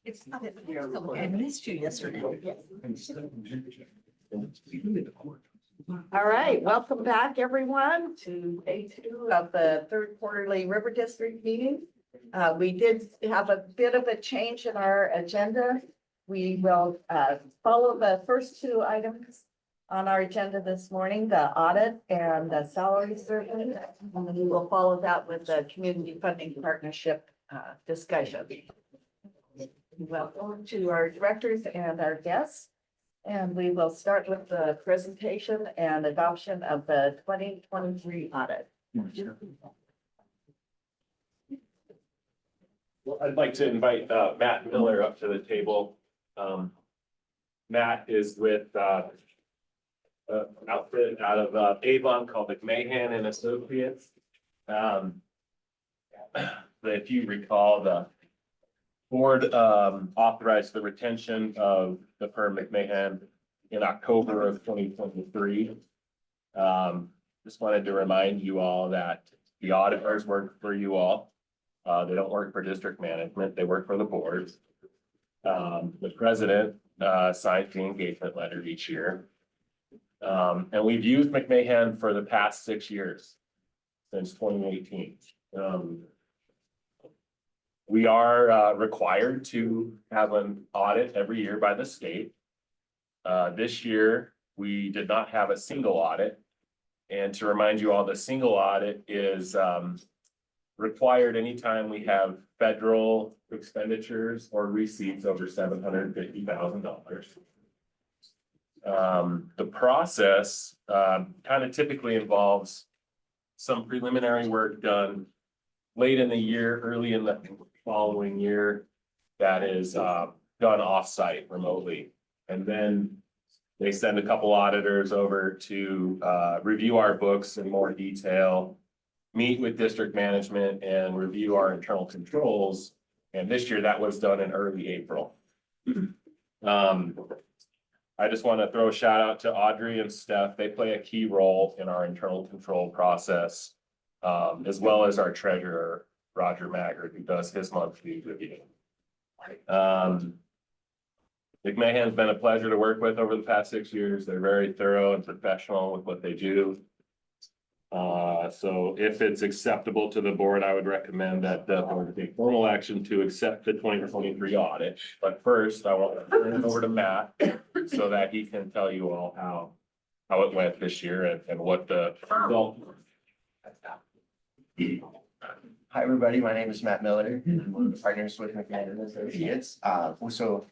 It's not that I missed you yesterday. All right, welcome back, everyone, to day 2 of the 3rd quarterly River District meeting. We did have a bit of a change in our agenda. We will follow the first 2 items on our agenda this morning, the audit and the salary survey. And then we will follow that with the community funding partnership discussion. Welcome to our directors and our guests. And we will start with the presentation and adoption of the 2023 audit. Well, I'd like to invite Matt Miller up to the table. Matt is with outfit out of Avon called McMahon and Associates. If you recall, the board authorized the retention of the firm McMahon in October of 2023. Just wanted to remind you all that the auditors work for you all. They don't work for district management, they work for the board. The president signs the engagement letter each year. And we've used McMahon for the past 6 years, since 2018. We are required to have an audit every year by the state. This year, we did not have a single audit. And to remind you all, the single audit is required anytime we have federal expenditures or receipts over $750,000. The process kind of typically involves some preliminary work done late in the year, early in the following year, that is done offsite remotely. And then they send a couple auditors over to review our books in more detail, meet with district management and review our internal controls. And this year that was done in early April. I just want to throw a shout out to Audrey and Steph. They play a key role in our internal control process, as well as our treasurer, Roger Maggard, who does his monthly review. McMahon's been a pleasure to work with over the past 6 years. They're very thorough and professional with what they do. So if it's acceptable to the board, I would recommend that the board take formal action to accept the 2023 audit. But first, I want to turn it over to Matt so that he can tell you all how it went this year and what the result was. Hi, everybody. My name is Matt Miller. I'm one of the partners with McMahon and Associates. So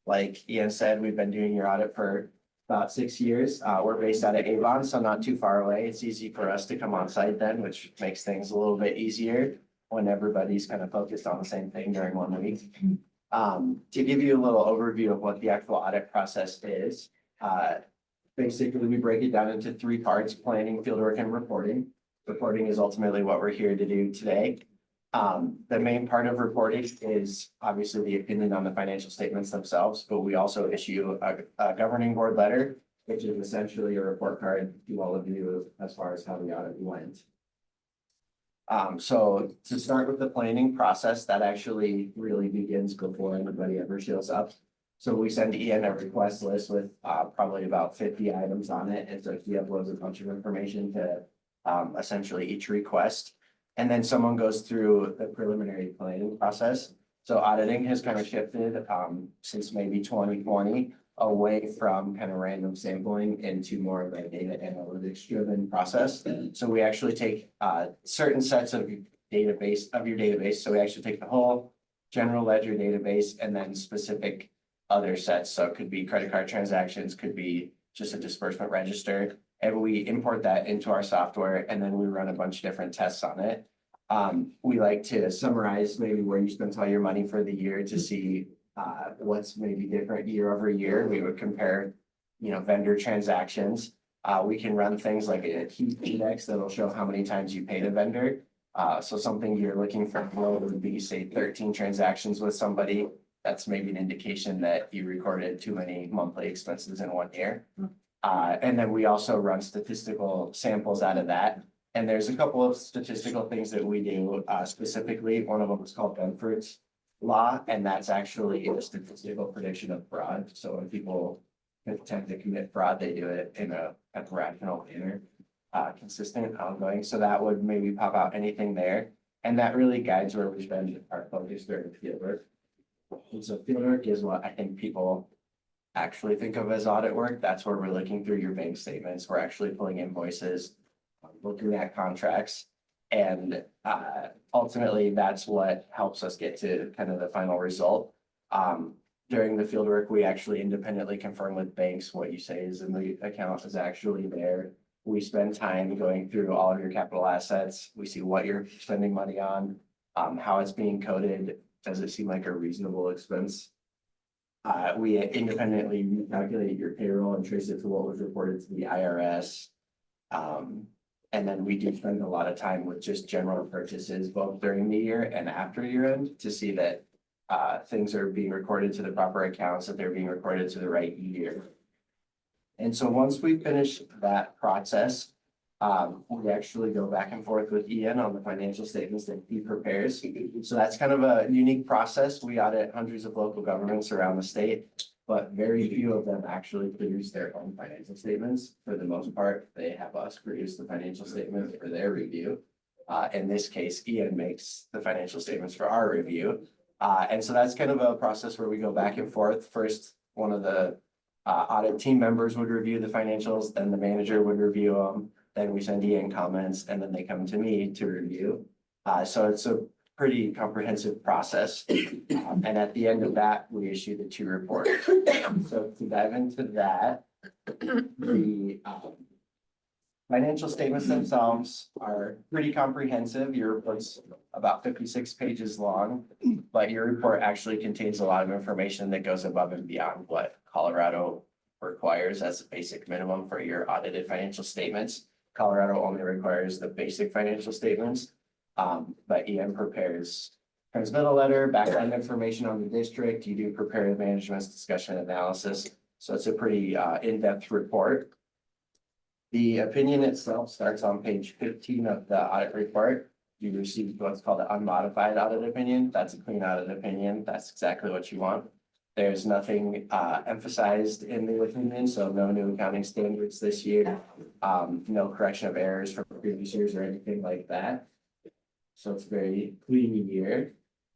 like Ian said, we've been doing your audit for about 6 years. We're based out of Avon, so not too far away. It's easy for us to come on site then, which makes things a little bit easier when everybody's kind of focused on the same thing during 1 week. To give you a little overview of what the actual audit process is, basically we break it down into 3 parts: planning, fieldwork, and reporting. Reporting is ultimately what we're here to do today. The main part of reporting is obviously the opinion on the financial statements themselves, but we also issue a governing board letter, which is essentially a report card to all of you as far as how the audit went. So to start with the planning process, that actually really begins before anybody ever shows up. So we send Ian a request list with probably about 50 items on it. And so he uploads a bunch of information to essentially each request. And then someone goes through the preliminary planning process. So auditing has kind of shifted since maybe 2020 away from kind of random sampling into more of a data analytics driven process. So we actually take certain sets of your database. So we actually take the whole general ledger database and then specific other sets. So it could be credit card transactions, could be just a disbursement register. And we import that into our software and then we run a bunch of different tests on it. We like to summarize maybe where you spent all your money for the year to see what's maybe different year over year. We would compare, vendor transactions. We can run things like a heat index that'll show how many times you paid a vendor. So something you're looking for would be, say, 13 transactions with somebody. That's maybe an indication that you recorded too many monthly expenses in 1 year. And then we also run statistical samples out of that. And there's a couple of statistical things that we do, specifically, one of them is called Benford's Law, and that's actually a statistical prediction of fraud. So when people attempt to commit fraud, they do it in a rational manner, consistent, ongoing. So that would maybe pop out anything there. And that really guides where we spend our focus during fieldwork. And so fieldwork is what I think people actually think of as audit work. That's where we're looking through your bank statements. We're actually pulling invoices, looking at contracts. And ultimately, that's what helps us get to kind of the final result. During the field work, we actually independently confirm with banks what you say is in the account is actually there. We spend time going through all of your capital assets. We see what you're spending money on, how it's being coded. Does it seem like a reasonable expense? We independently calculate your payroll and trace it to what was reported to the IRS. And then we do spend a lot of time with just general purchases, both during the year and after year end, to see that things are being recorded to the proper accounts, that they're being recorded to the right year. And so once we finish that process, we actually go back and forth with Ian on the financial statements that he prepares. So that's kind of a unique process. We audit hundreds of local governments around the state, but very few of them actually produce their own financial statements. For the most part, they have us produce the financial statements for their review. In this case, Ian makes the financial statements for our review. And so that's kind of a process where we go back and forth. First, one of the audit team members would review the financials, then the manager would review them. Then we send Ian comments, and then they come to me to review. So it's a pretty comprehensive process. And at the end of that, we issue the 2 reports. So to dive into that, the financial statements themselves are pretty comprehensive. Your report's about 56 pages long, but your report actually contains a lot of information that goes above and beyond what Colorado requires as a basic minimum for your audited financial statements. Colorado only requires the basic financial statements, but Ian prepares transmittal letter, background information on the district. You do prepare the management's discussion analysis. So it's a pretty in-depth report. The opinion itself starts on page 15 of the audit report. You receive what's called an unmodified audit opinion. That's a clean audit opinion. That's exactly what you want. There's nothing emphasized in the opinion, so no new accounting standards this year. No correction of errors from previous years or anything like that. So it's a very clean year.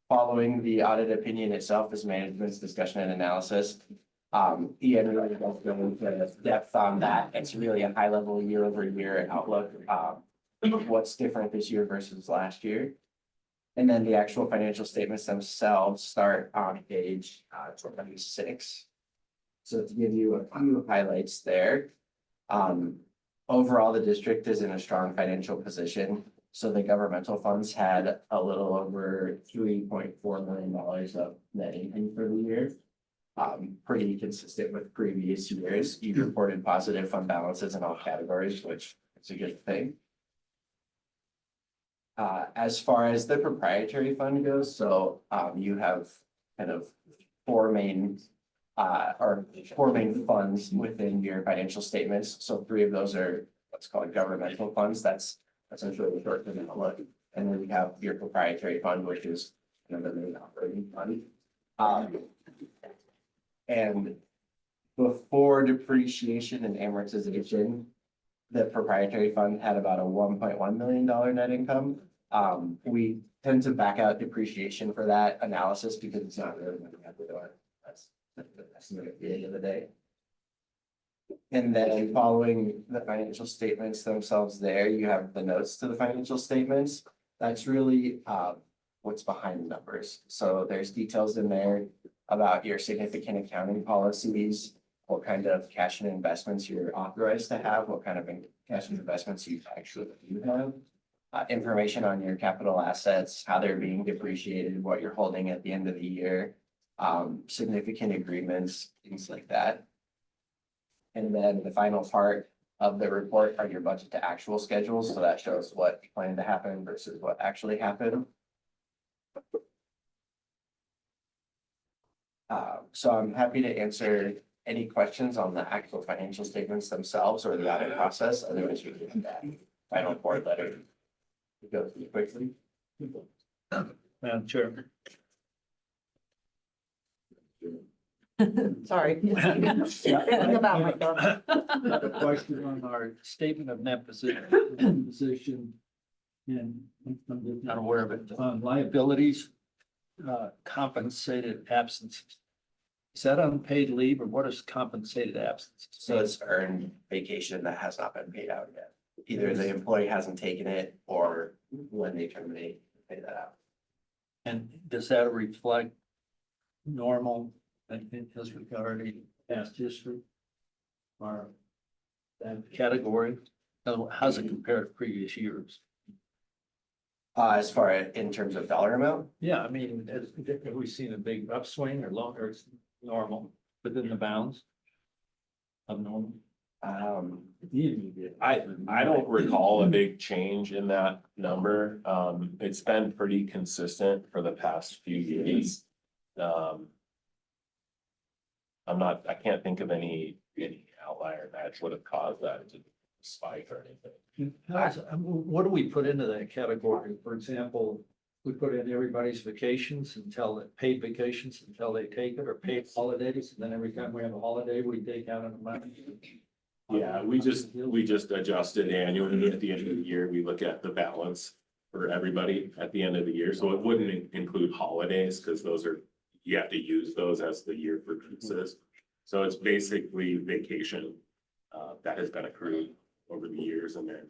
Following the audit opinion itself is management's discussion and analysis. Ian really does go into depth on that. It's really a high level year over year outlook. What's different this year versus last year. And then the actual financial statements themselves start on page 26. So to give you a few highlights there. Overall, the district is in a strong financial position. So the governmental funds had a little over $3.4 million of net income for the year. Pretty consistent with previous years. You reported positive fund balances in all categories, which is a good thing. As far as the proprietary fund goes, so you have kind of 4 main funds within your financial statements. So 3 of those are what's called governmental funds. That's essentially the short-term outlook. And then we have your proprietary fund, which is kind of the main operating fund. And before depreciation and amortization, the proprietary fund had about a $1.1 million net income. We tend to back out depreciation for that analysis because it's not really what we have to do it. That's the estimate at the end of the day. And then following the financial statements themselves there, you have the notes to the financial statements. That's really what's behind the numbers. So there's details in there about your significant accounting policies, what kind of cash and investments you're authorized to have, what kind of cash and investments you actually do have, information on your capital assets, how they're being depreciated, what you're holding at the end of the year, significant agreements, things like that. And then the final part of the report are your budget to actual schedules. So that shows what planned to happen versus what actually happened. So I'm happy to answer any questions on the actual financial statements themselves or the audit process. Otherwise, we can do that. final board letter to go through quickly. Madam Chair. Sorry. Thinking about my dog. A question on our statement of net position. And I'm just not aware of it, on liabilities, compensated absences. Is that unpaid leave or what is compensated absences? So it's earned vacation that has not been paid out yet. Either the employee hasn't taken it or when they terminate, pay that out. And does that reflect normal, I think, as regarding past history? Or that category? How's it compare to previous years? As far as in terms of dollar amount, Yeah, I mean, have we seen a big upswing or longer, it's normal, within the bounds of normal? I don't recall a big change in that number. It's been pretty consistent for the past few years. I can't think of any outlier that would have caused that to spike or anything. What do we put into that category? For example, we put in everybody's vacations paid vacations until they take it, or paid holidays, and then every time we have a holiday, we take out an amount. Yeah, we just adjusted annually at the end of the year. We look at the balance for everybody at the end of the year. So it wouldn't include holidays because you have to use those as the year progresses. So it's basically vacation that has been accrued over the years, and then,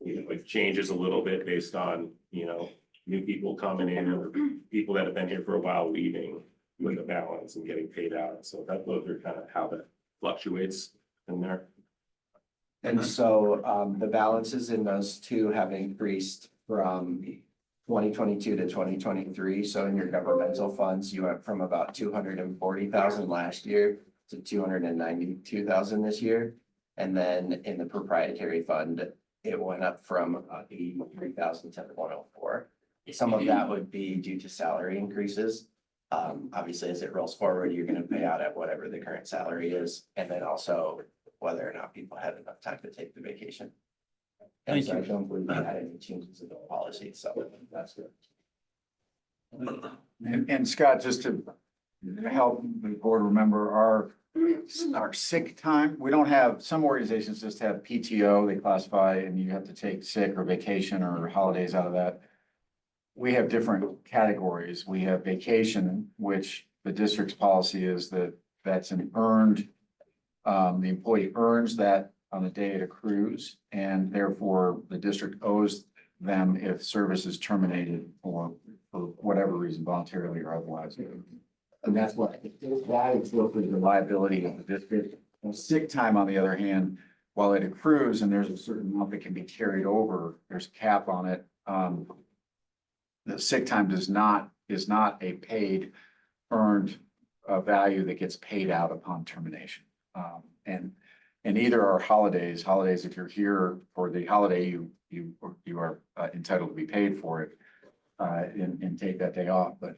it changes a little bit based on, new people coming in or people that have been here for a while leaving with a balance and getting paid out. So those are kind of how that fluctuates in there. and so the balances in those two have increased from 2022 to 2023. So in your governmental funds, you went from about 240,000 last year to 292,000 this year. And then in the proprietary fund, it went up from 83,000 to 104. Some of that would be due to salary increases. Obviously, as it rolls forward, you're going to pay out at whatever the current salary is, and then also whether or not people had enough time to take the vacation. And Thank so I you. don't believe we had any changes in the policy, so that's good. And Scott, just to help the board remember our sick time, we don't have, some organizations just have PTO, they classify, and you have to take sick or vacation or holidays out of that. We have different categories. We have vacation, which the district's policy is that's an earned, the employee earns that on the day it accrues, and therefore the district owes them if service is terminated for whatever reason, voluntarily or otherwise. And that's what, that is literally the liability of the district. Sick time, on the other hand, while it accrues and there's a certain amount that can be carried over, there's a cap on it. The sick time is not a paid, earned value that gets paid out upon termination. And either are holidays, if you're here for the holiday, you are entitled to be paid for it and take that day off, but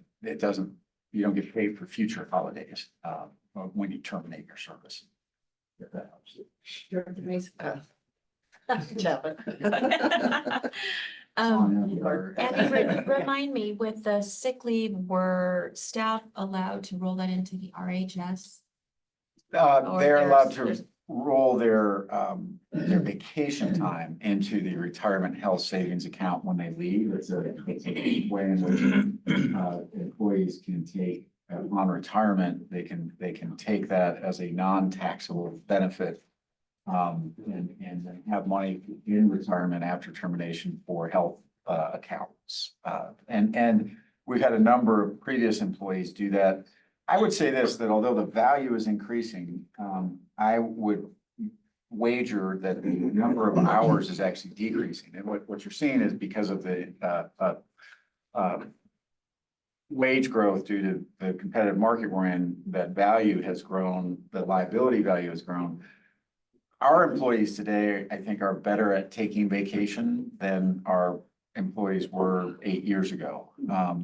you don't get paid for future holidays when you terminate your service. If that helps you. Sure, Denise. Chapman. Abby, remind me, with the sick leave, were staff allowed to roll that into the RHS? They're allowed there's- to roll their vacation time into the retirement health savings account when they leave. It's a way in which employees can take, on retirement, they can take that as a non-taxable benefit. And have money in retirement after termination for health accounts. And we've had a number of previous employees do that. I would say this, that although the value is increasing, I would wager that the number of hours is actually decreasing. And what you're seeing is because of the wage growth due to the competitive market we're in, that value has grown, the liability value has grown. Our employees today, I think, are better at taking vacation than our employees were 8 years ago.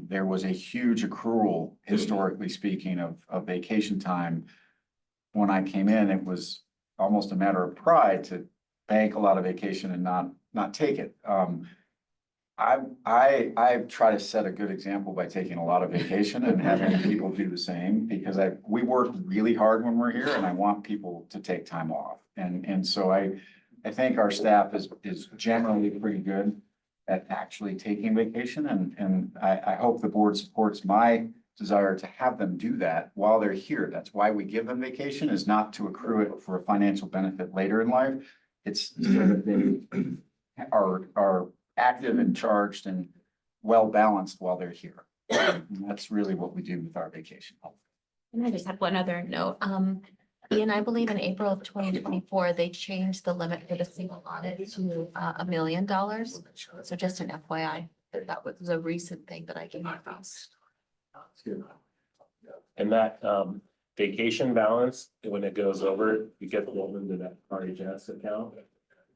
There was a huge accrual, historically speaking, of vacation time. When I came in, it was almost a matter of pride to bank a lot of vacation and not take it. I try to set a good example by taking a lot of vacation and having people do the same, because we work really hard when we're here and I want people to take time off. And so I think our staff is generally pretty good at actually taking vacation, and I hope the board supports my desire to have them do that while they're here. That's why we give them vacation, is not to accrue it for a financial benefit later in life. It's so that they are active and charged and well balanced while they're here. And that's really what we do with our vacation. And I just have one other note. Ian, I believe in April of 2024, they changed the limit for the single audit to $1 million. So just an FYI, that was a recent thing that I came across. And that vacation balance, when it goes over, you get rolled into that RHS account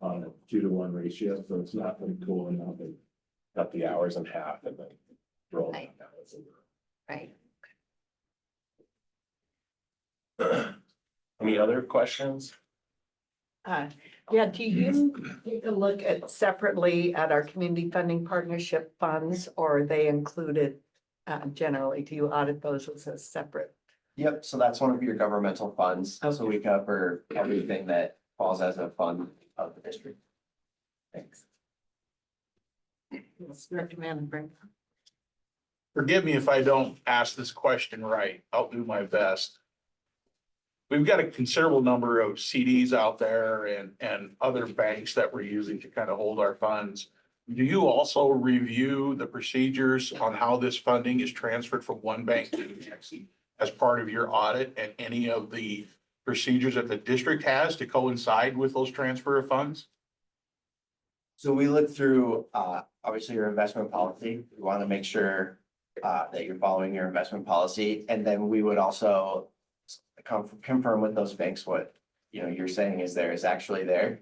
on a 2-to-1 ratio, so it's not really cool enough and cut the hours in half and then roll that balance over. Right. Any other questions? Yeah, do you take a look at separately at our community funding partnership funds, or are they included generally? Do you audit those as a separate? Yep, so that's one of your governmental funds. So we cover everything that falls as a fund of the district. Thanks. Let's recommend bring. Forgive me if I don't ask this question right. I'll do my best. We've got a considerable number of CDs out there and other banks that we're using to kind of hold our funds. Do you also review the procedures on how this funding is transferred from one bank to the next as part of your audit, and any of the procedures that the district has to coincide with those transfer of funds? So we look through, obviously your investment policy. We want to make sure that you're following your investment policy. And then we would also confirm with those banks what, you're saying is actually there.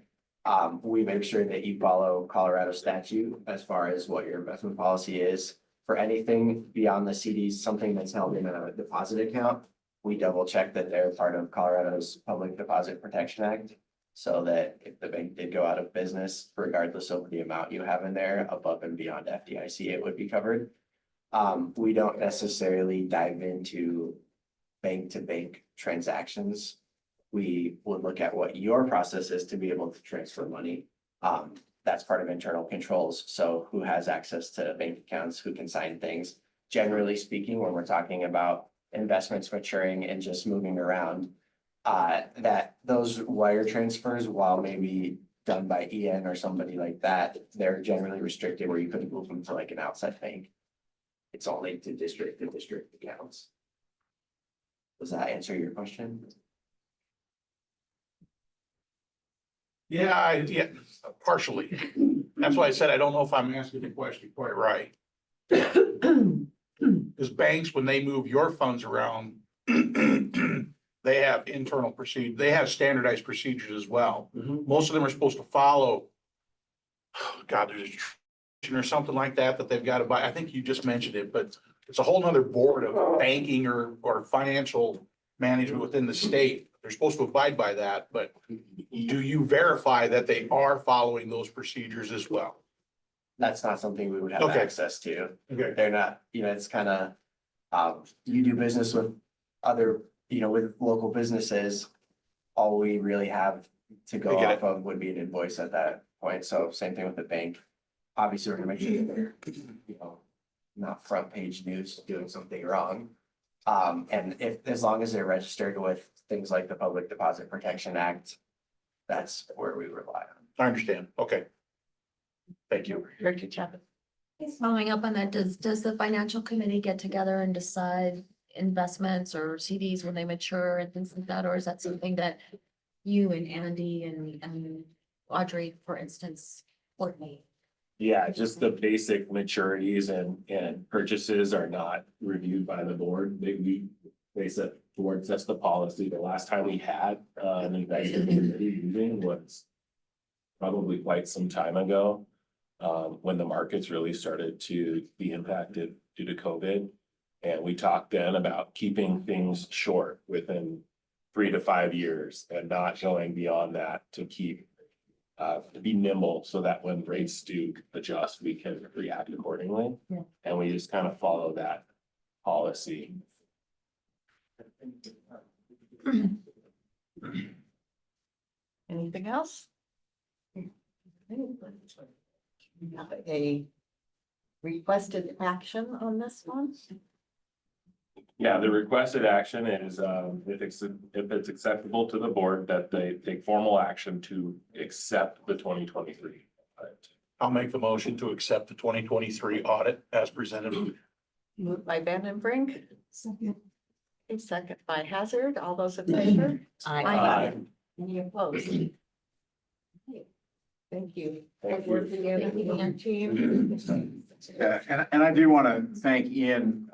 We make sure that you follow Colorado statute as far as what your investment policy is. For anything beyond the CDs, something that's held in a deposit account, we double check that they're part of Colorado's Public Deposit Protection Act. So that if the bank did go out of business, regardless of the amount you have in there, above and beyond FDIC, it would be covered. We don't necessarily dive into bank to bank transactions. We would look at what your process is to be able to transfer money. That's part of internal controls. So who has access to bank accounts, who can sign things? Generally speaking, when we're talking about investments maturing and just moving around, that those wire transfers, while maybe done by Ian or somebody like that, they're generally restricted where you couldn't move them to like an outside bank. It's only to district accounts. Does that answer your question? Yeah, partially. That's why I said I don't know if I'm asking the question quite right. Because banks, when they move your funds around, they have internal they have standardized procedures as well. Most of them are supposed to follow. God, there's a or something like that they've got to buy. I think you just mentioned it, but it's a whole nother board of banking or financial management within the state. They're supposed to abide by that, but do you verify that they are following those procedures as well? That's not something we would have Okay. access to. Okay. They're not, it's kind of, you do business with other, with local businesses. All we really have to go I get off of would be an invoice at that point. So same thing with the bank. Obviously, we're gonna make sure that they're, not front page news doing something wrong. And as long as they're registered with things like the Public Deposit Protection Act, that's where we rely on. I understand. Okay. Thank you. Director Chapman. Following up on that, does the financial committee get together and decide investments or CDs when they mature and things like that? Or is that something that you and Andy and Audrey, for instance, coordinate? Yeah, just the basic maturities and purchases are not reviewed by the board. They set board sets the policy. The last time we had an investment committee meeting was probably quite some time ago, when the markets really started to be impacted due to COVID. And we talked then about keeping things short within 3 to 5 years and not going beyond that to keep to be nimble so that when rates do adjust, we can react accordingly. Yeah. And we just kind of follow that policy. Anything else? We have a requested action on this one. Yeah, the requested action is, if it's acceptable to the board, that they take formal action to accept the 2023. I'll make the motion to accept the 2023 audit as presented. Moved by Vandenbrink. A second by Hazard. All those in favor? Aye. Any opposed? Thank you. Thank Good work you. together with your team. Yeah, and I do want to thank Ian.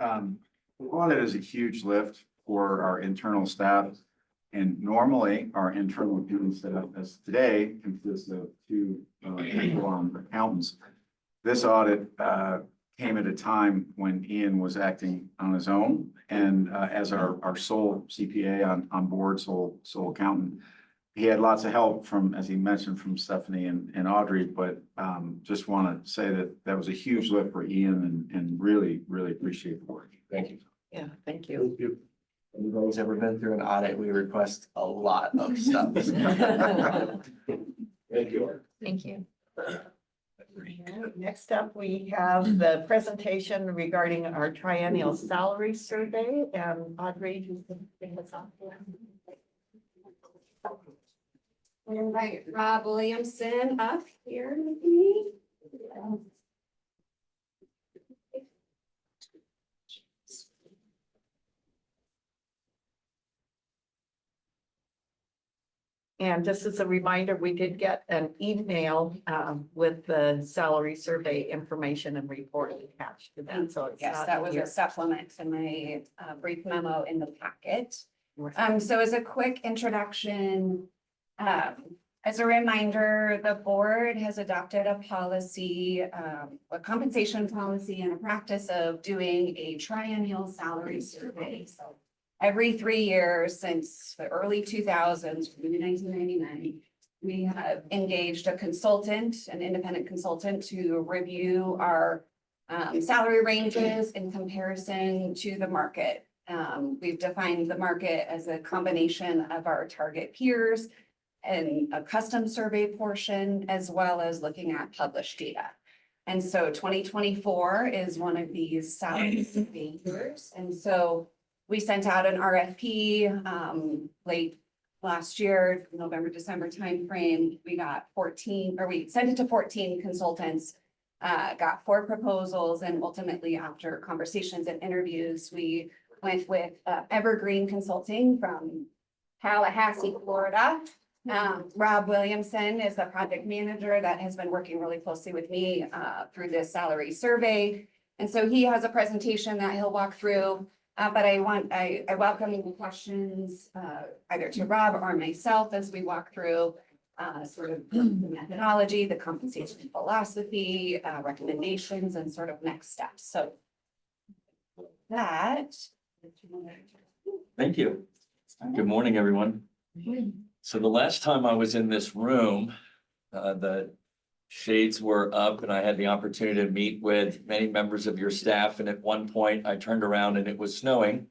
Audit is a huge lift for our internal staff. And normally our internal accounting staff as today consists of two accountants. This audit came at a time when Ian was acting on his own and as our sole CPA on board, sole accountant. He had lots of help from, as he mentioned, from Stephanie and Audrey, but just want to say that was a huge lift for Ian and really appreciate the work. Thank you. Yeah, thank you. If anybody's ever been through an audit, we request a lot of stuff. Thank you. Thank you. Next up, we have the presentation regarding our triennial salary survey and Audrey, who's going to bring us on. I invite Rob Williamson up here with me. And just as a reminder, we did get an email with the salary survey information and report attached to that, so it's Yes, not that in was here. a supplement to my brief memo in the packet. Right. So as a quick introduction, as a reminder, the board has adopted a policy, a compensation policy and a practice of doing a triennial salary survey. So every 3 years since the early 2000s, from 1999, we have engaged a consultant, an independent consultant, to review our salary ranges in comparison to the market. We've defined the market as a combination of our target peers and a custom survey portion, as well as looking at published data. And so 2024 is one of these salary survey years. And so we sent out an RFP late last year, November, December timeframe. We got 14, or we sent it to 14 consultants, got 4 proposals, and ultimately after conversations and interviews, we went with Evergreen Consulting from Tallahassee, Florida. Rob Williamson is the project manager that has been working really closely with me through this salary survey. And so he has a presentation that he'll walk through. But I welcome any questions either to Rob or myself as we walk through sort of the methodology, the compensation philosophy, recommendations, and sort of next steps. So that. Thank you. Good morning, everyone. So the last time I was in this room, the shades were up and I had the opportunity to meet with many members of your staff. And at one point I turned around and it was snowing.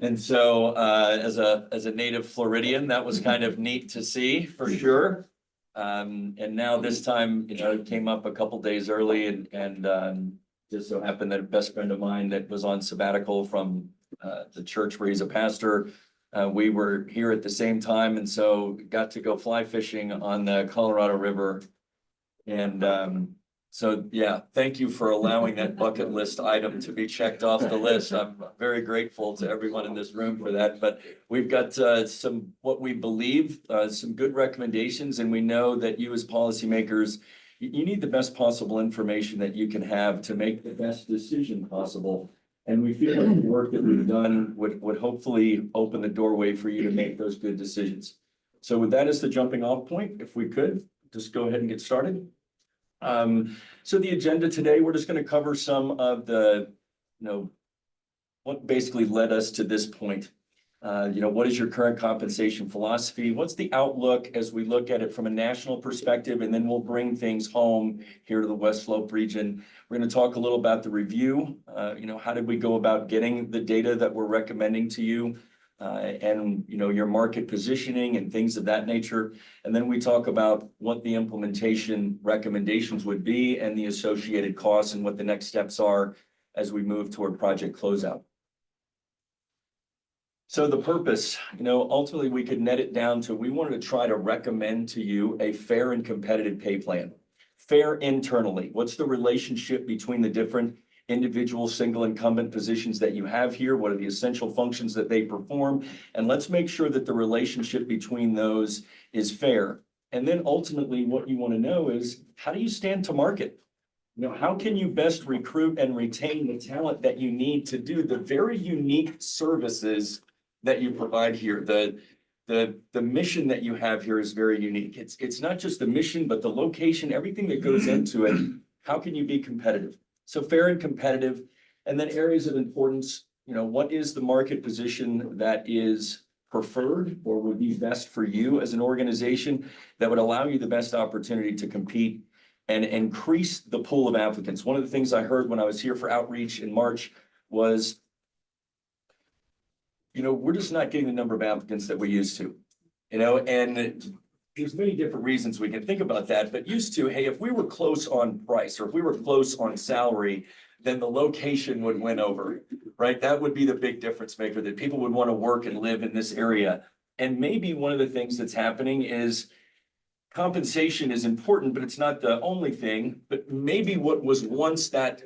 And so as a native Floridian, that was kind of neat to see for sure. And now this time, it came up a couple days early and just so happened that a best friend of mine that was on sabbatical from the church where he's a pastor, we were here at the same time, and so got to go fly fishing on the Colorado River. And so, yeah, thank you for allowing that bucket list item to be checked off the list. I'm very grateful to everyone in this room for that. But we've got some, what we believe, some good recommendations, and we know that you as policymakers, you need the best possible information that you can have to make the best decision possible. And we feel like the work that we've done would hopefully open the doorway for you to make those good decisions. So with that as the jumping off point, if we could just go ahead and get started. So the agenda today, we're just going to cover some of the, what basically led us to this point. What is your current compensation philosophy? What's the outlook as we look at it from a national perspective? And then we'll bring things home here to the West Slope region. We're going to talk a little about the review. How did we go about getting the data that we're recommending to you? And your market positioning and things of that nature. And then we talk about what the implementation recommendations would be and the associated costs and what the next steps are as we move toward project closeout. So the purpose, ultimately we could net it down to, we wanted to try to recommend to you a fair and competitive pay plan. Fair internally. What's the relationship between the different individual single incumbent positions that you have here? What are the essential functions that they perform? And let's make sure that the relationship between those is fair. And then ultimately what you want to know is, how do you stand to market? How can you best recruit and retain the talent that you need to do the very unique services that you provide here? The mission that you have here is very unique. It's not just the mission, but the location, everything that goes into it. How can you be competitive? So fair and competitive, and then areas of importance, what is the market position that is preferred or would be best for you as an organization that would allow you the best opportunity to compete and increase the pool of applicants. One of the things I heard when I was here for outreach in March was, we're just not getting the number of applicants that we used to, and there's many different reasons we can think about that, but used to, hey, if we were close on price or if we were close on salary, then the location would win over, right? That would be the big difference maker, that people would want to work and live in this area. And maybe one of the things that's happening is compensation is important, but it's not the only thing. But maybe what was once that,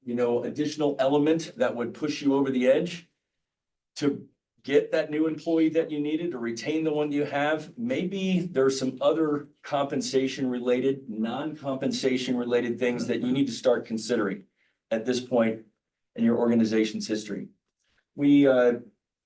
additional element that would push you over the edge to get that new employee that you needed, to retain the one you have, maybe there's some other compensation related, non-compensation related things that you need to start considering at this point in your organization's history. We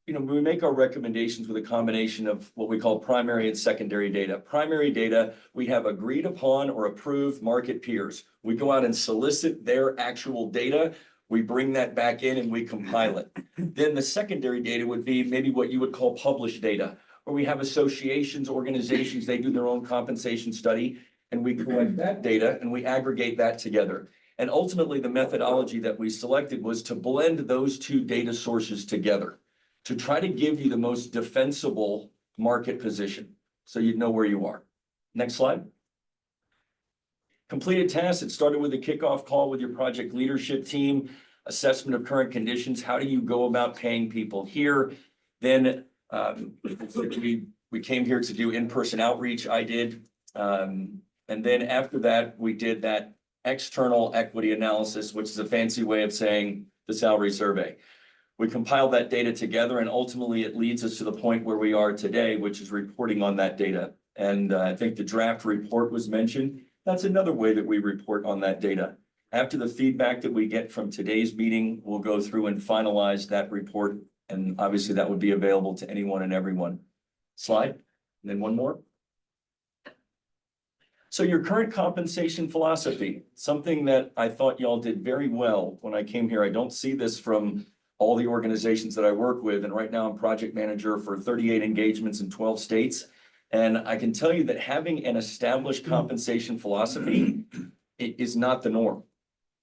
make our recommendations with a combination of what we call primary and secondary data. Primary data, we have agreed upon or approved market peers. We go out and solicit their actual data. We bring that back in and we compile it. Then the secondary data would be maybe what you would call published data, where we have associations, organizations, they do their own compensation study, and we collect that data and we aggregate that together. And ultimately, the methodology that we selected was to blend those two data sources together to try to give you the most defensible market position so you'd know where you are. Next slide. Completed tasks. It started with a kickoff call with your project leadership team, assessment of current conditions. How do you go about paying people here? Then we came here to do in-person outreach. I did. And then after that, we did that external equity analysis, which is a fancy way of saying the salary survey. We compiled that data together, and ultimately it leads us to the point where we are today, which is reporting on that data. And I think the draft report was mentioned. That's another way that we report on that data. After the feedback that we get from today's meeting, we'll go through and finalize that report. And obviously that would be available to anyone and everyone. Slide, and then one more. So your current compensation philosophy, something that I thought y'all did very well when I came here. I don't see this from all the organizations that I work with. And right now I'm project manager for 38 engagements in 12 states. And I can tell you that having an established compensation philosophy is not the norm.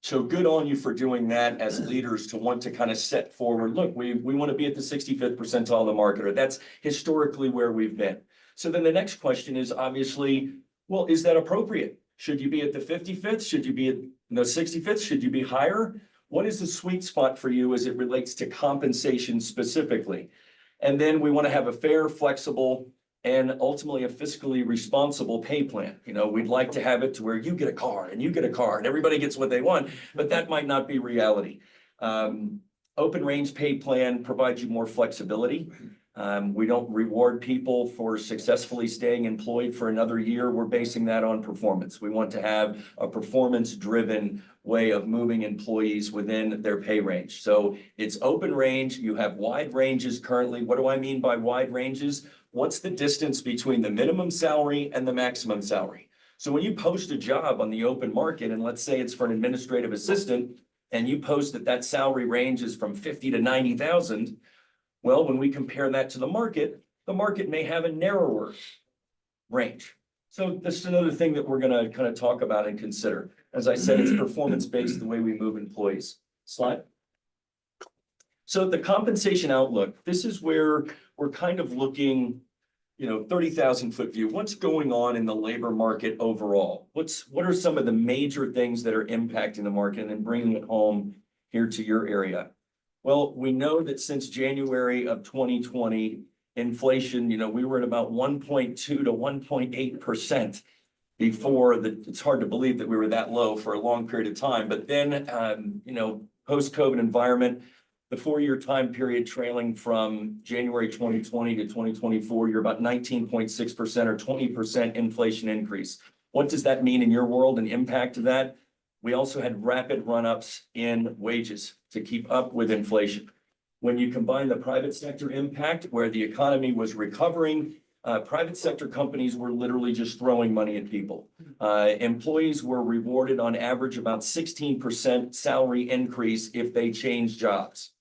So good on you for doing that as leaders, to want to kind of set forward, look, we want to be at the 65th percentile of the market, or that's historically where we've been. So then the next question is obviously, well, is that appropriate? Should you be at the 55th? Should you be at the 65th? Should you be higher? What is the sweet spot for you as it relates to compensation specifically? And then we want to have a fair, flexible, and ultimately a fiscally responsible pay plan. We'd like to have it to where you get a car and you get a car and everybody gets what they want, but that might not be reality. Open range pay plan provides you more flexibility. We don't reward people for successfully staying employed for another year. We're basing that on performance. We want to have a performance-driven way of moving employees within their pay range. So it's open range. You have wide ranges currently. What do I mean by wide ranges? What's the distance between the minimum salary and the maximum salary? So when you post a job on the open market, and let's say it's for an administrative assistant, and you post that salary range is from 50 to 90,000, Well, when we compare that to the market may have a narrower range. So this is another thing that we're gonna kind of talk about and consider. As I said, it's performance-based, the way we move employees. Slide. So the compensation outlook, this is where we're kind of looking, 30,000-foot view. What's going on in the labor market overall? What are some of the major things that are impacting the market and bringing it home here to your area? Well, we know that since January of 2020, inflation, we were at about 1.2 to 1.8% before it's hard to believe that we were that low for a long period of time. But then, post-COVID environment, the 4-year time period trailing from January 2020 to 2024, you're about 19.6% or 20% inflation increase. What does that mean in your world and impact of that? We also had rapid run-ups in wages to keep up with inflation. When you combine the private sector impact, where the economy was recovering, private sector companies were literally just throwing money at people. Employees were rewarded on average about 16% salary increase if they changed jobs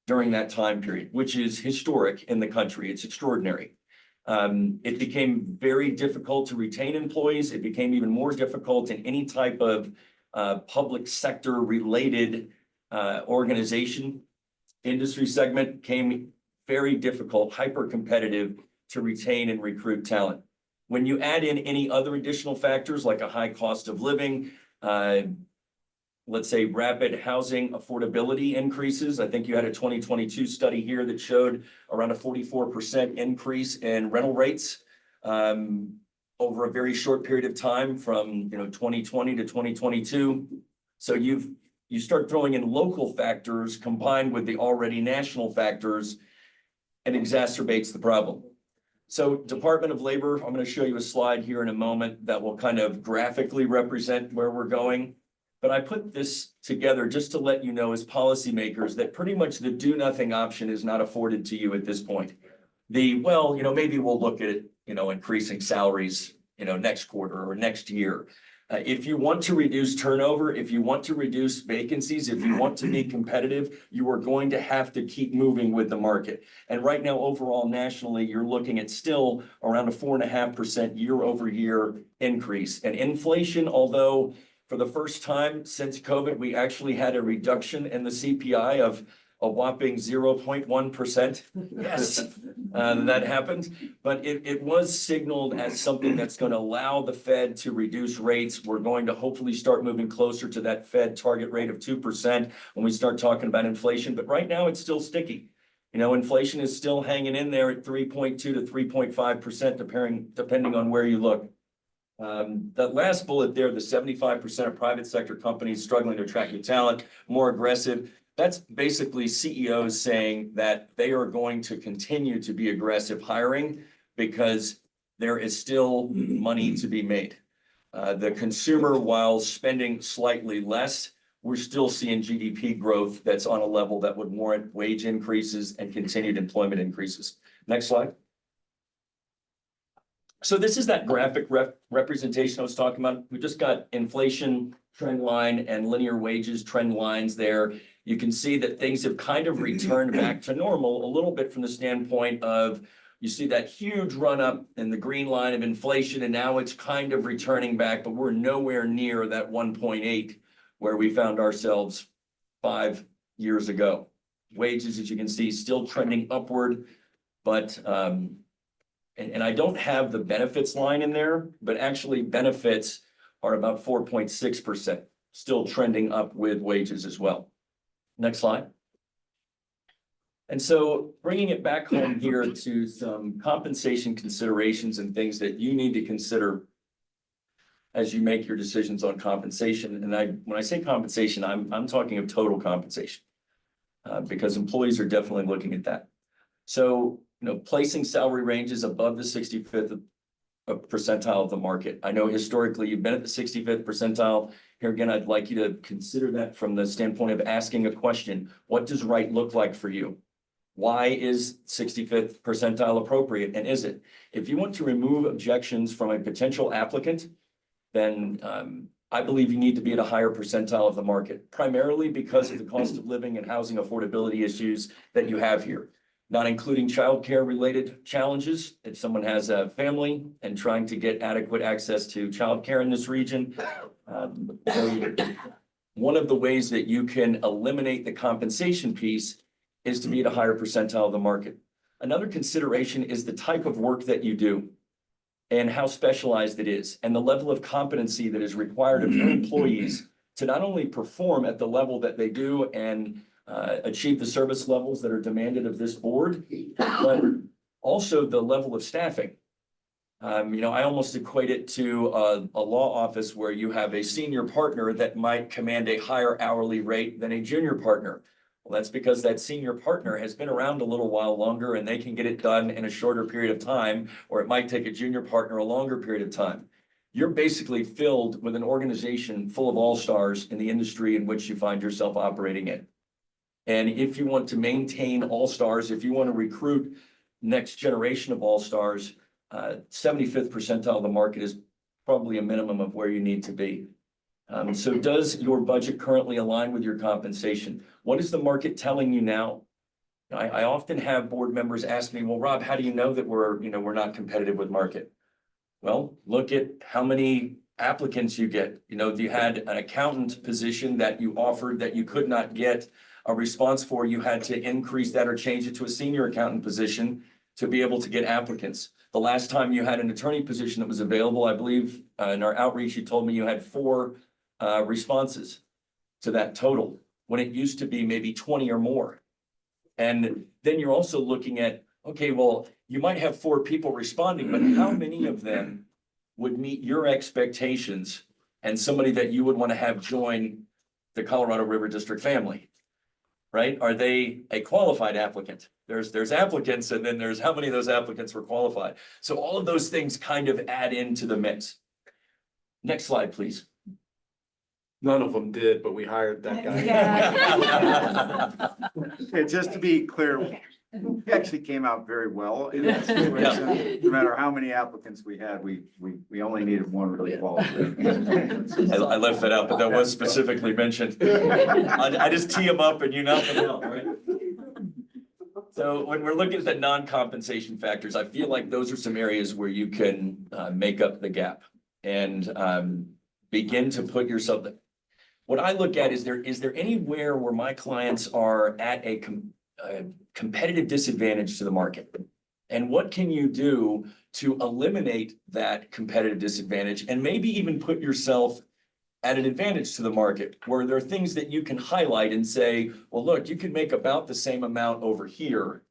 during that time period, which is historic in the country. It's extraordinary. It became very difficult to retain employees. It became even more difficult in any type of public sector related organization. Industry segment became very difficult, hyper competitive to retain and recruit talent. When you add in any other additional factors like a high cost of living, let's say rapid housing affordability increases. I think you had a 2022 study here that showed around a 44% increase in rental rates over a very short period of time from 2020 to 2022. So you start throwing in local factors combined with the already national factors, and exacerbates the problem. So Department of Labor, I'm going to show you a slide here in a moment that will kind of graphically represent where we're going. But I put this together just to let you know as policymakers that pretty much the do nothing option is not afforded to you at this point. Maybe we'll look at, increasing salaries, next quarter or next year. If you want to reduce turnover, if you want to reduce vacancies, if you want to be competitive, you are going to have to keep moving with the market. And right now, overall, nationally, you're looking at still around a 4.5% year-over-year increase. And inflation, although for the first time since COVID, we actually had a reduction in the CPI of a whopping 0.1%. Yes, that happened. But it was signaled as something that's going to allow the Fed to reduce rates. We're going to hopefully start moving closer to that Fed target rate of 2% when we start talking about inflation. But right now, it's still sticky. Inflation is still hanging in there at 3.2 to 3.5%, depending on where you look. The last bullet there, the 75% of private sector companies struggling to attract new talent, more aggressive. That's basically CEOs saying that they are going to continue to be aggressive hiring because there is still money to be made. The consumer, while spending slightly less, we're still seeing GDP growth that's on a level that would warrant wage increases and continued employment increases. Next slide. So this is that graphic representation I was talking about. We just got inflation trend line and linear wages trend lines there. You can see that things have kind of returned back to normal a little bit from the standpoint of you see that huge run up in the green line of inflation, and now it's kind of returning back, but we're nowhere near that 1.8 where we found ourselves 5 years ago. Wages, as you can see, still trending upward, but and I don't have the benefits line in there, but actually benefits are about 4.6%, still trending up with wages as well. Next slide. And so bringing it back home here to some compensation considerations and things that you need to consider as you make your decisions on compensation. And when I say compensation, I'm talking of total compensation because employees are definitely looking at that. So, placing salary ranges above the 65th percentile of the market. I know historically you've been at the 65th percentile. Here again, I'd like you to consider that from the standpoint of asking a question. What does right look like for you? Why is 65th percentile appropriate? And is it? If you want to remove objections from a potential applicant, then I believe you need to be at a higher percentile of the market, primarily because of the cost of living and housing affordability issues that you have here. not including childcare related challenges. If someone has a family and trying to get adequate access to childcare in this region. So one of the ways that you can eliminate the compensation piece is to be at a higher percentile of the market. Another consideration is the type of work that you do and how specialized it is and the level of competency that is required of your employees to not only perform at the level that they do and achieve the service levels that are demanded of this board, but also the level of staffing. I almost equate it to a law office where you have a senior partner that might command a higher hourly rate than a junior partner. Well, that's because that senior partner has been around a little while longer and they can get it done in a shorter period of time, or it might take a junior partner a longer period of time. You're basically filled with an organization full of all-stars in the industry in which you find yourself operating in. And if you want to maintain all-stars, if you want to recruit next generation of all-stars, 75th percentile of the market is probably a minimum of where you need to be. So does your budget currently align with your compensation? What is the market telling you now? I often have board members ask me, well, Rob, how do you know that we're not competitive with market? Well, look at how many applicants you get. If you had an accountant position that you offered that you could not get a response for, you had to increase that or change it to a senior accountant position to be able to get applicants. The last time you had an attorney position that was available, I believe in our outreach, you told me you had 4 responses to that total, when it used to be maybe 20 or more. And then you're also looking at, okay, well, you might have 4 people responding, but how many of them would meet your expectations and somebody that you would want to have join the Colorado River District family? Right? Are they a qualified applicant? There's applicants, and then there's how many of those applicants were qualified. So all of those things kind of add into the mix. Next slide, please. None of them did, but we hired that guy. Okay, just to be clear, we actually came out very well in that situation. No matter how many applicants we had, we only needed one really qualified. I left that out, but that was specifically mentioned. I just tee them up and you knock them out, right? So when we're looking at the non-compensation factors, I feel like those are some areas where you can make up the gap and begin to put yourself. What I look at is there anywhere where my clients are at a competitive disadvantage to the market? And what can you do to eliminate that competitive disadvantage and maybe even put yourself at an advantage to the market, where there are things that you can highlight and say, well, look, you can make about the same amount over here,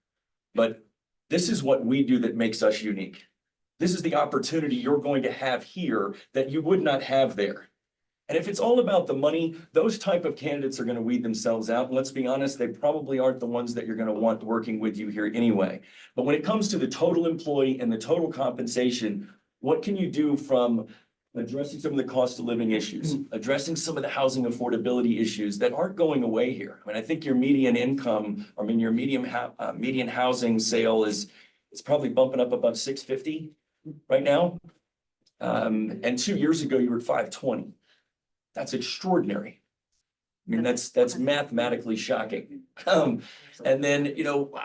but this is what we do that makes us unique. This is the opportunity you're going to have here that you would not have there. And if it's all about the money, those type of candidates are going to weed themselves out. And let's be honest, they probably aren't the ones that you're going to want working with you here anyway. But when it comes to the total employee and the total compensation, what can you do from addressing some of the cost of living issues, addressing some of the housing affordability issues that aren't going away here? I mean, I think your median income, your median housing sale is probably bumping up above 650 right now. And 2 years ago, you were at 520. That's extraordinary. I mean, that's mathematically shocking. And then,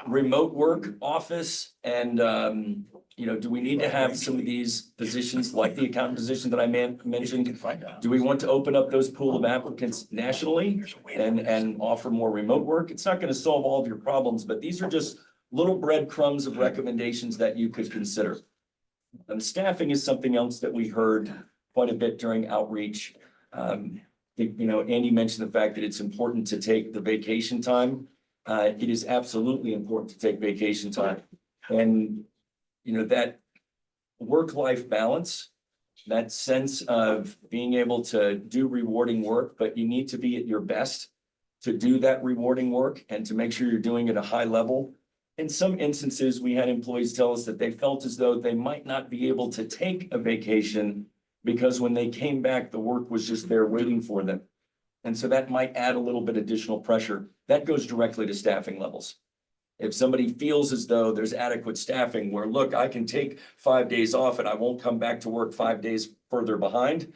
remote work, office, and, do we need to have some of these positions like the accountant position that I mentioned? Do we want to open up those pool of applicants nationally and offer more remote work? It's not going to solve all of your problems, but these are just little breadcrumbs of recommendations that you could consider. Staffing is something else that we heard quite a bit during outreach. Andy mentioned the fact that it's important to take the vacation time. It is absolutely important to take vacation time. And, that work-life balance, that sense of being able to do rewarding work, but you need to be at your best to do that rewarding work and to make sure you're doing it at a high level. In some instances, we had employees tell us that they felt as though they might not be able to take a vacation because when they came back, the work was just there waiting for them. And so that might add a little bit additional pressure. That goes directly to staffing levels. If somebody feels as though there's adequate staffing where, look, I can take 5 days off and I won't come back to work 5 days further behind,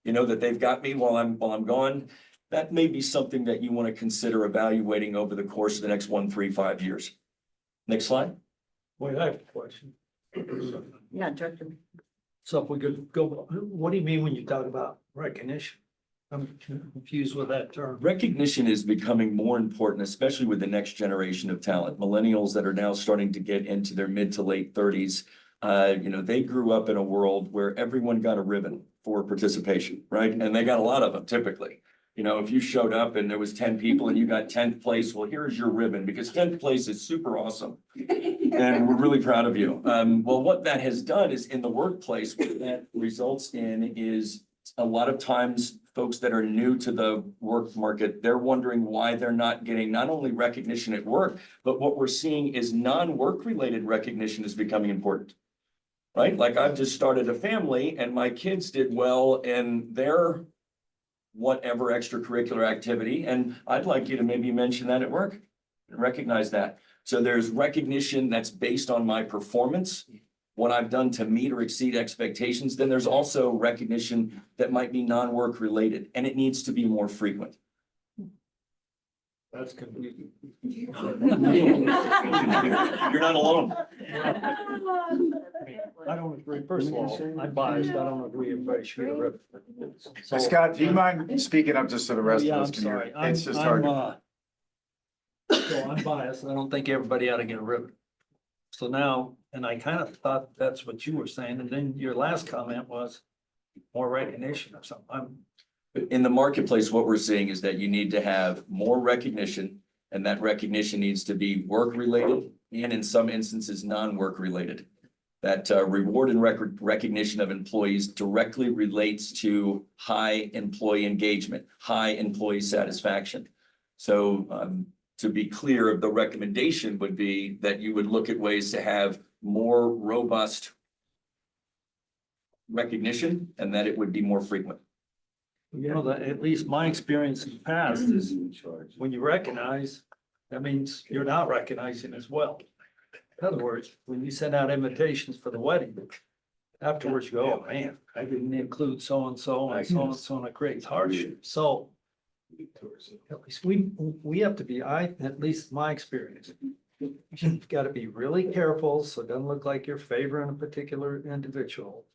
that they've got me while I'm gone, that may be something that you want to consider evaluating over the course of the next 1, 3, 5 years. Next slide. Wait, I have a question. Yeah, Director. So if we could go, what do you mean when you talk about recognition? I'm confused with that term. Recognition is becoming more important, especially with the next generation of talent. Millennials that are now starting to get into their mid to late thirties. They grew up in a world where everyone got a ribbon for participation, right? And they got a lot of them typically. If you showed up and there was 10 people and you got 10th place, well, here's your ribbon because 10th place is super awesome. And we're really proud of you. Well, what that has done is in the workplace, what that results in is a lot of times folks that are new to the work market, they're wondering why they're not getting not only recognition at work, but what we're seeing is non-work related recognition is becoming important. Right? Like I've just started a family and my kids did well in their whatever extracurricular activity, and I'd like you to maybe mention that at work and recognize that. So there's recognition that's based on my performance, what I've done to meet or exceed expectations. Then there's also recognition that might be non-work related, and it needs to be more frequent. That's confusing. You're not alone. I don't agree. First of all, I'm biased. I don't agree everybody should get a ribbon. So- Scott, do you mind speaking up just so the rest of Yeah, us I'm can hear? sorry. I'm, It's just hard. so I'm biased. I don't think everybody ought to get a ribbon. So now, and I kind of thought that's what you were saying, and then your last comment was more recognition or something. In the marketplace, what we're seeing is that you need to have more recognition, and that recognition needs to be work related and in some instances, non-work related. That reward and recognition of employees directly relates to high employee engagement, high employee satisfaction. So to be clear, the recommendation would be that you would look at ways to have more robust recognition and that it would be more frequent. That at least my experience in the past is when you recognize, that means you're not recognizing as well. In other words, when you send out invitations for the wedding, afterwards you go, oh man, I didn't include so-and-so and so-and-so, and it creates hardship. So at least we have to be, at least my experience, you've got to be really careful so it doesn't look like you're favoring a particular individual.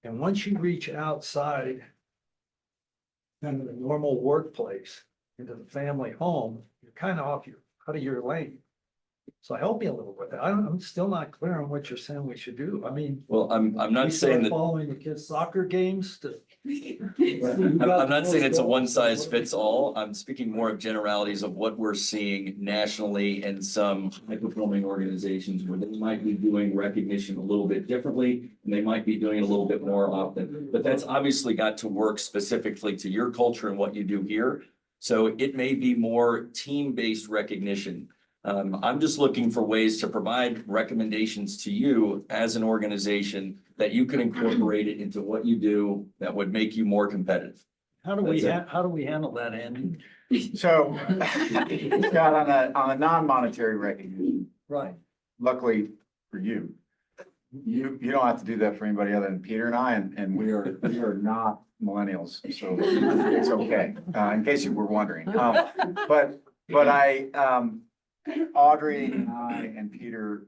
And once you reach outside kind of the normal workplace into the family home, you're kind of out of your lane. So help me a little with that. I'm still not clear on what you're saying we should do. I mean. Well, I'm we not saying start that. Following the kids' soccer games to. I'm not saying it's a one size fits all. I'm speaking more of generalities of what we're seeing nationally in some high performing organizations where they might be doing recognition a little bit differently and they might be doing it a little bit more often. But that's obviously got to work specifically to your culture and what you do here. So it may be more team-based recognition. I'm just looking for ways to provide recommendations to you as an organization that you can incorporate it into what you do that would make you more competitive. How do we, That's how do we handle that, Andy? So, Scott, on a non-monetary recognition, Right. luckily for you, you don't have to do that for anybody other than Peter and I, and we are not millennials, so it's okay, in case you were wondering. But Audrey and I and Peter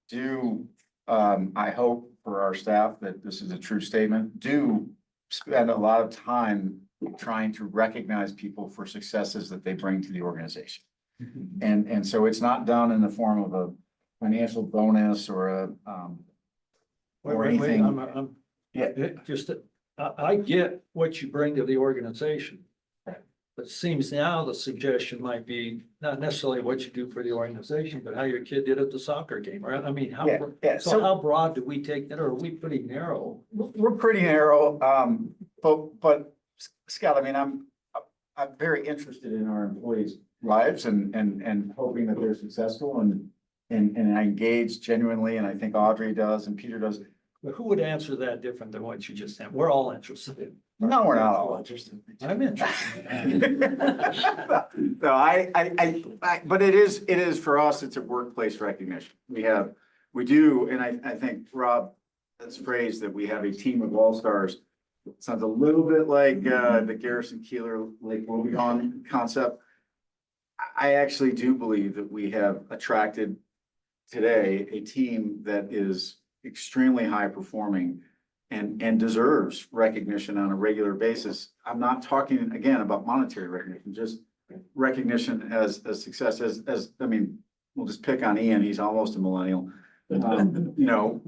do, I hope for our staff that this is a true statement, do spend a lot of time trying to recognize people for successes that they bring to the organization. And so it's not done in the form of a financial bonus or a, or anything. Yeah. I get what you bring to the organization. But it seems now the suggestion might be not necessarily what you do for the organization, but how your kid did at the soccer game, right? I mean, Yeah. so how broad do we take that, or are we pretty narrow? We're pretty narrow, but Scott, I mean, I'm very interested in our employees' lives and hoping that they're successful and I engage genuinely, and I think Audrey does and Peter does. But who would answer that different than what you just said? We're all interested in. No, we're not all interested. I'm interested. No, but it is for us, it's a workplace recognition. We do, and I think Rob, that's phrase that we have a team of all-stars. Sounds a little bit like the Garrison Keillor Lake Wobegon concept. I actually do believe that we have attracted today a team that is extremely high performing and deserves recognition on a regular basis. I'm not talking again about monetary recognition, just recognition as success, I mean, we'll just pick on Ian, he's almost a millennial. You know,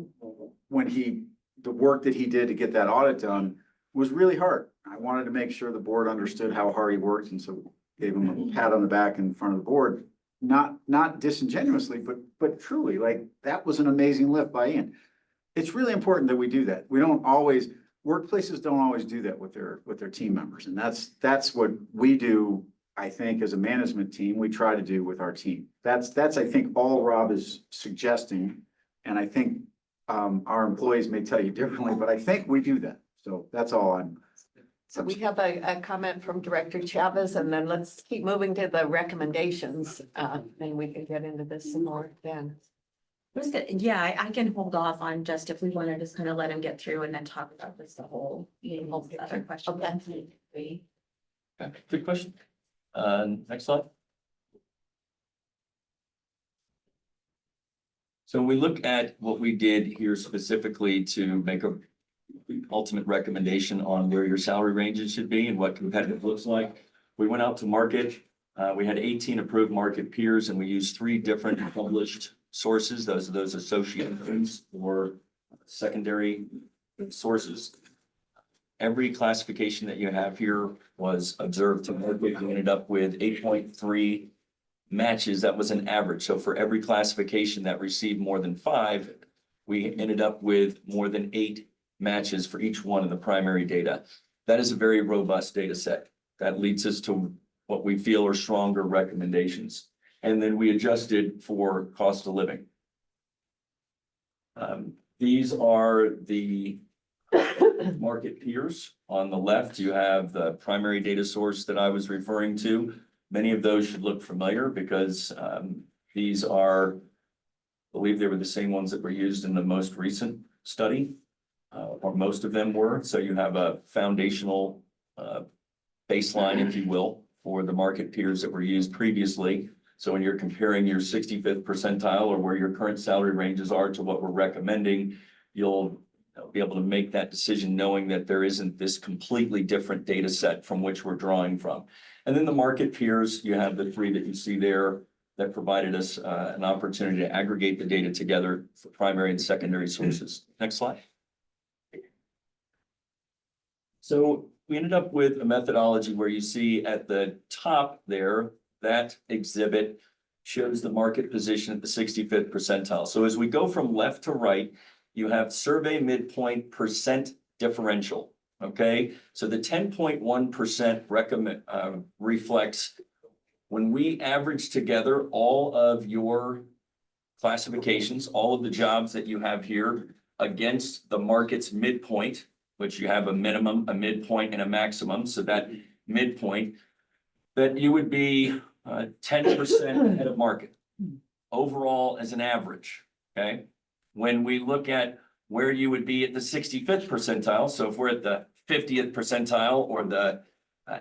when the work that he did to get that audit done was really hard. I wanted to make sure the board understood how hard he worked, and so gave him a pat on the back in front of the board. Not disingenuously, but truly, like, that was an amazing lift by Ian. It's really important that we do that. Workplaces don't always do that with their team members, and that's what we do. I think as a management team, we try to do with our team. That's I think all Rob is suggesting, and I think our employees may tell you differently, but I think we do that. So that's all So we have a comment from Director Chavez, and then let's keep moving to the recommendations. And we can get into this some more then. Yeah, I can hold off on just if we want to just kind of let him get through and then talk about this, the whole, other question. Okay. Okay, good question. Next slide. So we look at what we did here specifically to make a ultimate recommendation on where your salary ranges should be and what competitive looks like. We went out to market. We had 18 approved market peers, and we used 3 different published sources. Those are those associations or secondary sources. Every classification that you have here was observed to market. We ended up with 8.3 matches. That was an average. So for every classification that received more than 5, we ended up with more than 8 matches for each one of the primary data. That is a very robust data set. That leads us to what we feel are stronger recommendations. And then we adjusted for cost of living. These are the market peers. On the left, you have the primary data source that I was referring to. Many of those should look familiar because these are, I believe they were the same ones that were used in the most recent study, or most of them were. So you have a foundational baseline, if you will, for the market peers that were used previously. So when you're comparing your 65th percentile or where your current salary ranges are to what we're recommending, you'll be able to make that decision knowing that there isn't this completely different data set from which we're drawing from. And then the market peers, you have the 3 that you see there that provided us an opportunity to aggregate the data together for primary and secondary sources. Next slide. So we ended up with a methodology where you see at the top there, that exhibit shows the market position at the 65th percentile. So as we go from left to right, you have survey midpoint percent differential, okay? So the 10.1% reflects when we average together all of your classifications, all of the jobs that you have here against the market's midpoint, which you have a minimum, a midpoint, and a maximum. So that midpoint, that you would be 10% ahead of market overall as an average, okay? When we look at where you would be at the 65th percentile, so if we're at the 50th percentile or the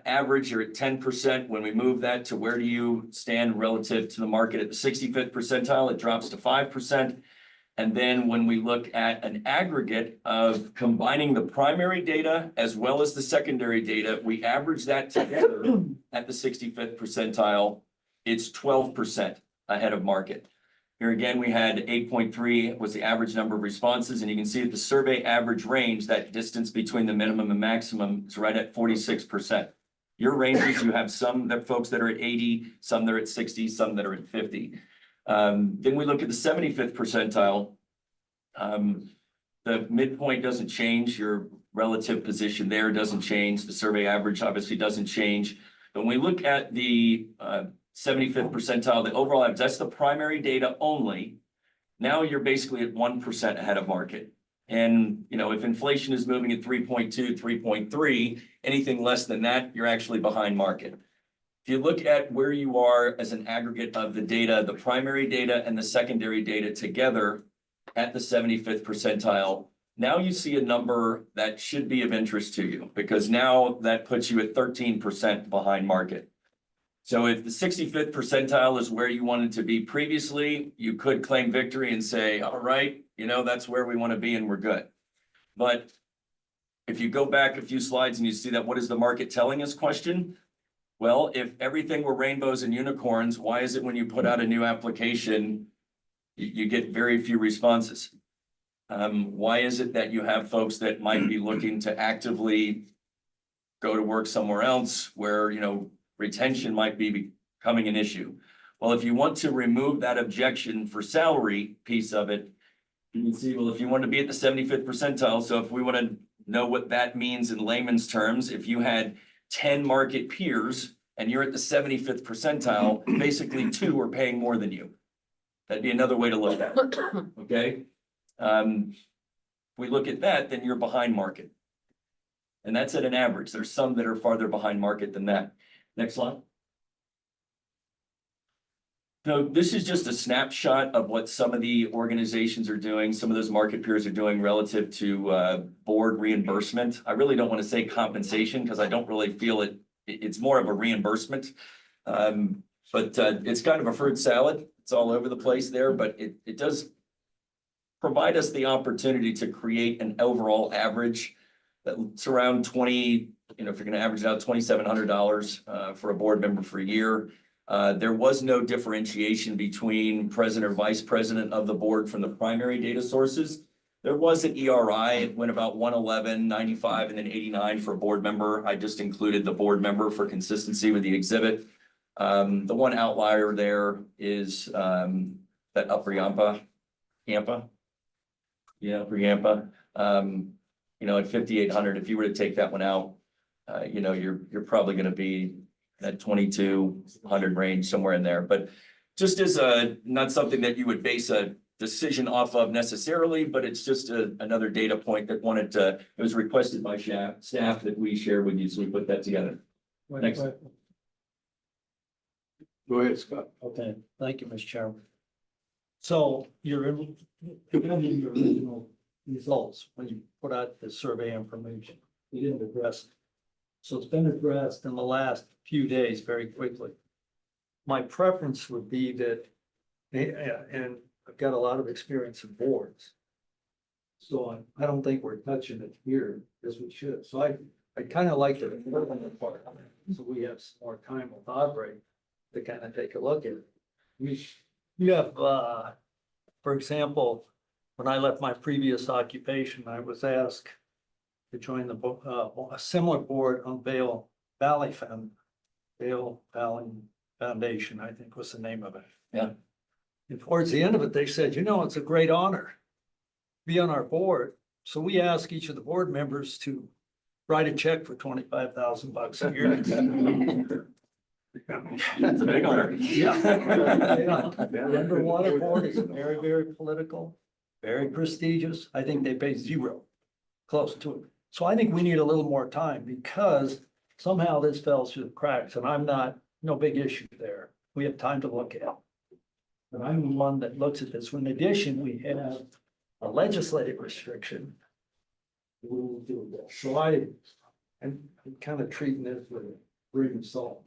average, you're at 10%. When we move that to where do you stand relative to the market at the 65th percentile, it drops to 5%. And then when we look at an aggregate of combining the primary data as well as the secondary data, we average that together at the 65th percentile, it's 12% ahead of market. Here again, we had 8.3 was the average number of responses, and you can see that the survey average range, that distance between the minimum and maximum, is right at 46%. Your ranges, you have some that folks that are at 80, some that are at 60, some that are at 50. Then we look at the 75th percentile. The midpoint doesn't change. Your relative position there doesn't change. The survey average obviously doesn't change. But when we look at the 75th percentile, the overall average, that's the primary data only. Now you're basically at 1% ahead of market. And, you know, if inflation is moving at 3.2, 3.3, anything less than that, you're actually behind market. If you look at where you are as an aggregate of the data, the primary data and the secondary data together at the 75th percentile, now you see a number that should be of interest to you because now that puts you at 13% behind market. So if the 65th percentile is where you wanted to be previously, you could claim victory and say, all right, that's where we want to be and we're good. But if you go back a few slides and you see that what is the market telling us question? Well, if everything were rainbows and unicorns, why is it when you put out a new application, you get very few responses? Why is it that you have folks that might be looking to actively go to work somewhere else where, retention might be becoming an issue? Well, if you want to remove that objection for salary piece of it, you can see, well, if you want to be at the 75th percentile, so if we want to know what that means in layman's terms, if you had 10 market peers and you're at the 75th percentile, basically 2 are paying more than you. That'd be another way to look at it, okay? If we look at that, then you're behind market. And that's at an average. There's some that are farther behind market than that. Next slide. So this is just a snapshot of what some of the organizations are doing, some of those market peers are doing relative to board reimbursement. I really don't want to say compensation because I don't really feel it's more of a reimbursement. But it's kind of a fruit salad. It's all over the place there, but it does provide us the opportunity to create an overall average that's around 20, if you're going to average it out, $2,700 for a board member for a year. There was no differentiation between president or vice president of the board from the primary data sources. There was an ERI, it went about 111, 95, and then 89 for a board member. I just included the board member for consistency with the exhibit. The one outlier there is that Upper Yampa. Yeah, Upper Yampa. At 5,800, if you were to take that one out, you're probably going to be that 2,200 range, somewhere in there. But just as not something that you would base a decision off of necessarily, but it's just another data point that it was requested by staff that we share with you, so we put that together. Next. Go ahead, Scott. Okay, thank you, Mr. Chairman. So your original results, when you put out the survey information, you didn't address it. So it's been addressed in the last few days very quickly. My preference would be that, and I've got a lot of experience in boards. So I don't think we're touching it here as we should. So I kind of like the part of it. So we have some more time with Aubrey to kind of take a look at it. You have, for example, when I left my previous occupation, I was asked to join a similar board on Vail Valley Foundation, I think was the name of it. Yeah. And towards the end of it, they said, it's a great honor to be on our board. So we ask each of the board members to write a check for $25,000 a year. That's a big honor. Yeah. Denver Water Board is very, very political, very prestigious. I think they pay zero, close to it. So I think we need a little more time because somehow this fell through the cracks and no big issue there. We have time to look at it. But I'm the one that looks at this. In addition, we have a legislative restriction. We'll do this. So I'm kind of treating this with a grain of salt.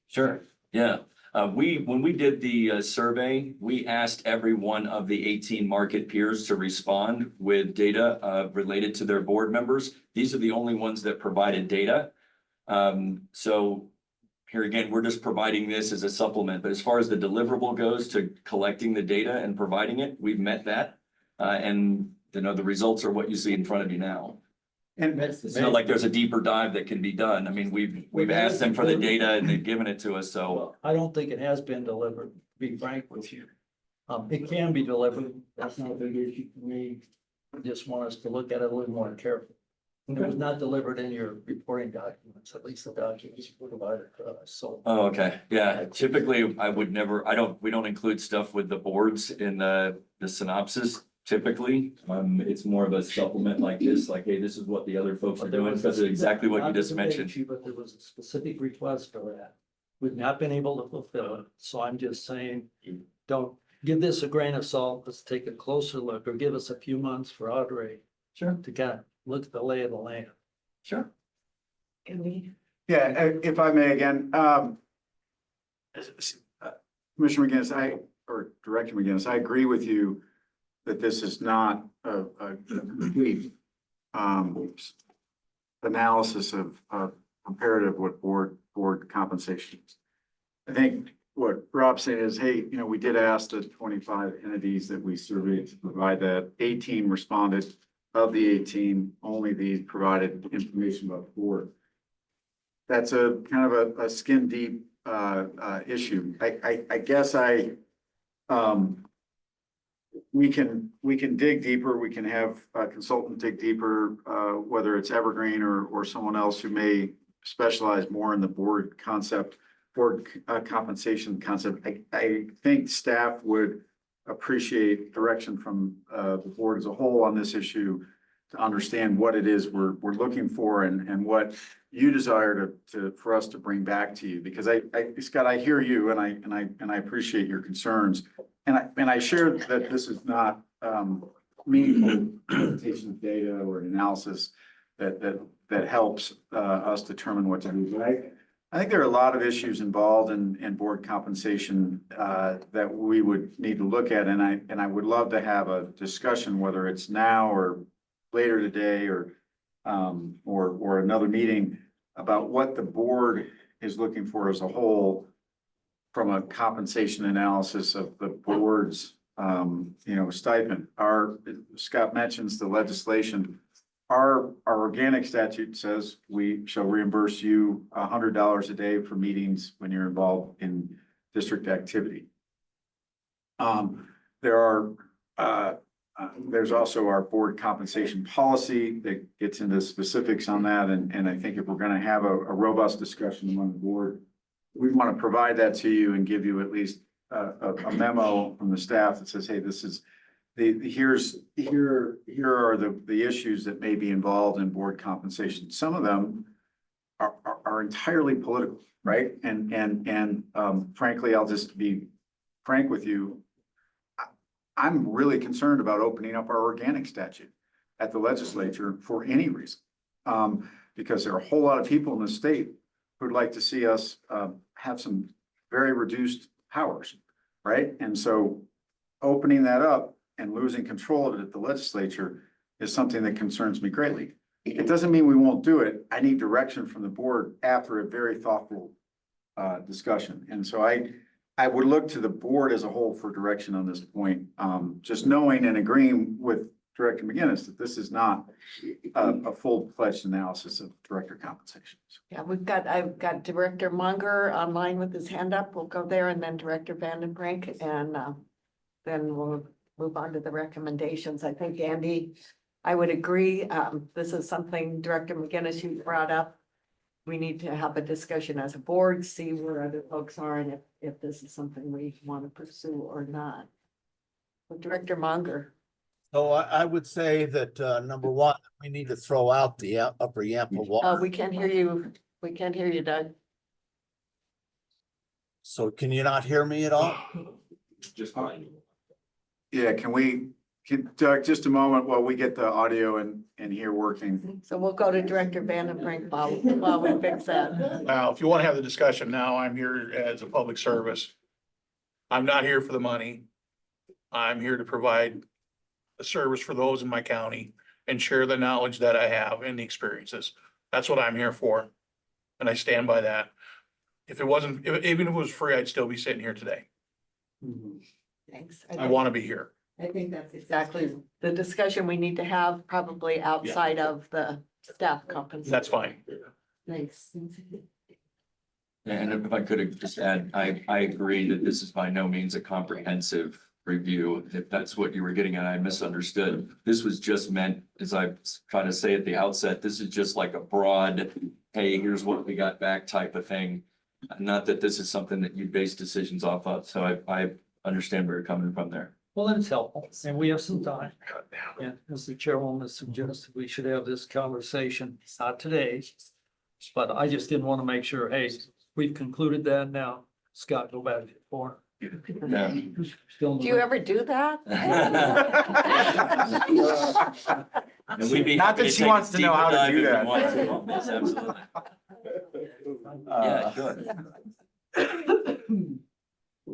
Sure, yeah. When we did the survey, we asked every one of the 18 market peers to respond with data related to their board members. These are the only ones that provided data. So here again, we're just providing this as a supplement, but as far as the deliverable goes to collecting the data and providing it, we've met that. And the results are what you see in front of you now. And It's not like there's a deeper dive that can be done. I mean, we've asked them for the data and they've given it to us, so. Well, I don't think it has been delivered, to be frank with you. It can be delivered. That's not a big issue for me. I just want us to look at it a little more carefully. It was not delivered in your reporting documents, at least the documents you provided to us, so. Oh, okay. Yeah, typically we don't include stuff with the boards in the synopsis. Typically, it's more of a supplement like this, like, hey, this is what the other folks are doing, because of exactly what you just mentioned. But there was a specific request for that. We've not been able to fulfill it, so I'm just saying, don't give this a grain of salt. Let's take a closer look, or give us a few months for Audrey. Sure. To kind of look at the lay of the land. Sure. Can we? Yeah, if I may again, Commissioner McGinnis, or Director McGinnis, I agree with you that this is not a complete analysis of comparative with board compensations. I think what Rob's saying is, hey, we did ask the 25 entities that we surveyed to provide that. 18 responded. Of the 18, only these provided information about the board. That's a kind of a skin deep issue. I guess we can dig deeper. We can have a consultant dig deeper, whether it's Evergreen or someone else who may specialize more in the board compensation concept. I think staff would appreciate direction from the board as a whole on this issue to understand what it is we're looking for and what you desire for us to bring back to you. Because Scott, I hear you and I appreciate your concerns. And I share that this is not meaningful presentation of data or analysis that helps us determine what to do. But I think there are a lot of issues involved in board compensation that we would need to look at, and I would love to have a discussion, whether it's now or later today or another meeting, about what the board is looking for as a whole from a compensation analysis of the board's stipend. Scott mentions the legislation. Our organic statute says we shall reimburse you $100 a day for meetings when you're involved in district activity. There's also our board compensation policy that gets into specifics on that. And I think if we're going to have a robust discussion among the board, we want to provide that to you and give you at least a memo from the staff that says, hey, this is here are the issues that may be involved in board compensation. Some of them are entirely political, right? And frankly, I'll just be frank with you. I'm really concerned about opening up our organic statute at the legislature for any reason. Because there are a whole lot of people in the state who'd like to see us have some very reduced powers, right? And so opening that up and losing control of it at the legislature is something that concerns me greatly. It doesn't mean we won't do it. I need direction from the board after a very thoughtful discussion. And so I would look to the board as a whole for direction on this point. Just knowing and agreeing with Director McGinnis that this is not a full-fledged analysis of director compensation. Yeah, I've got Director Munger online with his hand up. We'll go there, and then Director Vandenbrink, and then we'll move on to the recommendations. I think, Andy, I would agree. This is something Director McGinnis, you brought up. We need to have a discussion as a board, see where other folks are, and if this is something we want to pursue or not. But Director Munger. So I would say that, number one, we need to throw out the upper Yampa water. We can't hear you. We can't hear you, Doug. So can you not hear me at all? Just fine. Yeah, Doug, just a moment while we get the audio and here working. So we'll go to Director Vandenbrink while we fix that. Now, if you want to have the discussion now, I'm here as a public service. I'm not here for the money. I'm here to provide a service for those in my county and share the knowledge that I have and the experiences. That's what I'm here for. And I stand by that. If it wasn't, even if it was free, I'd still be sitting here today. Thanks. I want to be here. I think that's exactly the discussion we need to have, probably outside of the staff compensation. That's fine. Thanks. And if I could just add, I agree that this is by no means a comprehensive review. If that's what you were getting at, I misunderstood. This was just meant, as I try to say at the outset, this is just like a broad, hey, here's what we got back type of thing. Not that this is something that you base decisions off of. So I understand where you're coming from there. Well, it's helpful, and we have some time. And as the chairwoman has suggested, we should have this conversation, not today. But I just didn't want to make sure, hey, we've concluded that now. Scott, go back to the floor. Yeah. Do you ever do that? And we'd be Not happy that she take a wants to know how to deeper do dive if that. we want to on this, absolutely. Yeah, good.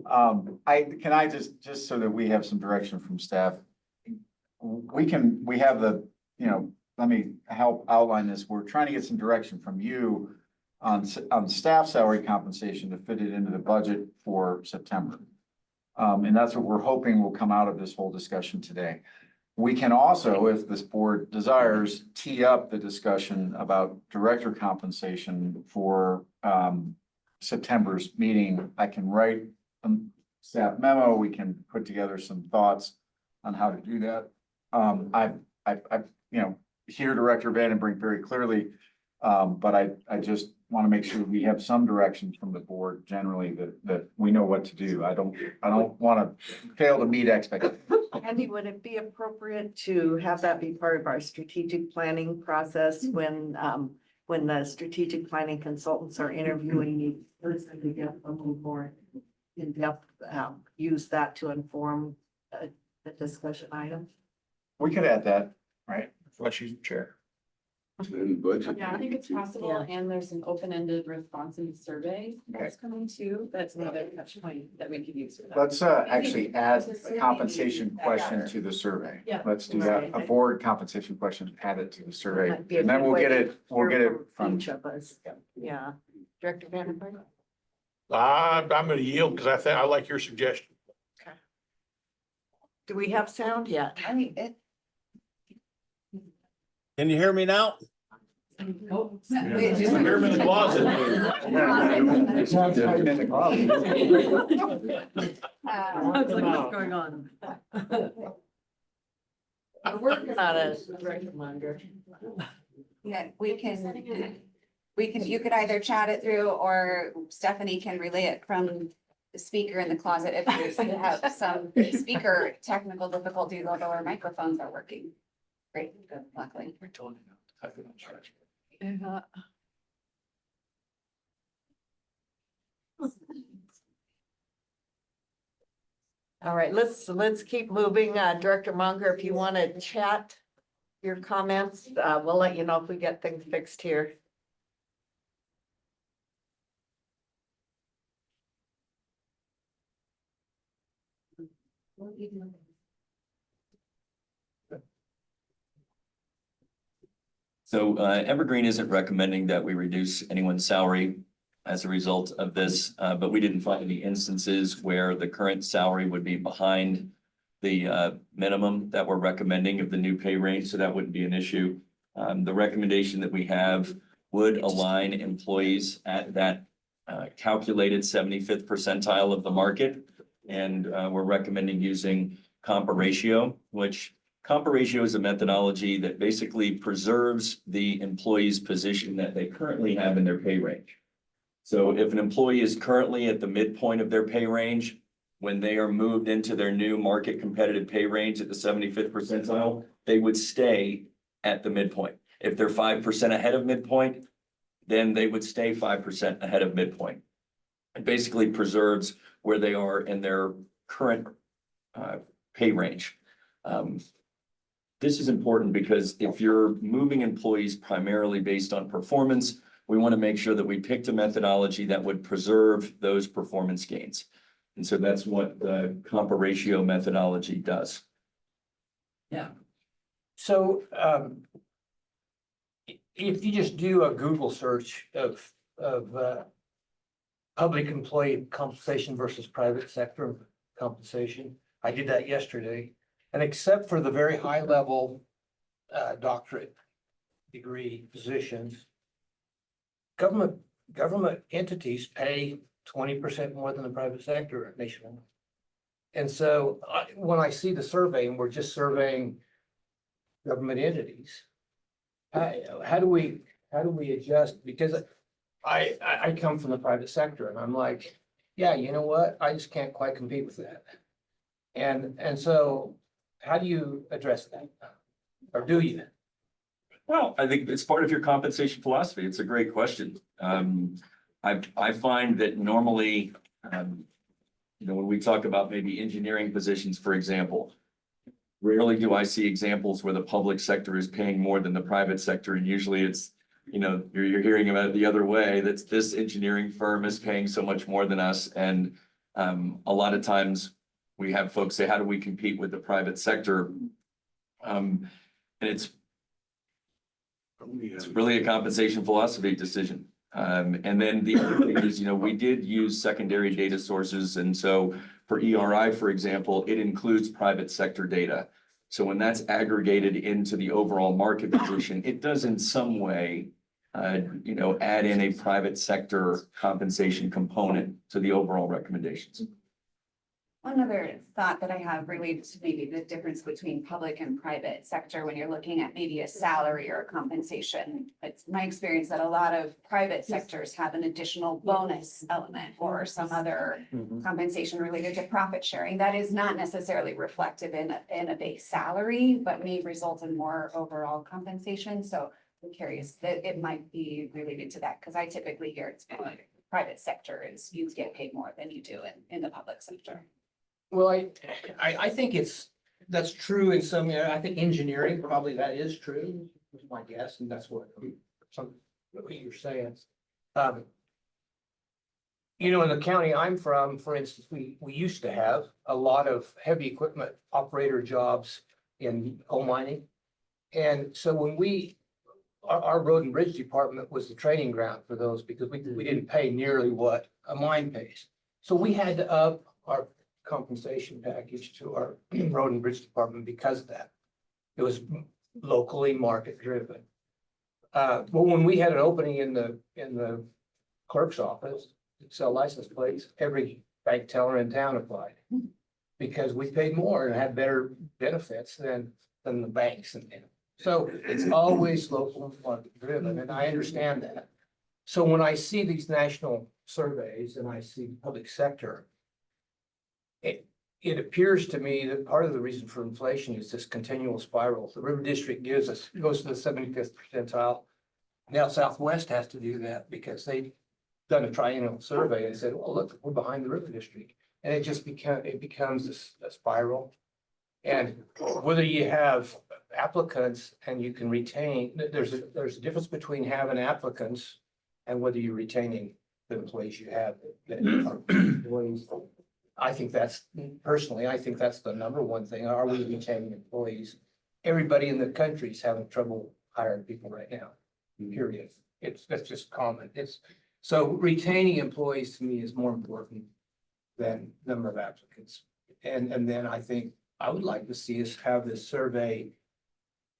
Can I just so that we have some direction from staff. We have the, let me help outline this. We're trying to get some direction from you on staff salary compensation to fit it into the budget for September. And that's what we're hoping will come out of this whole discussion today. We can also, if this board desires, tee up the discussion about director compensation for September's meeting. I can write a staff memo. We can put together some thoughts on how to do that. I hear Director Vandenbrink very clearly, but I just want to make sure we have some direction from the board generally that we know what to do. I don't want to fail to meet expectations. Andy, would it be appropriate to have that be part of our strategic planning process when the strategic planning consultants are interviewing you? Person to get a little more in depth, use that to inform the discussion item. We could add that, right? What she's chair. Yeah, I think it's possible, and there's an open-ended responsive survey that's coming too. That's another touch point that we could use. for that. Let's actually add a compensation question to the survey. Yeah. Let's do that. A board compensation question, add it to the survey. Might be a And then good we'll way get to it, we'll hear get it from. each of us. Yeah. Director Vandenberg? I'm gonna yield because I think I like your suggestion. Do we have sound yet? Can you hear me now? Nope. Hear him in the closet. It sounds like in the closet. What's going on? I'm working on it. Director Munger. Yeah, you could either chat it through or Stephanie can relay it from the speaker in the closet if you have some speaker technical difficulties, although our microphones are working. Great, good, luckily. All right, let's keep moving. Director Munger, if you want to chat your comments, we'll let you know if we get things fixed here. So Evergreen isn't recommending that we reduce anyone's salary as a result of this, but we didn't find any instances where the current salary would be behind the minimum that we're recommending of the new pay range, so that wouldn't be an issue. The recommendation that we have would align employees at that calculated 75th percentile of the market. And we're recommending using compa ratio, which compa ratio is a methodology that basically preserves the employee's position that they currently have in their pay range. So if an employee is currently at the midpoint of their pay range, when they are moved into their new market competitive pay range at the 75th percentile, they would stay at the midpoint. If they're 5% ahead of midpoint, then they would stay 5% ahead of midpoint. It basically preserves where they are in their current pay range. This is important because if you're moving employees primarily based on performance, we want to make sure that we picked a methodology that would preserve those performance gains. And so that's what the compa ratio methodology does. Yeah. So if you just do a Google search of public employee compensation versus private sector compensation, I did that yesterday. And except for the very high level doctorate degree positions, government entities pay 20% more than the private sector nationwide. And so when I see the survey, and we're just surveying government entities, how do we adjust? Because I come from the private sector and I'm like, yeah, you know what? I just can't quite compete with that. And so how do you address that? Or do you? Well, I think it's part of your compensation philosophy. It's a great question. I find that normally, when we talk about maybe engineering positions, for example, rarely do I see examples where the public sector is paying more than the private sector. And usually it's, you're hearing about it the other way, that's this engineering firm is paying so much more than us. And A lot of times we have folks say, how do we compete with the private sector? And it's really a compensation philosophy decision. And then the other thing is, we did use secondary data sources. And so for ERI, for example, it includes private sector data. So when that's aggregated into the overall market position, it does in some way, add in a private sector compensation component to the overall recommendations. One other thought that I have related to maybe the difference between public and private sector when you're looking at maybe a salary or a compensation. It's my experience that a lot of private sectors have an additional bonus element or some other compensation related to profit sharing. That is not necessarily reflective in a base salary, but may result in more overall compensation. So I'm curious that it might be related to that because I typically hear it's private sector is you get paid more than you do in the public sector. Well, I think that's true in some, I think engineering, probably that is true, is my guess, and that's what you're saying. In the county I'm from, for instance, we used to have a lot of heavy equipment operator jobs in coal mining. And so when our road and bridge department was the training ground for those because we didn't pay nearly what a mine pays. So we had to up our compensation package to our road and bridge department because of that. It was locally market driven. But when we had an opening in the clerk's office to sell license plates, every bank teller in town applied because we paid more and had better benefits than the banks. And so it's always local market driven, and I understand that. So when I see these national surveys and I see public sector, it appears to me that part of the reason for inflation is this continual spiral. The River District goes to the 75th percentile. Now Southwest has to do that because they've done a triennial survey and said, well, look, we're behind the River District. And it becomes a spiral. And whether you have applicants and you can retain, there's a difference between having applicants and whether you're retaining the employees you have. That are employees. I think that's the number one thing. Are we retaining employees? Everybody in the country is having trouble hiring people right now, period. That's just common. So retaining employees to me is more important than number of applicants. And then I think I would like to see us have this survey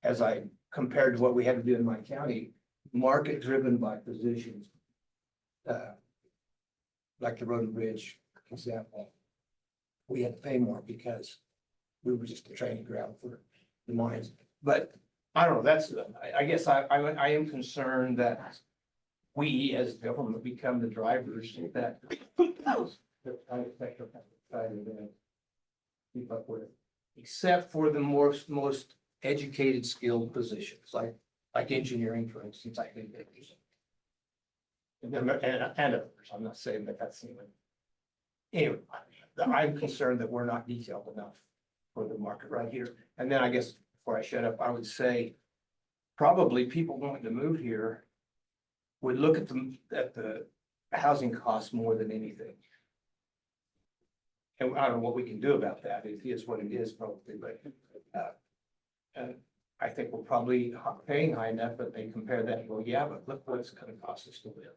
as I compared to what we had to do in my county, market driven by positions. Like the road and bridge example. We had to pay more because we were just a training ground for the mines. But I don't know, I guess I am concerned that we as government become the drivers that the private sector has decided to keep up with, except for the most educated, skilled positions, like engineering, for instance, I think. And others, I'm not saying that that's the only. Anyway, I'm concerned that we're not detailed enough for the market right here. And then I guess before I shut up, I would say probably people wanting to move here would look at the housing costs more than anything. And I don't know what we can do about that. It is what it is probably, but I think we're probably paying high enough that they compare that and go, yeah, but look what it's going to cost us to live.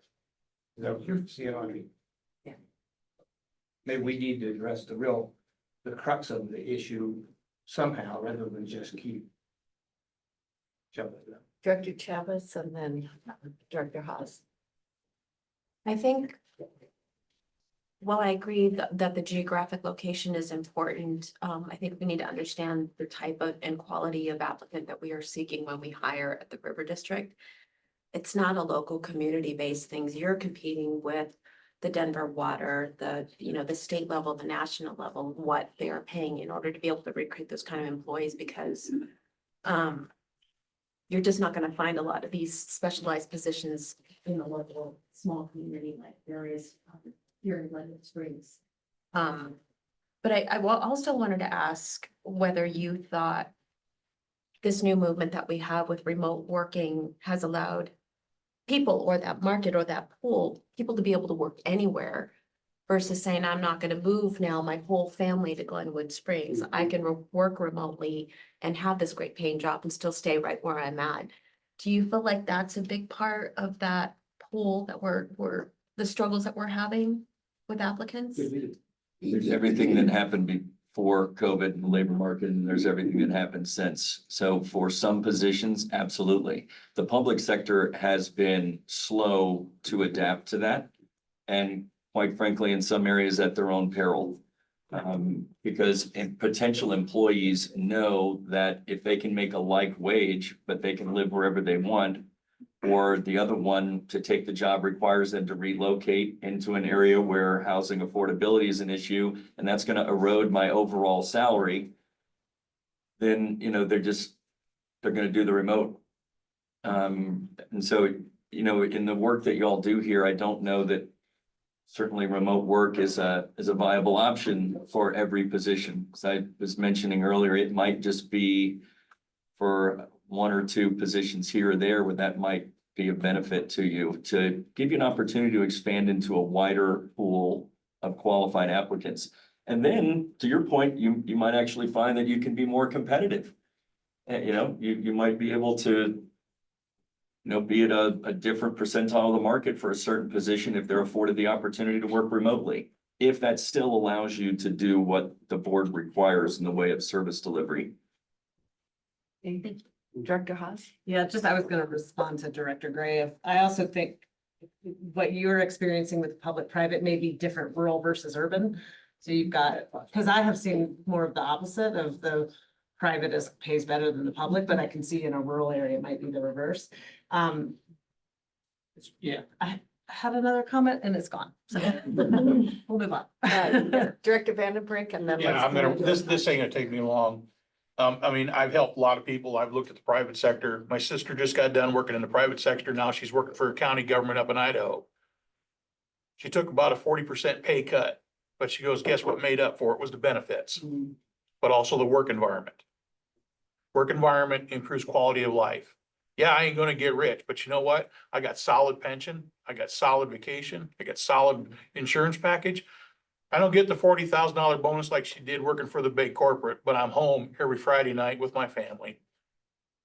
Is that what you're seeing on me? Yeah. Maybe we need to address the crux of the issue somehow, rather than just keep jumping it up. Director Chavez and then Director Haas. I think, while I agree that the geographic location is important, I think we need to understand the type of and quality of applicant that we are seeking when we hire at the River District. It's not a local community-based things. You're competing with the Denver Water, the state level, the national level, what they are paying in order to be able to recruit those kind of employees, because you're just not going to find a lot of these specialized positions in the local small community like there is here in London Springs. But I also wanted to ask whether you thought this new movement that we have with remote working has allowed people or that market or that pool, people to be able to work anywhere. versus saying, I'm not gonna move now my whole family to Glenwood Springs. I can work remotely and have this great paying job and still stay right where I'm at. Do you feel like that's a big part of that pool that we're the struggles that we're having with applicants? There's everything that happened before COVID in the labor market, and there's everything that happened since. So for some positions, absolutely. The public sector has been slow to adapt to that. And quite frankly, in some areas at their own peril. Because potential employees know that if they can make a like wage, but they can live wherever they want, or the other one to take the job requires them to relocate into an area where housing affordability is an issue, and that's gonna erode my overall salary, then, you know, they're gonna do the remote. And so, you know, in the work that y'all do here, I don't know that certainly remote work is a viable option for every position. As I was mentioning earlier, it might just be for one or two positions here or there where that might be a benefit to you, to give you an opportunity to expand into a wider pool of qualified applicants. And then, to your point, you might actually find that you can be more competitive. You know, you might be able to, you know, be at a different percentile of the market for a certain position if they're afforded the opportunity to work remotely. If that still allows you to do what the board requires in the way of service delivery. Director Haas? Yeah, just I was gonna respond to Director Gray. I also think what you're experiencing with public-private may be different rural versus urban. So you've got, because I have seen more of the opposite of the private pays better than the public, but I can see in a rural area, it might be the reverse. Yeah, I had another comment and it's gone. So we'll move on. Director Vandenbrink and then. Yeah, let's I'm go gonna, into- this ain't gonna take me long. I mean, I've helped a lot of people. I've looked at the private sector. My sister just got done working in the private sector. Now she's working for a county government up in Idaho. She took about a 40% pay cut, but she goes, guess what made up for it was the benefits, but also the work environment. Work environment improves quality of life. Yeah, I ain't gonna get rich, but you know what? I got solid pension, I got solid vacation, I got solid insurance package. I don't get the $40,000 bonus like she did working for the big corporate, but I'm home every Friday night with my family.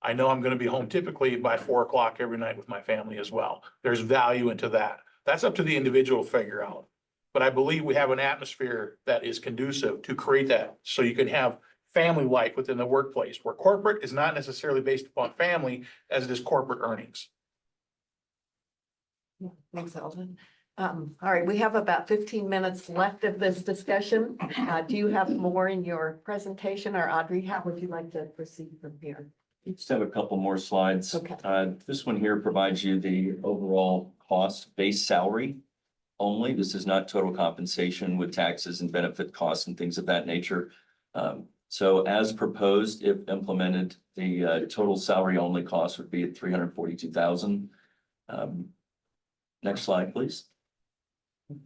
I know I'm gonna be home typically by 4 o'clock every night with my family as well. There's value into that. That's up to the individual to figure out. But I believe we have an atmosphere that is conducive to create that, so you can have family life within the workplace, where corporate is not necessarily based upon family as it is corporate earnings. Thanks, Alden. All right, we have about 15 minutes left of this discussion. Do you have more in your presentation, or Audrey, how would you like to proceed from here? Just have a couple more slides. Okay. This one here provides you the overall cost base salary only. This is not total compensation with taxes and benefit costs and things of that nature. So as proposed, if implemented, the total salary only cost would be at $342,000. Next slide, please.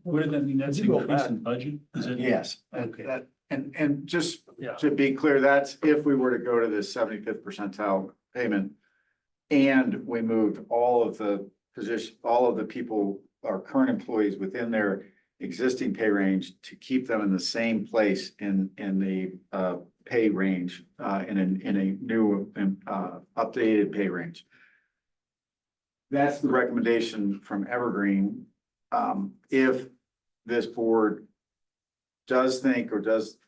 What did that mean? That's increase in budget? Is it? Yes, Okay. and just Yeah. to be clear, that's if we were to go to the 75th percentile payment. And we moved all of the people, our current employees within their existing pay range to keep them in the same place in the pay range, in a new updated pay range. That's the recommendation from Evergreen. If this board does think or does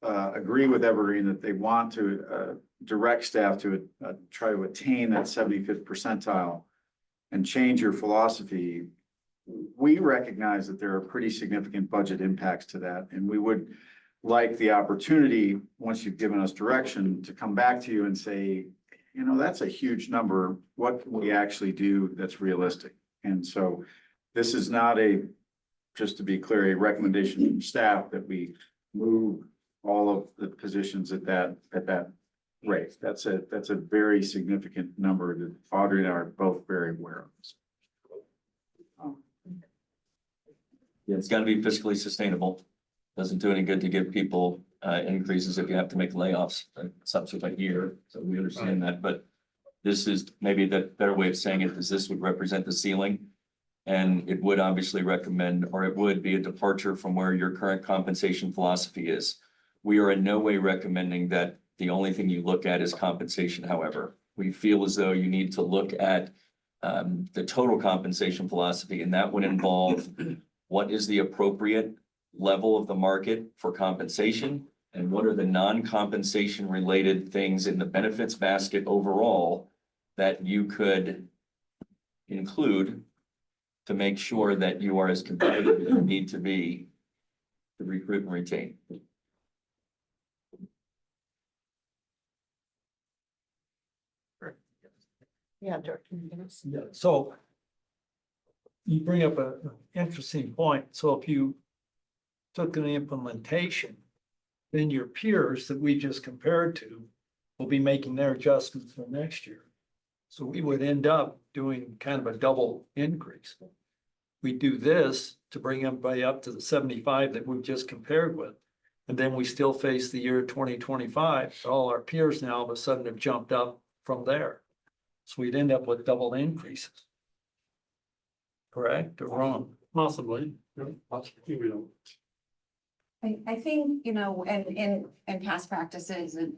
agree with Evergreen that they want to direct staff to try to attain that 75th percentile and change your philosophy, we recognize that there are pretty significant budget impacts to that, and we would like the opportunity, once you've given us direction, to come back to you and say, you know, that's a huge number. What can we actually do that's realistic? And so this is not just to be clear, a recommendation from staff that we move all of the positions at that rate. That's a very significant number that Audrey and I are both very aware of. Yeah, it's gotta be fiscally sustainable. Doesn't do any good to give people increases if you have to make layoffs a subsequent year. So we understand that, but this is maybe the better way of saying it is this would represent the ceiling. And it would obviously recommend, or it would be a departure from where your current compensation philosophy is. We are in no way recommending that the only thing you look at is compensation, however. We feel as though you need to look at the total compensation philosophy, and that would involve what is the appropriate level of the market for compensation, and what are the non-compensation related things in the benefits basket overall that you could include to make sure that you are as competitive as you need to be to recruit and retain. Yeah, Director. Yeah, so you bring up an interesting point. So if you took an implementation, then your peers that we just compared to will be making their adjustments for next year. So we would end up doing kind of a double increase. We do this to bring everybody up to the 75 that we've just compared with. And then we still face the year 2025. All our peers now all of a sudden have jumped up from there. So we'd end up with double increases. Correct or wrong? Possibly. Possibly, we don't. I think, in past practices and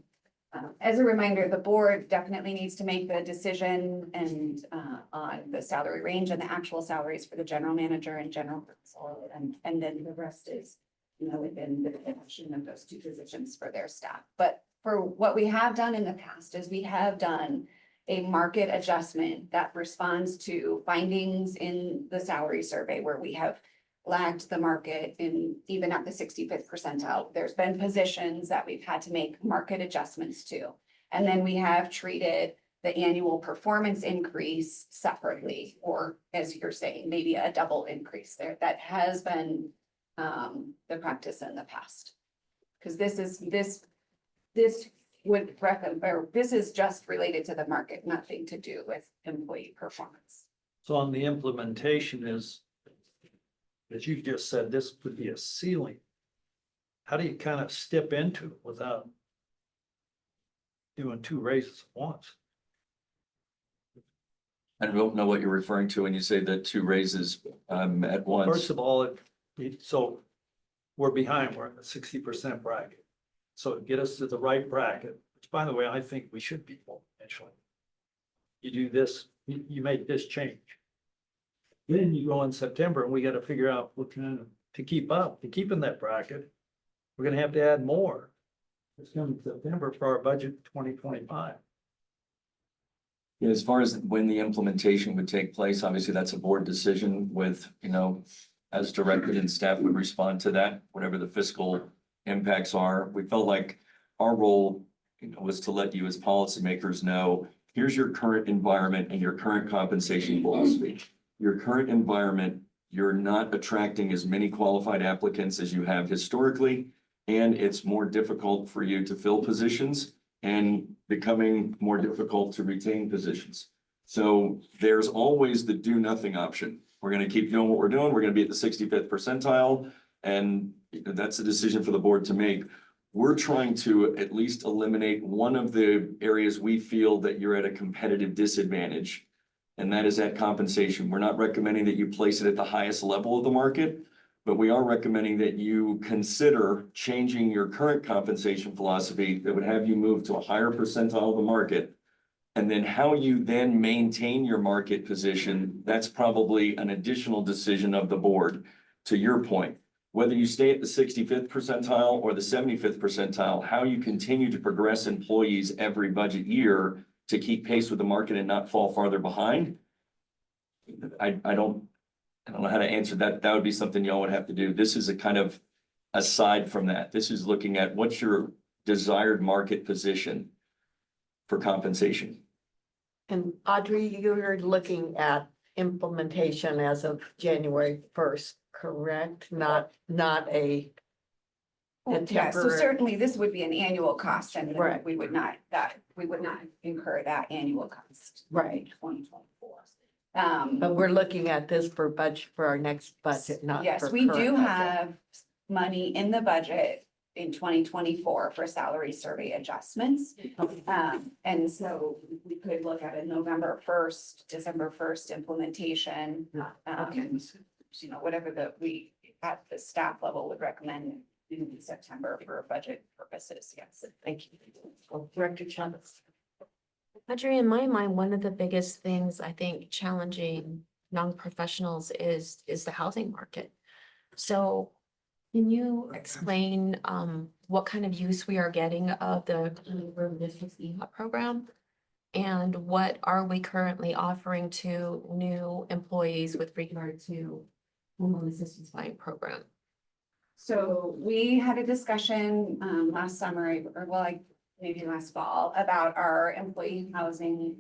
as a reminder, the board definitely needs to make the decision and on the salary range and the actual salaries for the general manager and general counsel. And then the rest is, within the definition of those two positions for their staff. But for what we have done in the past is we have done a market adjustment that responds to findings in the salary survey where we have lagged the market in even at the 65th percentile. There's been positions that we've had to make market adjustments to. And then we have treated the annual performance increase separately, or as you're saying, maybe a double increase there. That has been the practice in the past. Because this is just related to the market, nothing to do with employee performance. So on the implementation is, as you just said, this would be a ceiling. How do you kind of step into it without doing two raises at once? I don't know what you're referring to when you say the two raises at once. First of all, so we're behind, we're in the 60% bracket. So to get us to the right bracket, which by the way, I think we should be eventually. You do this, you make this change. Then you go in September and we got to figure out what kind of, to keep in that bracket. We're gonna have to add more. It's coming September for our budget 2025. Yeah, as far as when the implementation would take place, obviously that's a board decision with, as directed, and staff would respond to that, whatever the fiscal impacts are. We felt like our role, was to let you as policymakers know, here's your current environment and your current compensation philosophy. Your current environment, you're not attracting as many qualified applicants as you have historically, and it's more difficult for you to fill positions and becoming more difficult to retain positions. So there's always the do nothing option. We're going to keep doing what we're doing. We're going to be at the 65th percentile, and that's a decision for the board to make. We're trying to at least eliminate one of the areas we feel that you're at a competitive disadvantage, and that is at compensation. We're not recommending that you place it at the highest level of the market, but we are recommending that you consider changing your current compensation philosophy that would have you move to a higher percentile of the market. And then how you then maintain your market position, that's probably an additional decision of the board. To your point, whether you stay at the 65th percentile or the 75th percentile, how you continue to progress employees every budget year to keep pace with the market and not fall farther behind. I don't know how to answer that. That would be something y'all would have to do. This is a kind of aside from that. This is looking at what's your desired market position for compensation. And Audrey, you're looking at implementation as of January 1st, correct? Not a Yeah, so temporary. certainly this would be an annual cost and Right. we would not incur that annual cost. Right. 2024. But we're looking at this for budget, for our next budget, not. Yes, for we do current budget. have money in the budget in 2024 for salary survey adjustments. And so we could look at a November first, December first implementation. You know, whatever we at the staff level would recommend in September for budget purposes, yes. Thank you. Well, Director Chavez. Audrey, in my mind, one of the biggest things I think challenging young professionals is the housing market. So can you explain what kind of use we are getting of the Urban Districts EHOP program? And what are we currently offering to new employees with regard to homeowner assistance buying program? So we had a discussion last summer, or well, like maybe last fall, about our employee housing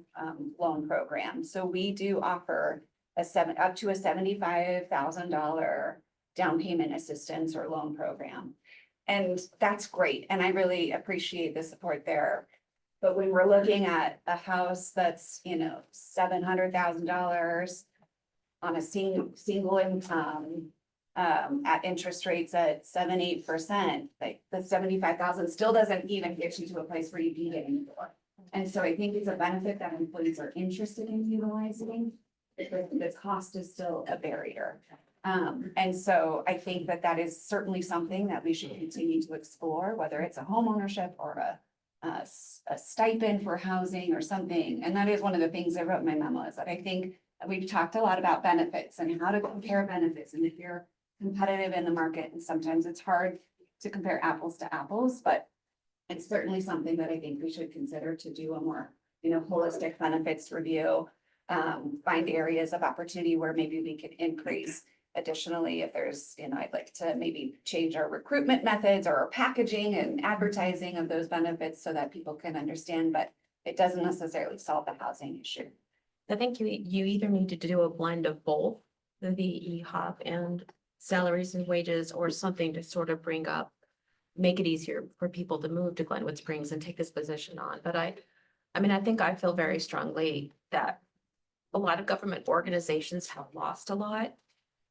loan program. So we do offer up to a $75,000 down payment assistance or loan program. And that's great. And I really appreciate the support there. But when we're looking at a house that's, you know, $700,000 on a single income, at interest rates at 7-8%, like the 75,000 still doesn't even get you to a place where you can get anymore. And so I think it's a benefit that employees are interested in utilizing. The cost is still a barrier. And so I think that is certainly something that we should continue to explore, whether it's a home ownership or a stipend for housing or something. And that is one of the things I wrote in my memo, is that I think we've talked a lot about benefits and how to compare benefits. And if you're competitive in the market, and sometimes it's hard to compare apples to apples, but it's certainly something that I think we should consider to do a more, you know, holistic benefits review. Find areas of opportunity where maybe we could increase. Additionally, if there's, you know, I'd like to maybe change our recruitment methods or our packaging and advertising of those benefits so that people can understand, but it doesn't necessarily solve the housing issue. I think you either need to do a blend of both the EHOP and salaries and wages, or something to sort of make it easier for people to move to Glenwood Springs and take this position on. But I mean, I think I feel very strongly that a lot of government organizations have lost a lot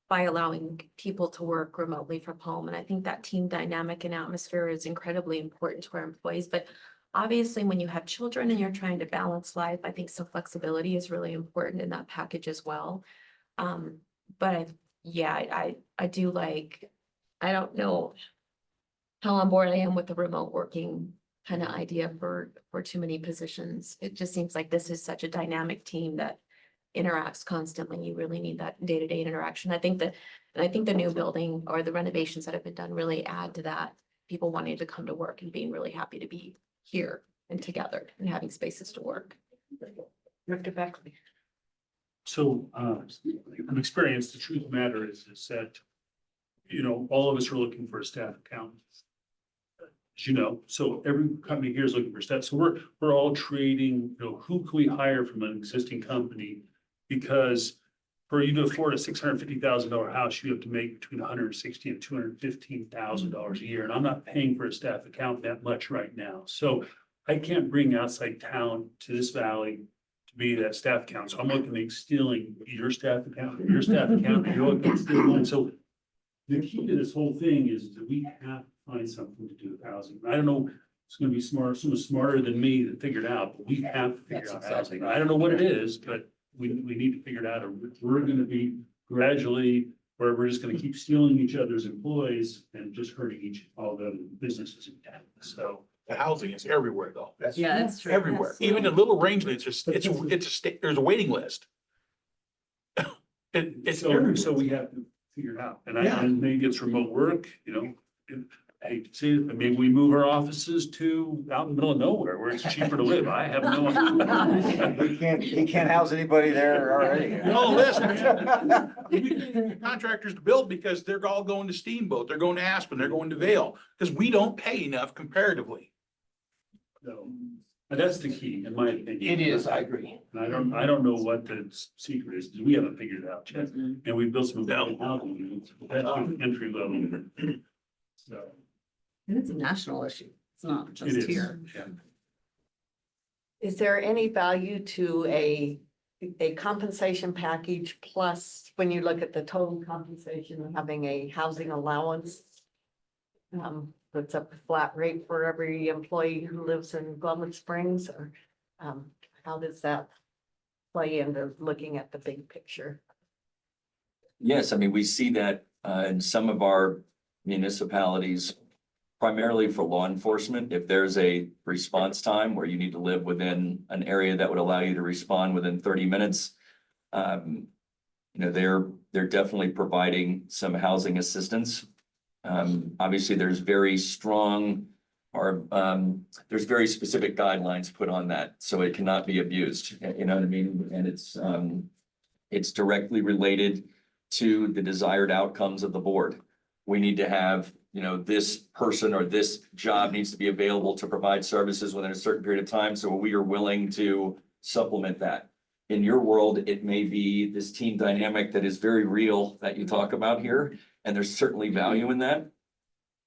by allowing people to work remotely from home. And I think that team dynamic and atmosphere is incredibly important to our employees. But obviously, when you have children and you're trying to balance life, I think some flexibility is really important in that package as well. But I do like, I don't know how on board I am with the remote working kind of idea for too many positions. It just seems like this is such a dynamic team that interacts constantly. You really need that day-to-day interaction. I think the new building or the renovations that have been done really add to that. People wanting to come to work and being really happy to be here and together and having spaces to work. Director Beckley. So, from experience, the truth of the matter is that, you know, all of us are looking for a staff accountant. As you know, so every company here is looking for staff. So we're all trading, you know, who can we hire from an existing company? Because for you to afford a $650,000 house, you have to make between $160,000 and $215,000 a year. And I'm not paying for a staff accountant that much right now. So I can't bring outside talent to this valley to be that staff accountant. So I'm looking at stealing your staff accountant, you're looking at stealing one. So the key to this whole thing is that we have to find something to do with housing. I don't know, it's gonna be smart, someone smarter than me that figured it out, but we have to figure out housing. I don't know what it is, but we need to figure it out, or we're gonna be gradually, where we're just gonna keep stealing each other's employees and just hurting all the businesses in town. So. The housing is everywhere though. That's Yeah, that's true. everywhere. Even in little Rangeley, there's a waiting list. It's everywhere. So we have to figure it out, and Yeah. and maybe it's remote work, you know. I hate to see it, but maybe we move our offices to out in the middle of nowhere where it's cheaper to live. I have no idea. He can't house anybody there already. No, listen, man. We need contractors to build because they're all going to Steamboat, they're going to Aspen, they're going to Vail, because we don't pay enough comparatively. So, and that's the key, in my opinion. It is, I agree. And I don't know what the secret is, because we haven't figured it out yet. And we built some housing, that's entry level. So. And it's a national issue. It's not It just is, here. yeah. Is there any value to a compensation package plus, when you look at the total compensation, having a housing allowance? That's a flat rate for every employee who lives in Glenwood Springs, or, how does that play into looking at the big picture? Yes, I mean, we see that in some of our municipalities, primarily for law enforcement, if there's a response time where you need to live within an area that would allow you to respond within 30 minutes. They're definitely providing some housing assistance. Obviously, there's very strong there's very specific guidelines put on that, so it cannot be abused, you know what I mean? And it's directly related to the desired outcomes of the board. We need to have, this person or this job needs to be available to provide services within a certain period of time, so we are willing to supplement that. In your world, it may be this team dynamic that is very real that you talk about here, and there's certainly value in that.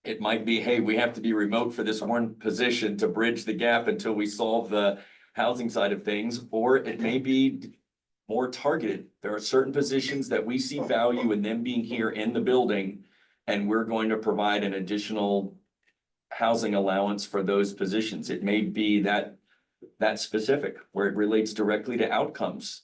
It might be, hey, we have to be remote for this one position to bridge the gap until we solve the housing side of things, or it may be more targeted. There are certain positions that we see value in them being here in the building, and we're going to provide an additional housing allowance for those positions. It may be that specific, where it relates directly to outcomes.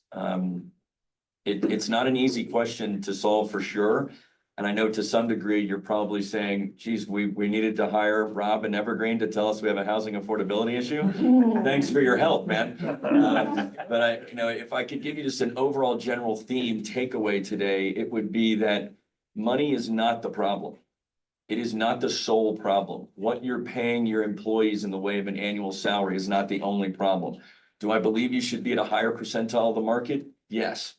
It's not an easy question to solve for sure. And I know to some degree, you're probably saying, geez, we needed to hire Rob and Evergreen to tell us we have a housing affordability issue. Thanks for your help, man. But if I could give you just an overall general theme takeaway today, it would be that money is not the problem. It is not the sole problem. What you're paying your employees in the way of an annual salary is not the only problem. Do I believe you should be at a higher percentile of the market? Yes.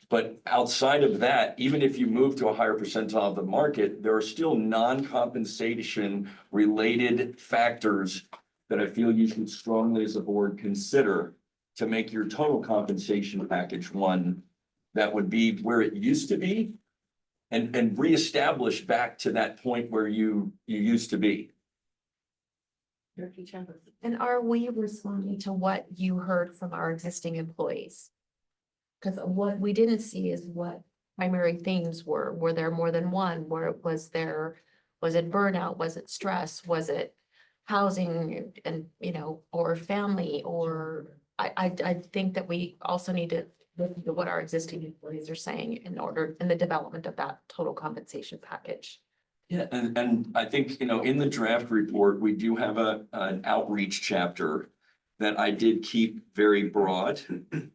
But outside of that, even if you move to a higher percentile of the market, there are still non-compensation related factors that I feel you should strongly as a board consider to make your total compensation package one that would be where it used to be and reestablish back to that point where you used to be. And are we responding to what you heard from our existing employees? Because what we didn't see is what primary themes were. Were there more than one? Was it burnout? Was it stress? Was it housing and, or family? Or I think that we also need to listen to what our existing employees are saying in the development of that total compensation package. Yeah, and I think, in the draft report, we do have an outreach chapter that I did keep very broad.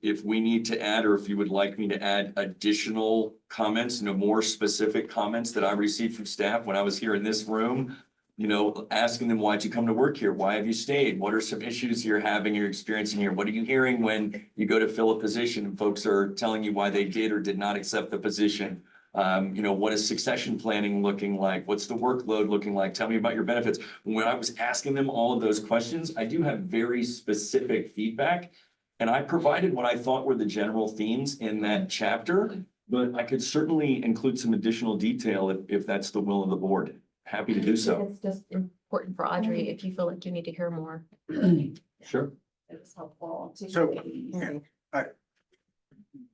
If we need to add, or if you would like me to add additional comments, more specific comments that I received from staff when I was here in this room, asking them, why'd you come to work here? Why have you stayed? What are some issues you're having, you're experiencing here? What are you hearing when you go to fill a position and folks are telling you why they did or did not accept the position? What is succession planning looking like? What's the workload looking like? Tell me about your benefits. When I was asking them all of those questions, I do have very specific feedback. And I provided what I thought were the general themes in that chapter, but I could certainly include some additional detail if that's the will of the board. Happy to do so. It's just important for Audrey if you feel like you need to hear more. Sure. It was helpful. So,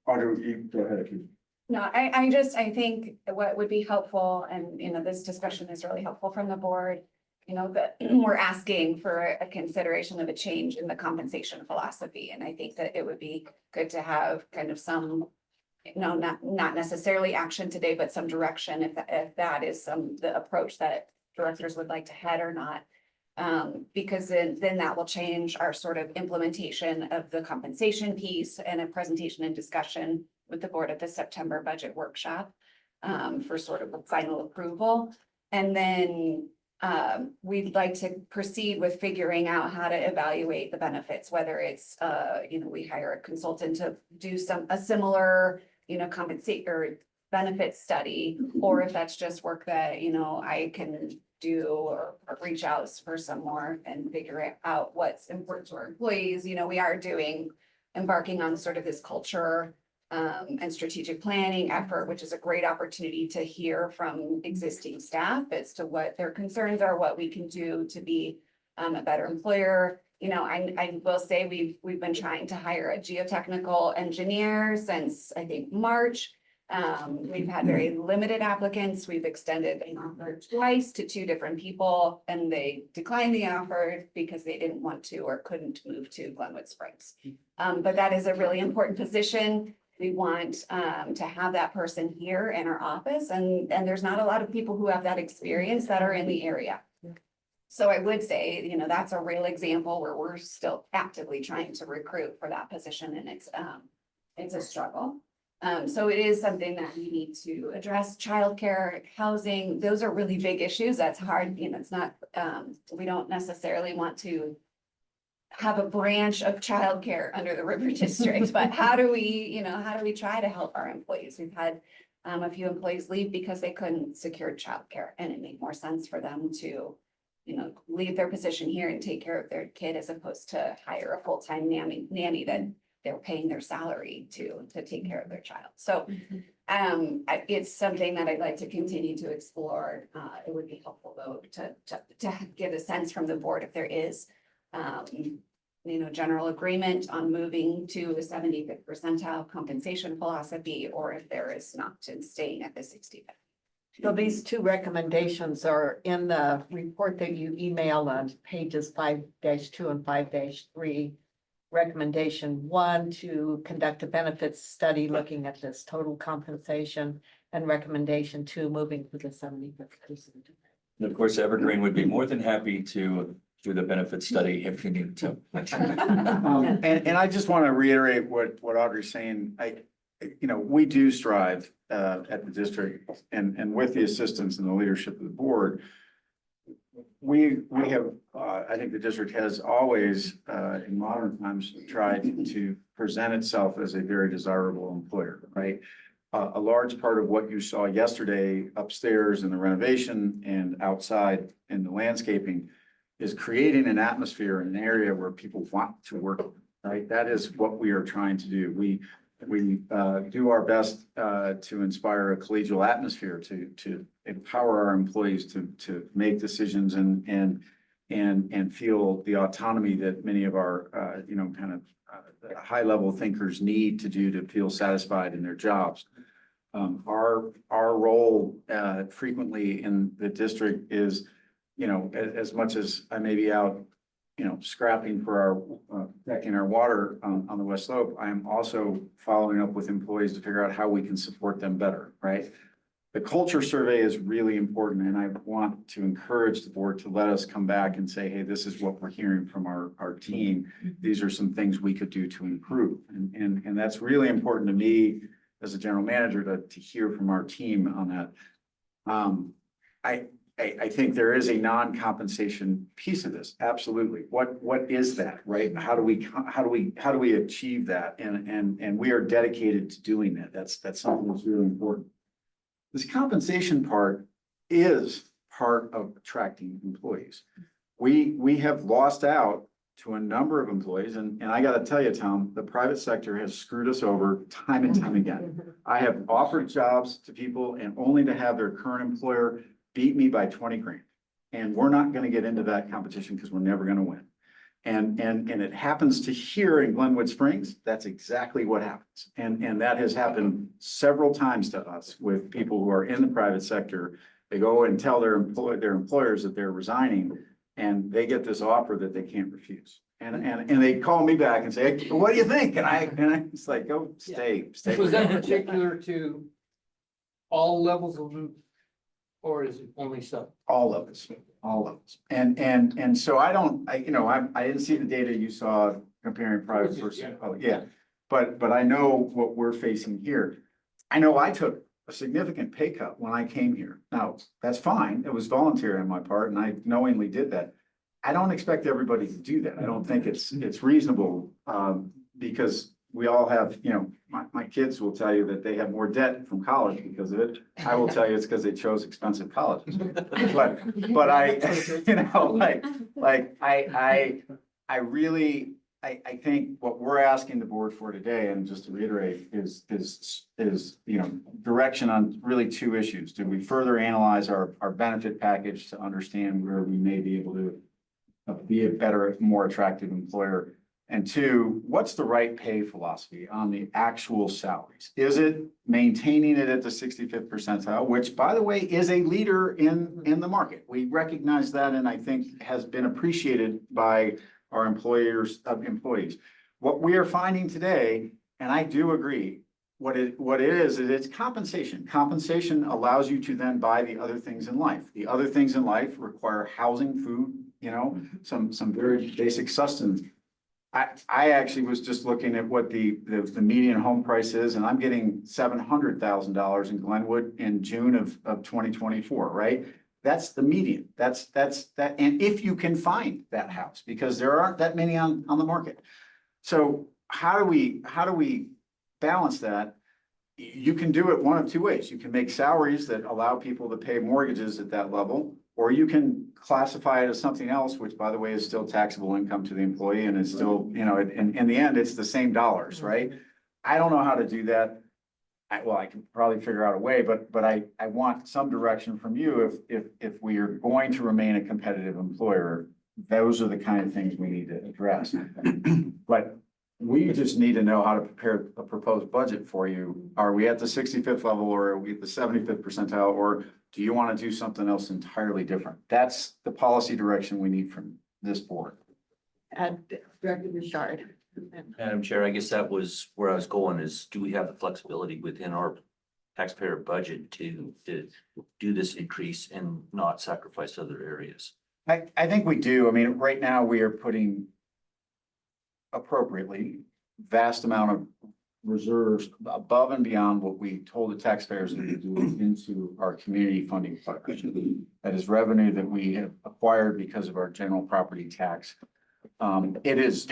Audrey, you go ahead. No, I think what would be helpful, and, this discussion is really helpful from the board, that we're asking for a consideration of a change in the compensation philosophy. And I think that it would be good to have kind of some, not necessarily action today, but some direction if that is the approach that directors would like to head or not. Because then that will change our sort of implementation of the compensation piece and a presentation and discussion with the board at the September budget workshop for sort of a final approval. And then we'd like to proceed with figuring out how to evaluate the benefits, whether it's, we hire a consultant to do a similar, compensate or benefit study, or if that's just work that, I can do or reach out for some more and figure out what's important to our employees. We are embarking on sort of this culture and strategic planning effort, which is a great opportunity to hear from existing staff as to what their concerns are, what we can do to be a better employer. I will say we've been trying to hire a geotechnical engineer since I think March. We've had very limited applicants. We've extended an offer twice to two different people and they declined the offer because they didn't want to or couldn't move to Glenwood Springs. But that is a really important position. We want to have that person here in our office and there's not a lot of people who have that experience that are in the area. So I would say, you know, that's a real example where we're still actively trying to recruit for that position and it's a struggle. So it is something that we need to address. Childcare, housing, those are really big issues. That's hard, you know, it's not, we don't necessarily want to have a branch of childcare under the River District, but how do we try to help our employees? We've had a few employees leave because they couldn't secure childcare and it made more sense for them to, you know, leave their position here and take care of their kid as opposed to hire a full-time nanny that they're paying their salary to take care of their child. So it's something that I'd like to continue to explore. It would be helpful though to get a sense from the board if there is you know, general agreement on moving to a 75th percentile compensation philosophy, or if there is not, and staying at the 65th. So these two recommendations are in the report that you emailed on pages 5-2 and 5-3. Recommendation 1 to conduct a benefits study looking at this total compensation, and recommendation 2 moving to the 75th percentile. And of course, Evergreen would be more than happy to do the benefit study if you need to. And I just want to reiterate what Audrey's saying. You know, we do strive at the district and with the assistance and the leadership of the board. We have, I think the district has always, in modern times, tried to present itself as a very desirable employer, right? A large part of what you saw yesterday upstairs in the renovation and outside in the landscaping is creating an atmosphere in an area where people want to work, right? That is what we are trying to do. We do our best to inspire a collegial atmosphere, to empower our employees to make decisions and feel the autonomy that many of our you know, kind of high level thinkers need to do to feel satisfied in their jobs. Our role frequently in the district is, you know, as much as I may be out, you know, scrapping for our, protecting our water on the West Slope, I am also following up with employees to figure out how we can support them better, right? The culture survey is really important, and I want to encourage the board to let us come back and say, hey, this is what we're hearing from our team. These are some things we could do to improve. And that's really important to me as a general manager to hear from our team on that. I think there is a non-compensation piece of this. Absolutely. What is that, right? How do we achieve that? And we are dedicated to doing that. That's something that's really important. This compensation part is part of attracting employees. We have lost out to a number of employees, and I got to tell you, Tom, the private sector has screwed us over time and time again. I have offered jobs to people and only to have their current employer beat me by 20 grand. And we're not going to get into that competition because we're never going to win. And it happens to here in Glenwood Springs, that's exactly what happens. And that has happened several times to us with people who are in the private sector. They go and tell their employers that they're resigning, and they get this offer that they can't refuse. And they call me back and say, hey, what do you think? And I it's like, go stay. Was that particular to all levels of, or is it only some? All of us. And so I didn't see the data you saw comparing private versus public. Yeah. But I know what we're facing here. I know I took a significant pay cut when I came here. Now, that's fine. It was voluntary on my part and I knowingly did that. I don't expect everybody to do that. I don't think it's reasonable because we all have, you know, my kids will tell you that they have more debt from college because of it. I will tell you it's because they chose expensive colleges. But I, you know, I really think what we're asking the board for today, and just to reiterate, is, you know, direction on really two issues. Do we further analyze our benefit package to understand where we may be able to be a better, more attractive employer? And two, what's the right pay philosophy on the actual salaries? Is it maintaining it at the 65th percentile, which by the way, is a leader in the market? We recognize that and I think has been appreciated by our employers, employees. What we are finding today, and I do agree, what it is it's compensation. Compensation allows you to then buy the other things in life. The other things in life require housing, food, you know, some very basic sustenance. I actually was just looking at what the median home price is, and I'm getting $700,000 in Glenwood in June of 2024, right? That's the median. That's that. And if you can find that house, because there aren't that many on the market. So how do we balance that? You can do it one of two ways. You can make salaries that allow people to pay mortgages at that level, or you can classify it as something else, which by the way, is still taxable income to the employee and is still, you know, in the end, it's the same dollars, right? I don't know how to do that. I can probably figure out a way, but I want some direction from you if we are going to remain a competitive employer, those are the kind of things we need to address. But we just need to know how to prepare a proposed budget for you. Are we at the 65th level or are we at the 75th percentile, or do you want to do something else entirely different? That's the policy direction we need from this board. And Director Richard. Madam Chair, I guess that was where I was going is, do we have the flexibility within our taxpayer budget to do this increase and not sacrifice other areas? I think we do. I mean, right now we are putting appropriately vast amount of reserves above and beyond what we told the taxpayers to do into our community funding partnership. That is revenue that we have acquired because of our general property tax. It is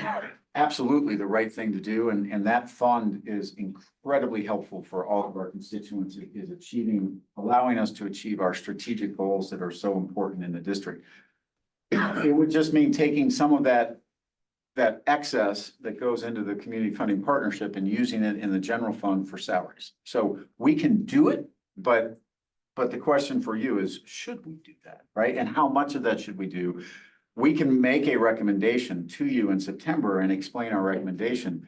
absolutely the right thing to do, and that fund is incredibly helpful for all of our constituents. It is allowing us to achieve our strategic goals that are so important in the district. It would just mean taking some of that excess that goes into the community funding partnership and using it in the general fund for salaries. So we can do it, but the question for you is, should we do that, right? And how much of that should we do? We can make a recommendation to you in September and explain our recommendation.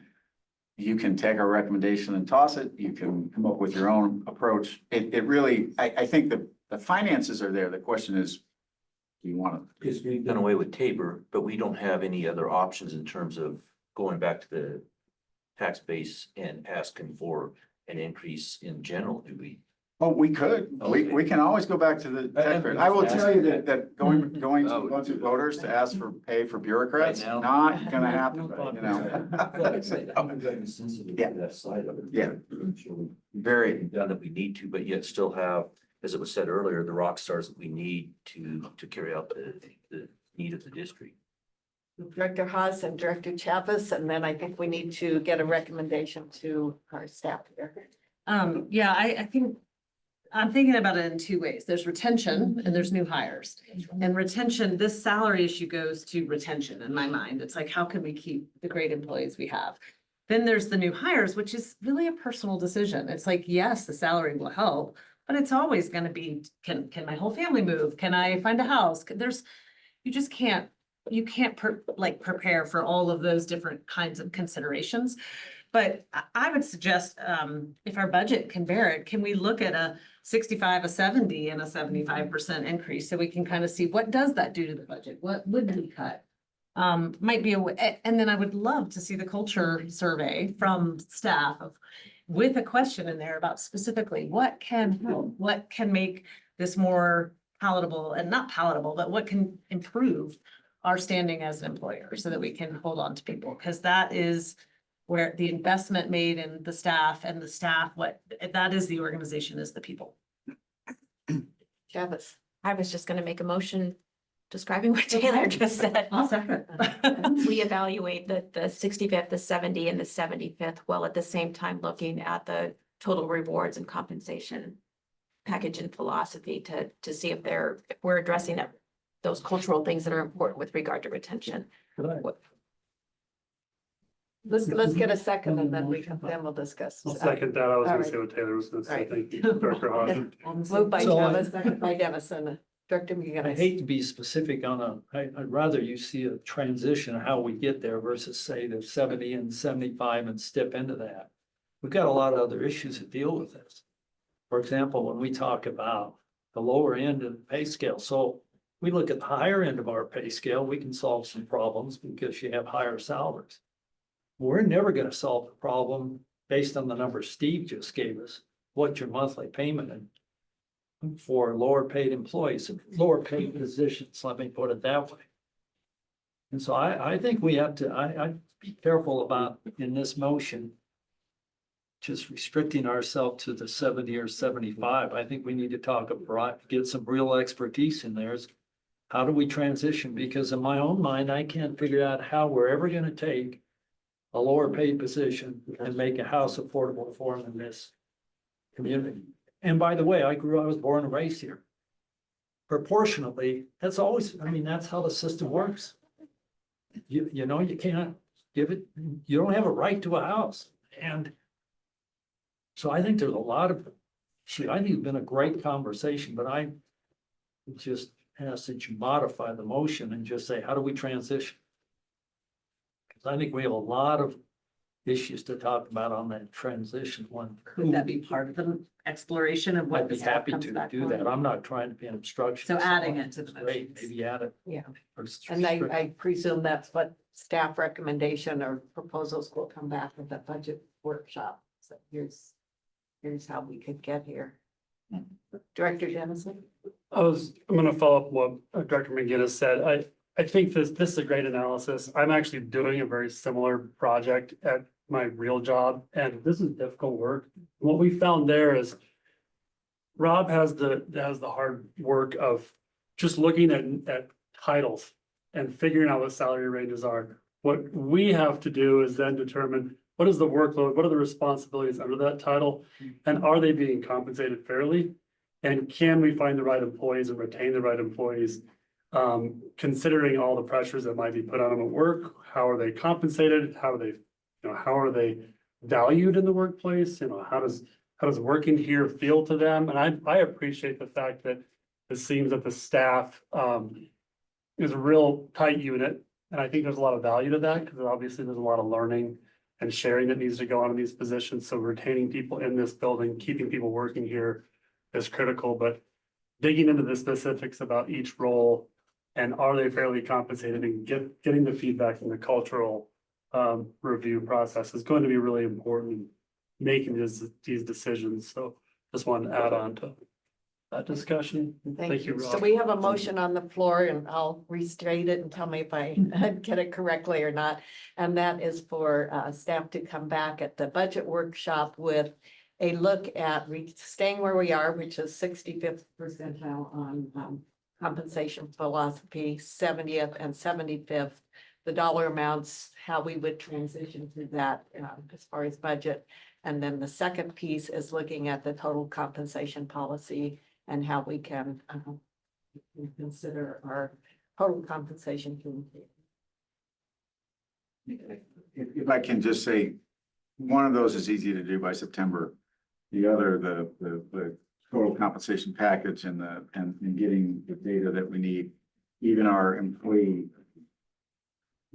You can take our recommendation and toss it. You can come up with your own approach. It really, I think the finances are there. The question is, do you want to? Because we've done away with Tabor, but we don't have any other options in terms of going back to the tax base and asking for an increase in general, do we? Oh, we could. We can always go back to the taxpayers. I will tell you that going to voters to ask for pay for bureaucrats, Right now? not gonna happen, you know. I'm very sensitive to that side of it. Yeah. I'm sure we've Very. done that we need to, but yet still have, as it was said earlier, the rock stars that we need to carry out the need of the district. Director Haas and Director Chavez, and then I think we need to get a recommendation to our staff here. Yeah, I think I'm thinking about it in two ways. There's retention and there's new hires. And retention, this salary issue goes to retention in my mind. It's like, how can we keep the great employees we have? Then there's the new hires, which is really a personal decision. It's like, yes, the salary will help, but it's always going to be, can my whole family move? Can I find a house? You just can't, prepare for all of those different kinds of considerations. But I would suggest, if our budget can bear it, can we look at a 65, a 70 and a 75% increase? So we can kind of see what does that do to the budget? What would we cut? Might be a way, and then I would love to see the culture survey from staff with a question in there about specifically what can make this more palatable, and not palatable, but what can improve our standing as an employer so that we can hold on to people, because that is where the investment made in the staff, that is the organization, is the people. Chavez. I was just gonna make a motion describing what Taylor just said. I'll second. We evaluate the 65th, the 70 and the 75th, while at the same time looking at the total rewards and compensation package and philosophy to see if we're addressing those cultural things that are important with regard to retention. Let's get a second and then we'll discuss. I'll second that. I was All gonna right. say what Taylor was gonna say. Right. Thank you, Director Haas. Moved by So Chavez, second by Dennison. Director I McGinnis. hate to be specific on I'd rather you see a transition of how we get there versus say the 70 and 75 and step into that. We've got a lot of other issues that deal with this. For example, when we talk about the lower end of the pay scale, so we look at the higher end of our pay scale, we can solve some problems because you have higher salaries. We're never gonna solve the problem based on the number Steve just gave us, what your monthly payment is for lower paid employees, lower paid positions, let me put it that way. And so I think we have to, I'd be careful about in this motion, just restricting ourselves to the 70 or 75. I think we need to talk about, get some real expertise in there. How do we transition? Because in my own mind, I can't figure out how we're ever gonna take a lower paid position and make a house affordable for them in this community. And by the way, I was born and raised here. Proportionately, that's always, I mean, that's how the system works. You know, you can't give it, you don't have a right to a house. And so I think there's a lot of, I think it's been a great conversation, but I just ask that you modify the motion and just say, how do we transition? Because I think we have a lot of issues to talk about on that transition one. Could that be part of the exploration of what I'd the be staff happy comes to back do on? that. I'm not trying to be an obstruction. So adding it to the Great, motions. maybe add it. Yeah. Or And I presume that's what staff recommendation or proposals will come back with the budget workshop. So here's how we could get here. Director Jennison? I'm gonna follow up what Director McGinnis said. I think this is a great analysis. I'm actually doing a very similar project at my real job, and this is difficult work. What we found there is Rob has the hard work of just looking at titles and figuring out what salary ranges are. What we have to do is then determine what is the workload, what are the responsibilities under that title, and are they being compensated fairly? And can we find the right employees and retain the right employees? Considering all the pressures that might be put on them at work, how are they compensated? How are they valued in the workplace? How does working here feel to them? And I appreciate the fact that it seems that the staff is a real tight unit. And I think there's a lot of value to that because obviously there's a lot of learning and sharing that needs to go on in these positions. So retaining people in this building, keeping people working here is critical, but digging into the specifics about each role and are they fairly compensated and getting the feedback from the cultural review process is going to be really important in making these decisions. So just want to add on to that discussion. Thank you. So Rob. we have a motion on the floor and I'll restate it and tell me if I get it correctly or not. And that is for staff to come back at the budget workshop with a look at staying where we are, which is 65th percentile on compensation philosophy, 70th and 75th, the dollar amounts, how we would transition to that as far as budget. And then the second piece is looking at the total compensation policy and how we can consider our total compensation. If I can just say, one of those is easy to do by September. The other, the total compensation package and getting the data that we need, even our employee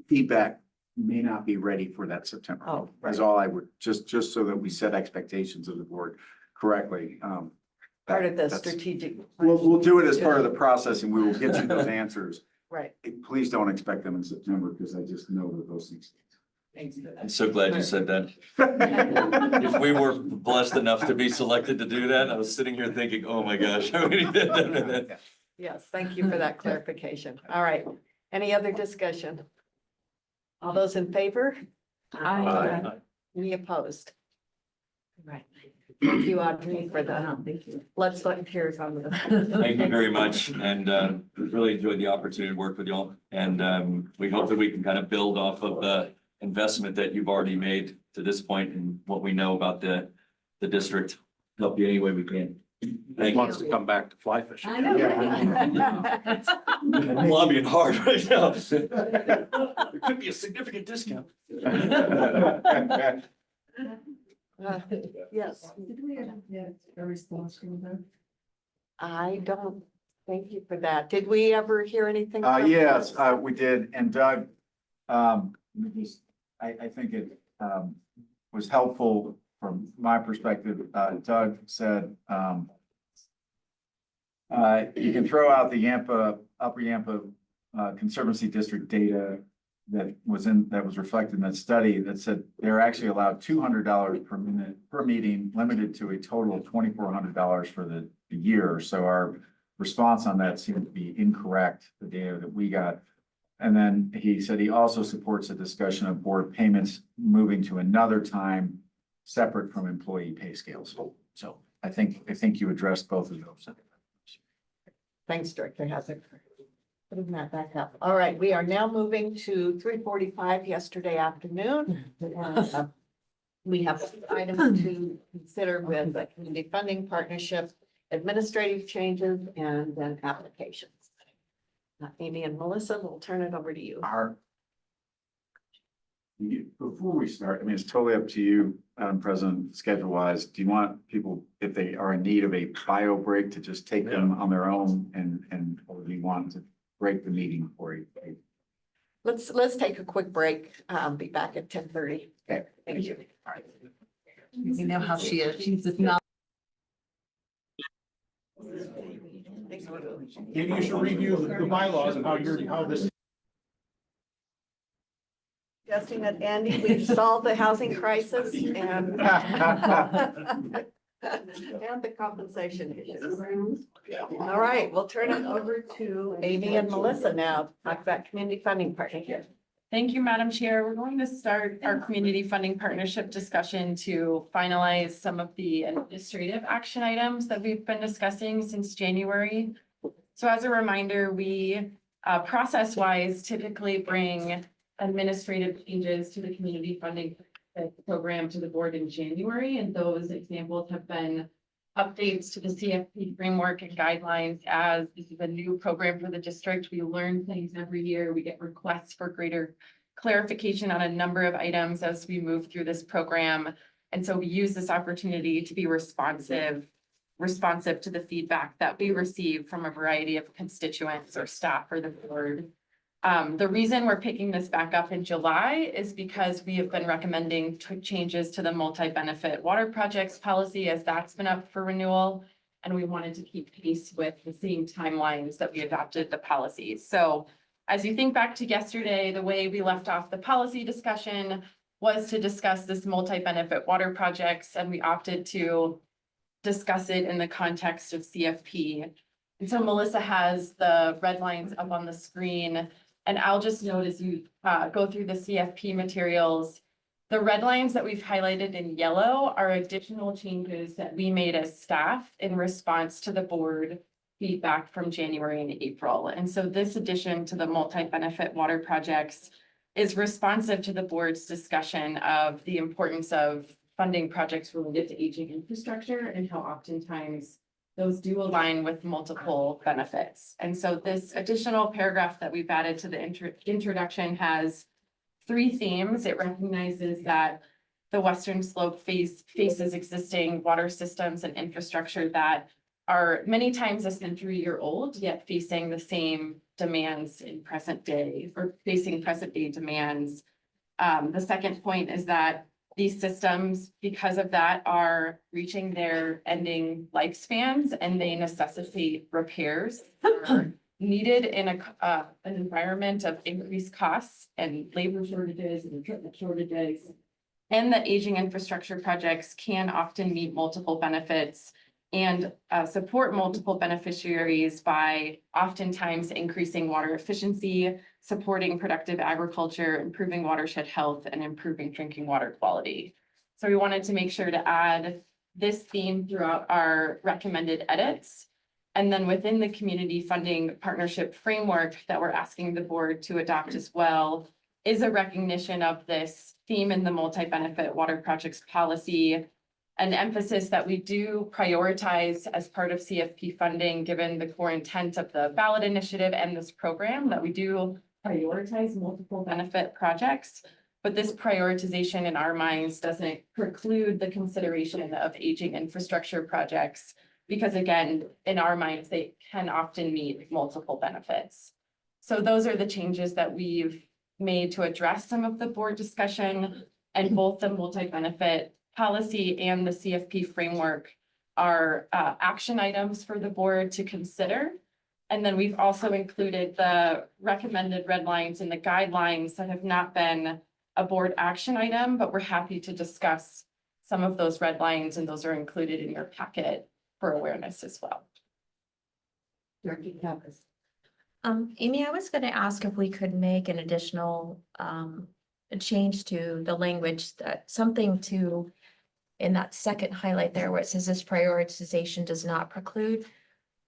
feedback may not be ready for that September. Oh, That's all I would, just so that we set expectations of the board correctly. Part of the that's- strategic. We'll do it as part of the process and we will get you those answers. Right. Please don't expect them in September because I just know that those things. I'm so glad you said that. If we were blessed enough to be selected to do that, I was sitting here thinking, oh my gosh. Yes, thank you for that clarification. All right. Any other discussion? All those in favor? Aye. Any opposed? Right. Thank you, Audrey, for the, thank you. Let's let tears on the. Thank you very much, and really enjoyed the opportunity to work with y'all. And we hope that we can kind of build off of the investment that you've already made to this point and what we know about the district. Help you any way we can. Thank Wants you. to come back to fly fishing. I know. I'm lobbying hard right now. There could be a significant discount. Yes. Did we have a response from them? I don't Thank you for that. Did we ever hear anything? from- Yes, we did. And Doug, I think it, was helpful from my perspective. Doug said, you can throw out the Upper Yampa, Conservancy District data that was reflected in that study that said they're actually allowed $200 per meeting, limited to a total of $2,400 for the year. So our response on that seemed to be incorrect, the data that we got. And then he said he also supports a discussion of board payments moving to another time separate from employee pay scales. So I think you addressed both of those. Thanks, Director Hazard. Putting that back up. All right, we are now moving to 3:45 yesterday afternoon. We have items to consider with the community funding partnership, administrative changes, and then applications. Amy and Melissa, we'll turn it over to you. Before we start, I mean, it's totally up to you, Madam President, schedule wise. Do you want people, if they are in need of a bio break, to just take them on their own or do you want to break the meeting for you? Let's take a quick break. Be back at 10:30. Okay. Thank you. All right. You know how she is. She's just not. Maybe you should review the bylaws and how this. Suggesting that Andy, we've solved the housing crisis and and the compensation issues. All right, we'll turn it over to Amy and Melissa now, to talk about community funding partnership. Thank you, Madam Chair. We're going to start our community funding partnership discussion to finalize some of the administrative action items that we've been discussing since January. So as a reminder, we process-wise typically bring administrative changes to the community funding program to the board in January, and those examples have been updates to the CFP framework and guidelines. As this is a new program for the district, we learn things every year. We get requests for greater clarification on a number of items as we move through this program. And so we use this opportunity to be responsive to the feedback that we receive from a variety of constituents or staff or the board. The reason we're picking this back up in July is because we have been recommending changes to the multi-benefit water projects policy as that's been up for renewal. And we wanted to keep pace with the same timelines that we adopted the policies. So as you think back to yesterday, the way we left off the policy discussion was to discuss this multi-benefit water projects, and we opted to discuss it in the context of CFP. And so Melissa has the red lines up on the screen. And I'll just note as you go through the CFP materials, the red lines that we've highlighted in yellow are additional changes that we made as staff in response to the board feedback from January and April. And so this addition to the multi-benefit water projects is responsive to the board's discussion of the importance of funding projects related to aging infrastructure and how oftentimes those do align with multiple benefits. And so this additional paragraph that we've added to the introduction has 3 themes. It recognizes that the Western Slope faces existing water systems and infrastructure that are many times a century-year-old, yet facing the same demands in present day or facing present day demands. The second point is that these systems, because of that, are reaching their ending lifespans and they necessitate repairs needed in an environment of increased costs and labor shortages and equipment shortages. And the aging infrastructure projects can often meet multiple benefits and support multiple beneficiaries by oftentimes increasing water efficiency, supporting productive agriculture, improving watershed health, and improving drinking water quality. So we wanted to make sure to add this theme throughout our recommended edits. And then within the community funding partnership framework that we're asking the board to adopt as well is a recognition of this theme in the multi-benefit water projects policy, an emphasis that we do prioritize as part of CFP funding, given the core intent of the ballot initiative and this program, that we do prioritize multiple benefit projects. But this prioritization in our minds doesn't preclude the consideration of aging infrastructure projects Because again, in our minds, they can often meet multiple benefits. So those are the changes that we've made to address some of the board discussion, and both the multi-benefit policy and the CFP framework are action items for the board to consider. And then we've also included the recommended red lines and the guidelines that have not been a board action item, but we're happy to discuss some of those red lines, and those are included in your packet for awareness as well. Director Capus. Amy, I was gonna ask if we could make an additional, a change to the language, that something to, in that second highlight there where it says this prioritization does not preclude,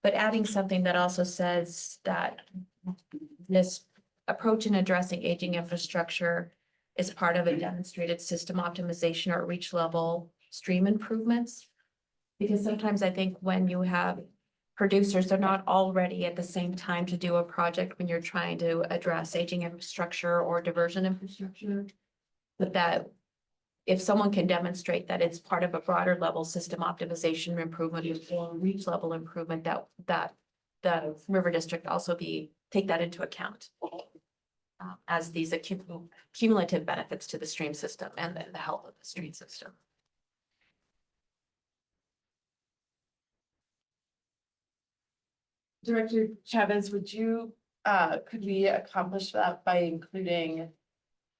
but adding something that also says that this approach in addressing aging infrastructure is part of a demonstrated system optimization or reach level stream improvements. Because sometimes I think when you have producers, they're not all ready at the same time to do a project when you're trying to address aging infrastructure or diversion infrastructure. But that if someone can demonstrate that it's part of a broader level system optimization improvement or reach level improvement, that the river district also take that into account as these cumulative benefits to the stream system and the health of the stream system. Director Chavez, could we accomplish that by including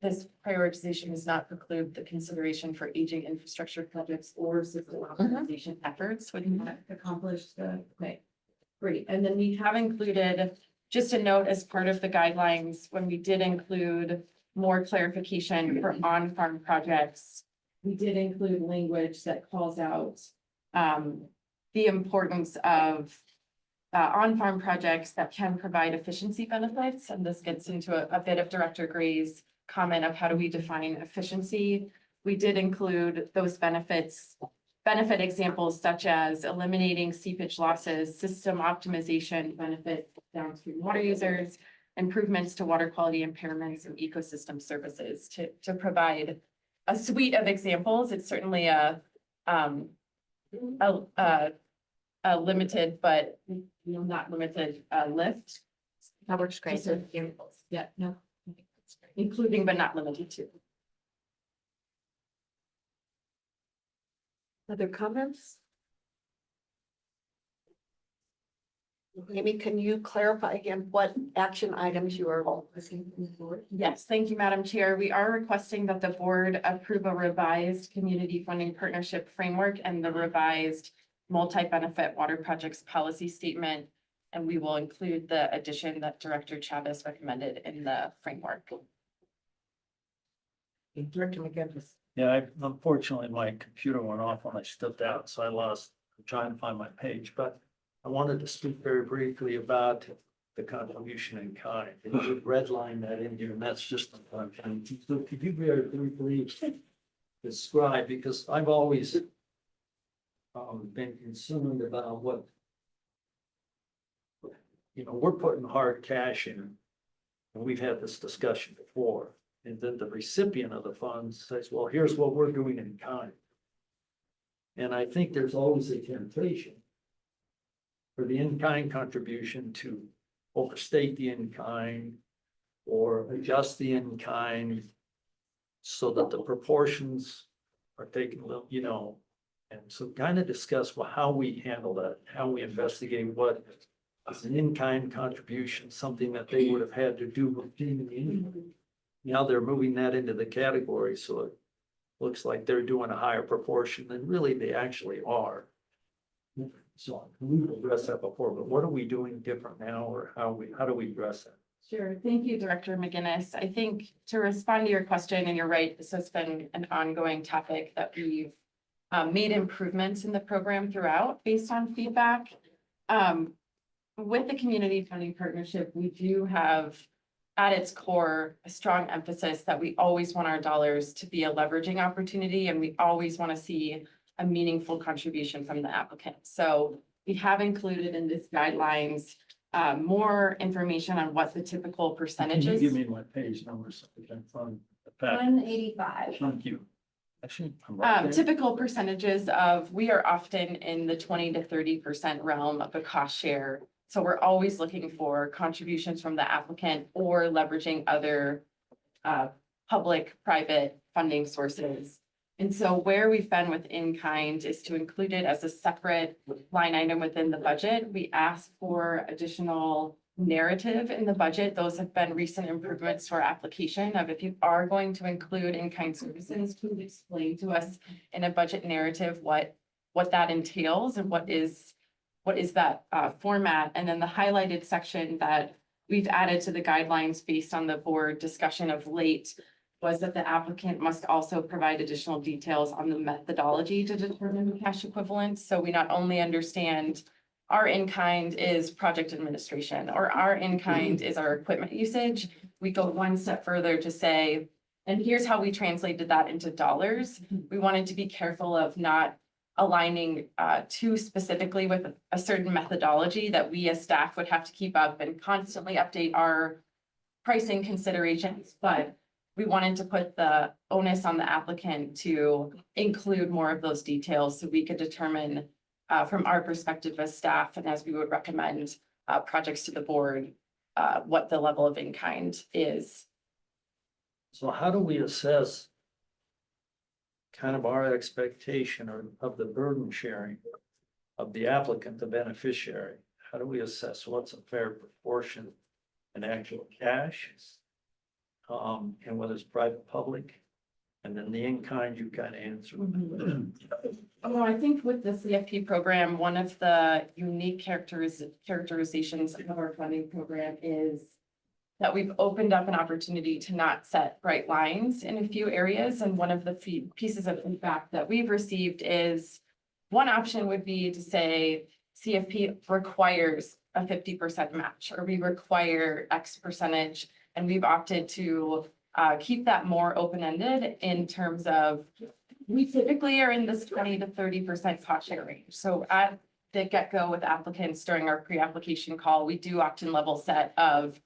this prioritization does not preclude the consideration for aging infrastructure projects or system optimization efforts? Would that accomplish okay, great. And then we have included, just a note as part of the guidelines, when we did include more clarification for on-farm projects, we did include language that calls out the importance of on-farm projects that can provide efficiency benefits. And this gets into a bit of Director Gray's comment of how do we define efficiency. We did include those benefit examples such as eliminating seepage losses, system optimization benefits downstream water users, improvements to water quality impairments, and ecosystem services to provide a suite of examples. It's certainly a limited, but not limited list. That works great. Just examples. Yeah, no. Including but not limited to. Other comments? Amy, can you clarify again what action items you are looking for? Yes, thank you, Madam Chair. We are requesting that the board approve a revised community funding partnership framework and the revised multi-benefit water projects policy statement. And we will include the addition that Director Chavez recommended in the framework. Director McGinnis. Yeah, unfortunately, my computer went off when I stepped out, so I'm trying to find my page, but I wanted to speak very briefly about the contribution in kind. And you redline that in here, and that's just the content. So could you very briefly describe, because I've always been concerned about what, we're putting hard cash in, and we've had this discussion before. And then the recipient of the funds says, well, here's what we're doing in kind. And I think there's always a temptation for the in-kind contribution to overstate the in-kind or adjust the in-kind so that the proportions are taken a little, and so kind of discuss how we handle that, how we investigate what is an in-kind contribution, something that they would have had to do routinely anyway. Now they're moving that into the category, so it looks like they're doing a higher proportion than really they actually are. So we've addressed that before, but what are we doing different now, or how do we address that? Sure. Thank you, Director McGinnis. I think to respond to your question, and you're right, this has been an ongoing topic that we've made improvements in the program throughout based on feedback. With the community funding partnership, we do have at its core a strong emphasis that we always want our dollars to be a leveraging opportunity, and we always want to see a meaningful contribution from the applicant. So we have included in this guidelines more information on what the typical percentages. Can you give me my page number so we can find the packet? 185. Thank you. Actually, I'm right there. Typical percentages of, we are often in the 20 to 30% realm of a cost share. So we're always looking for contributions from the applicant or leveraging other public-private funding sources. And so where we've been with in-kind is to include it as a separate line item within the budget. We ask for additional narrative in the budget. Those have been recent improvements to our application of, if you are going to include in-kind services, please explain to us in a budget narrative what that entails and what is that format. And then the highlighted section that we've added to the guidelines based on the board discussion of late was that the applicant must also provide additional details on the methodology to determine the cash equivalents. So we not only understand our in-kind is project administration, or our in-kind is our equipment usage. We go one step further to say, and here's how we translated that into dollars. We wanted to be careful of not aligning too specifically with a certain methodology that we as staff would have to keep up and constantly update our pricing considerations. But we wanted to put the onus on the applicant to include more of those details so we could determine from our perspective as staff and as we would recommend projects to the board, what the level of in-kind is. So how do we assess kind of our expectation of the burden sharing of the applicant, the beneficiary? How do we assess what's a fair proportion in actual cash? And whether it's private, public, and then the in-kind you kind of answered. Oh, I think with the CFP program, one of the unique characterizations of our funding program is that we've opened up an opportunity to not set bright lines in a few areas. And one of the pieces of feedback that we've received is, one option would be to say CFP requires a 50% match, or we require X percentage. And we've opted to keep that more open-ended in terms of, we typically are in this 20 to 30% cost share range. So at the get-go with applicants during our pre-application call, we do opt-in level set of,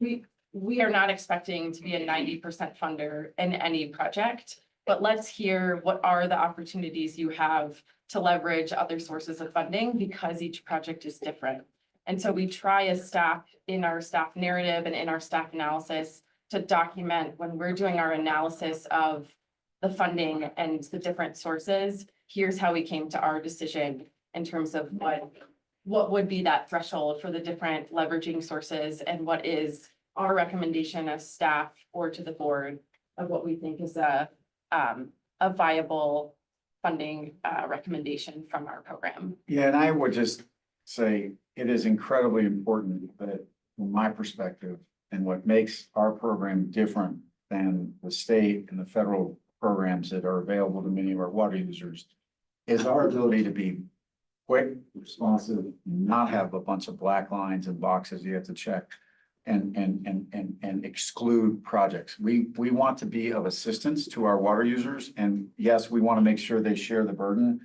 we are not expecting to be a 90% funder in any project, but let's hear what are the opportunities you have to leverage other sources of funding, because each project is different. And so we try as staff in our staff narrative and in our staff analysis to document when we're doing our analysis of the funding and the different sources. Here's how we came to our decision in terms of what would be that threshold for the different leveraging sources, and what is our recommendation as staff or to the board of what we think is a viable funding recommendation from our program. Yeah, and I would just say it is incredibly important that, from my perspective, and what makes our program different than the state and the federal programs that are available to many of our water users, is our ability to be quick, responsive, not have a bunch of black lines and boxes you have to check and exclude projects. We want to be of assistance to our water users, and yes, we want to make sure they share the burden.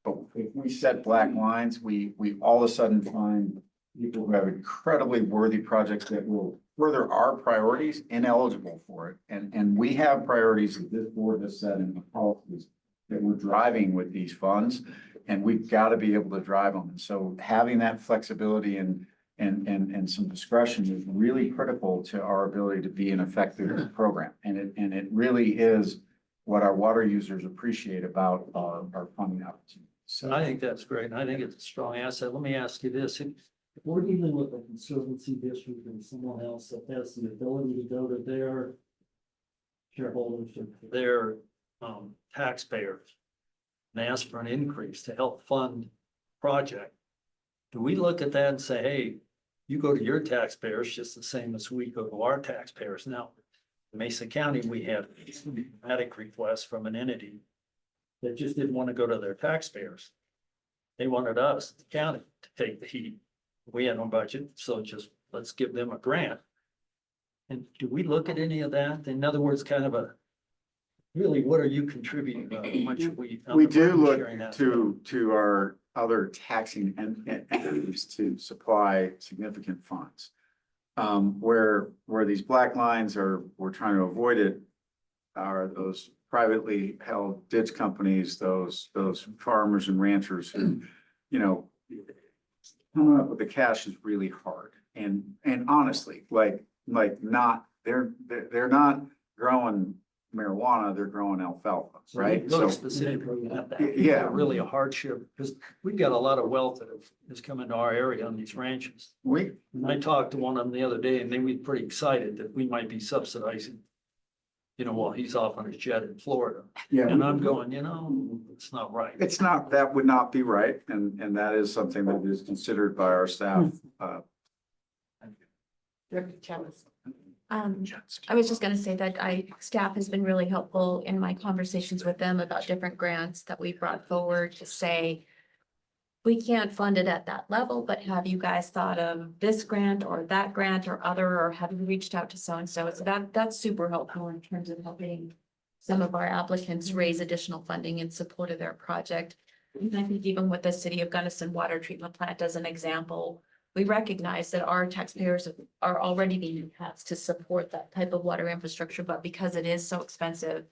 But if we set black lines, we all of a sudden find people who have incredibly worthy projects that will further our priorities ineligible for it. And we have priorities that this board has set in the policies that we're driving with these funds, and we've got to be able to drive them. And so having that flexibility and some discretion is really critical to our ability to be an effective program. And it really is what our water users appreciate about our funding opportunities. So I think that's great. And I think it's a strong asset. Let me ask you this. If we're dealing with a conservancy district and someone else that has the ability to go to their shareholders or their taxpayers and ask for an increase to help fund project, do we look at that and say, hey, you go to your taxpayers just the same as we go to our taxpayers? Now, in Mesa County, we had a dramatic request from an entity that just didn't want to go to their taxpayers. They wanted us, the county, to take the heat. We had no budget, so just let's give them a grant. And do we look at any of that? In other words, kind of really, what are you contributing? How much are we? We do look to our other taxing entities to supply significant funds. Where these black lines are, we're trying to avoid it, are those privately held ditch companies, those farmers and ranchers who, you know, coming up with the cash is really hard. And honestly, like not, they're not growing marijuana, they're growing alfalfa, right? Look So, specifically at that. Yeah. Really a hardship, because we've got a lot of wealth that has come into our area on these ranches. we, And I talked to one of them the other day and they were pretty excited that we might be subsidizing, you know, while he's off on his jet in Florida. yeah. And I'm going, you know, it's not right. It's not, that would not be right, and that is something that is considered by our staff. Director Chavez. I was just gonna say that staff has been really helpful in my conversations with them about different grants that we brought forward to say, we can't fund it at that level, but have you guys thought of this grant or that grant or other, or have you reached out to so-and-so? So that's super helpful in terms of helping some of our applicants raise additional funding in support of their project. And I think even with the city of Gunnison Water Treatment Plant as an example, we recognize that our taxpayers are already being taxed to support that type of water infrastructure, but because it is so expensive,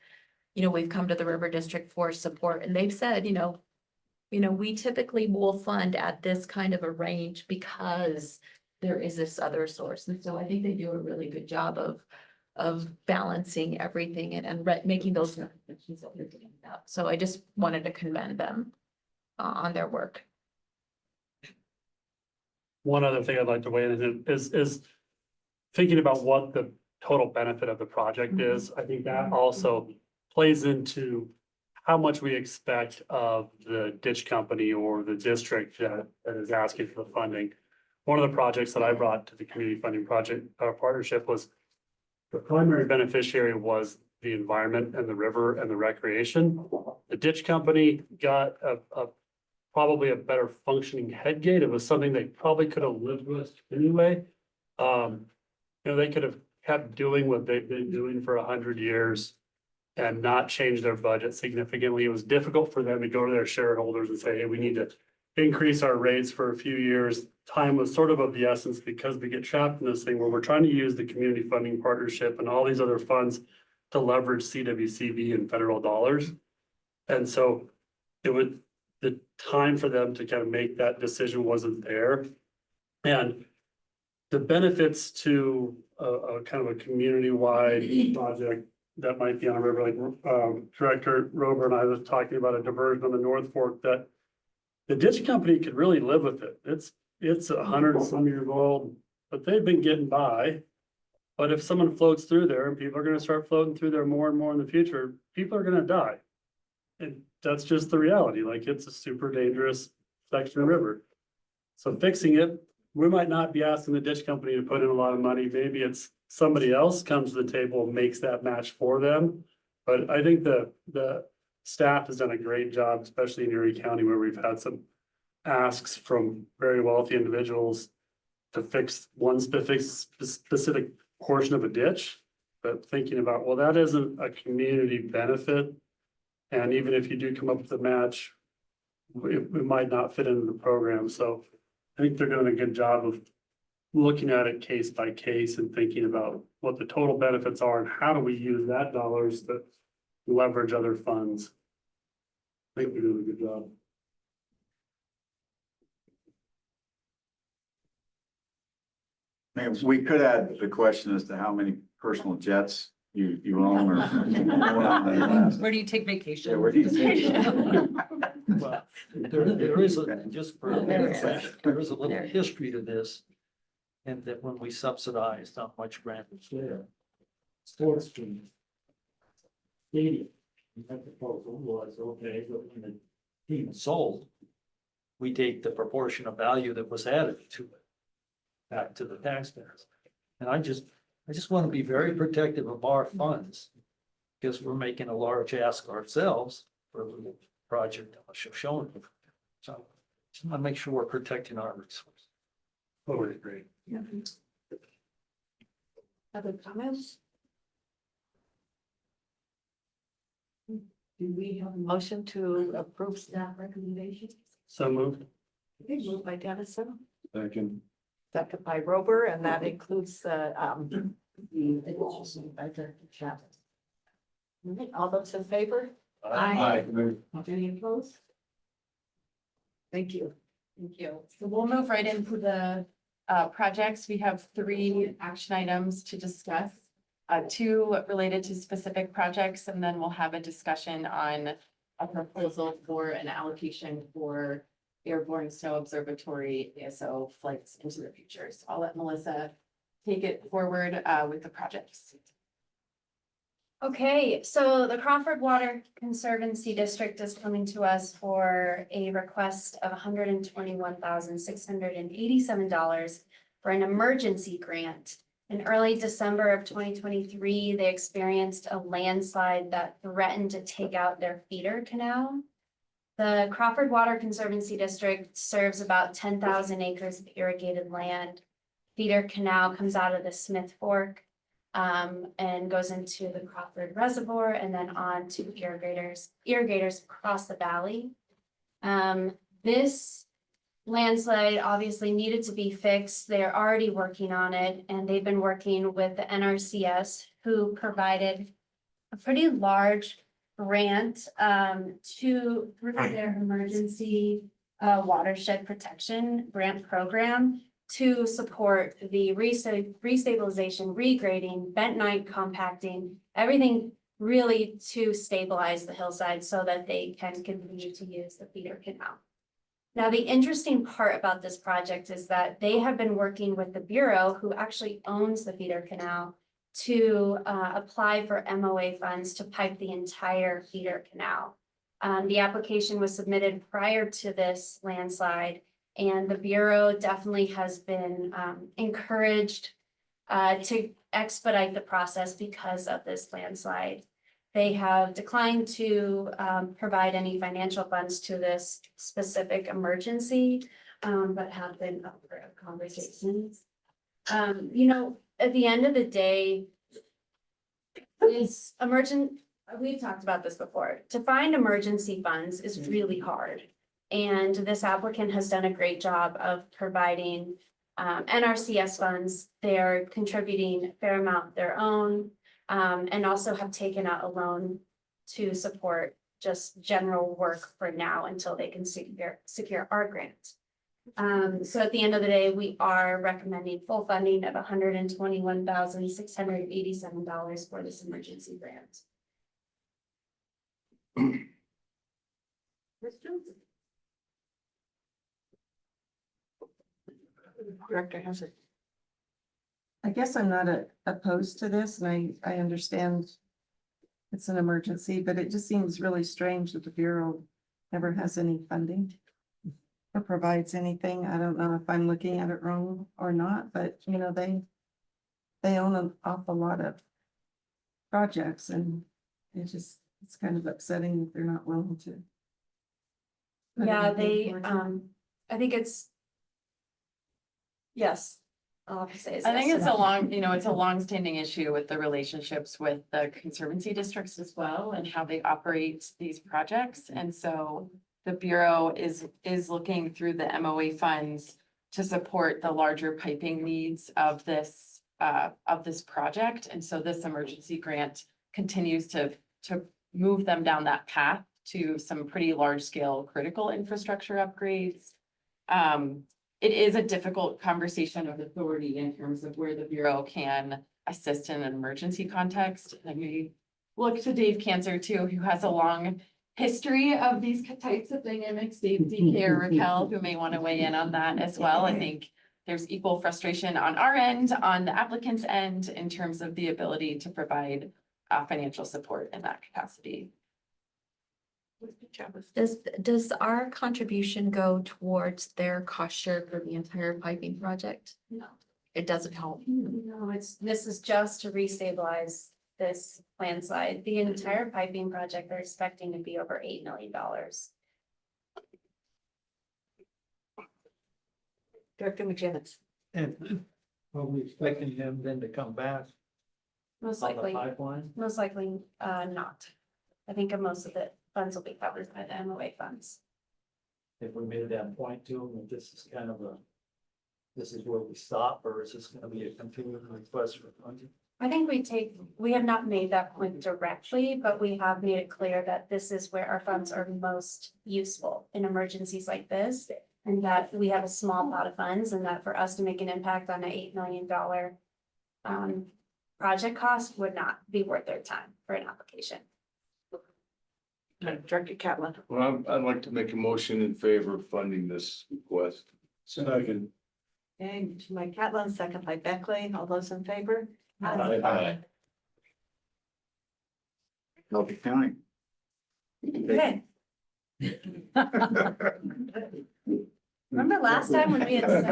you know, we've come to the River District for support, and they've said, you know, we typically will fund at this kind of a range because there is this other source. And so I think they do a really good job of balancing everything and making those recommendations that you're doing about. So I just wanted to commend them on their work. One other thing I'd like to weigh in is thinking about what the total benefit of the project is. I think that also plays into how much we expect of the ditch company or the district that is asking for the funding. One of the projects that I brought to the community funding project partnership was the primary beneficiary was the environment and the river and the recreation. The ditch company got probably a better functioning head gate. It was something they probably could have lived with anyway. They could have kept doing what they've been doing for 100 years and not change their budget significantly. It was difficult for them to go to their shareholders and say, hey, we need to increase our rates for a few years. Time was sort of the essence because we get trapped in this thing where we're trying to use the community funding partnership and all these other funds to leverage CWCB and federal dollars. And so the time for them to kind of make that decision wasn't there. And the benefits to a kind of a community-wide project that might be on a river, like Director Rober and I was talking about a diversion on the North Fork, that the ditch company could really live with it. It's 100 and some years old, but they've been getting by. But if someone floats through there and people are gonna start floating through there more and more in the future, people are gonna die. And that's just the reality. Like, it's a super dangerous section of river. So fixing it, we might not be asking the ditch company to put in a lot of money. Maybe it's somebody else comes to the table and makes that match for them. But I think the staff has done a great job, especially in Erie County, where we've had some asks from very wealthy individuals to fix one specific portion of a ditch. But thinking about, well, that isn't a community benefit. And even if you do come up with a match, it might not fit into the program. So I think they're doing a good job of looking at it case by case and thinking about what the total benefits are and how do we use that dollars to leverage other funds. I think they're doing a good job. We could add the question as to how many personal jets you own or. Where do you take vacation? Yeah, where do you take? Well, there is just for there is a little history to this. And that when we subsidized how much grant was there. Sports team. Stadium. That proposal was, okay, but when the team is sold, we take the proportion of value that was added to it back to the taxpayers. And I just want to be very protective of our funds because we're making a large ask ourselves for a little project showing. So just want to make sure we're protecting our resources. Totally agree. Other comments? Do we have a motion to approve staff recommendations? So moved. Okay, moved by Dennison, Second. second by Rober, and that includes the additions by Director Chavez. All right, all those in favor? Aye. Any opposed? Thank you. Thank you. So we'll move right into the projects. We have 3 action items to discuss. 2 related to specific projects, and then we'll have a discussion on a proposal for an allocation for airborne snow observatory ASO flights into the future. So I'll let Melissa take it forward with the projects. Okay, so the Crawford Water Conservancy District is coming to us for a request of $121,687 for an emergency grant. In early December of 2023, they experienced a landslide that threatened to take out their feeder canal. The Crawford Water Conservancy District serves about 10,000 acres of irrigated land. Feeder canal comes out of the Smith Fork and goes into the Crawford Reservoir and then on to irrigators across the valley. This landslide obviously needed to be fixed. They're already working on it, and they've been working with the NRCS, who provided a pretty large grant through their emergency watershed protection grant program to support the restabilization, regrading, bentonite compacting, everything really to stabilize the hillside so that they can continue to use the feeder canal. Now, the interesting part about this project is that they have been working with the Bureau, who actually owns the feeder canal, to apply for MOA funds to pipe the entire feeder canal. The application was submitted prior to this landslide, and the Bureau definitely has been encouraged to expedite the process because of this landslide. They have declined to provide any financial funds to this specific emergency, but have been up for conversations. You know, at the end of the day, is we've talked about this before. To find emergency funds is really hard. And this applicant has done a great job of providing NRCS funds. They're contributing a fair amount of their own, and also have taken out a loan to support just general work for now until they can secure our grant. So at the end of the day, we are recommending full funding of $121,687 for this emergency grant. Director has it. I guess I'm not opposed to this, and I understand it's an emergency, but it just seems really strange that the Bureau never has any funding or provides anything. I don't know if I'm looking at it wrong or not, but you know, they own an awful lot of projects, and it's kind of upsetting that they're not willing to. Yeah, I think it's. Yes. All I have to say is I think yes. it's a long-standing issue with the relationships with the conservancy districts as well and how they operate these projects. And so the Bureau is looking through the MOA funds to support the larger piping needs of this project. And so this emergency grant continues to move them down that path to some pretty large scale critical infrastructure upgrades. It is a difficult conversation of authority in terms of where the Bureau can assist in an emergency context. And we look to Dave Cancer too, who has a long history of these types of dynamics. Dave DK or Raquel, who may want to weigh in on that as well. I think there's equal frustration on our end, on the applicant's end, in terms of the ability to provide financial support in that capacity. Does our contribution go towards their cost share for the entire piping project? No. It doesn't help. No, this is just to restabilize this landslide. The entire piping project, they're expecting to be over $8 million. Director McGinnis. And probably expecting him then to come back Most on the likely, pipeline. not. I think most of the funds will be covered by the MOA funds. If we made that point to him, that this is kind of this is where we stop, or is this gonna be a continuing request for funding? I think we have not made that point directly, but we have made it clear that this is where our funds are most useful in emergencies like this. And that we have a small pot of funds and that for us to make an impact on an $8 million project cost would not be worth their time for an application. Director Catlin. Well, I'd like to make a motion in favor of funding this request. Second. Okay, by Catlin, second by Beckley. All those in favor? Aye. Healthy County. Okay. Remember last time when we had said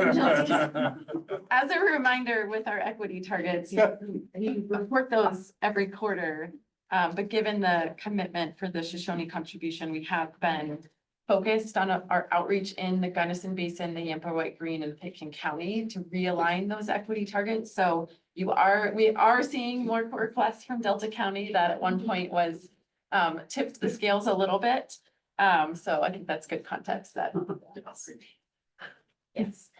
As a reminder with our equity targets, you report those every quarter. But given the commitment for the Shoshone contribution, we have been focused on our outreach in the Gunnison Basin, the Yampa White Green and Pitkin County to realign those equity targets. So we are seeing more requests from Delta County that at one point was tipped the scales a little bit. So I think that's good context that. Yes.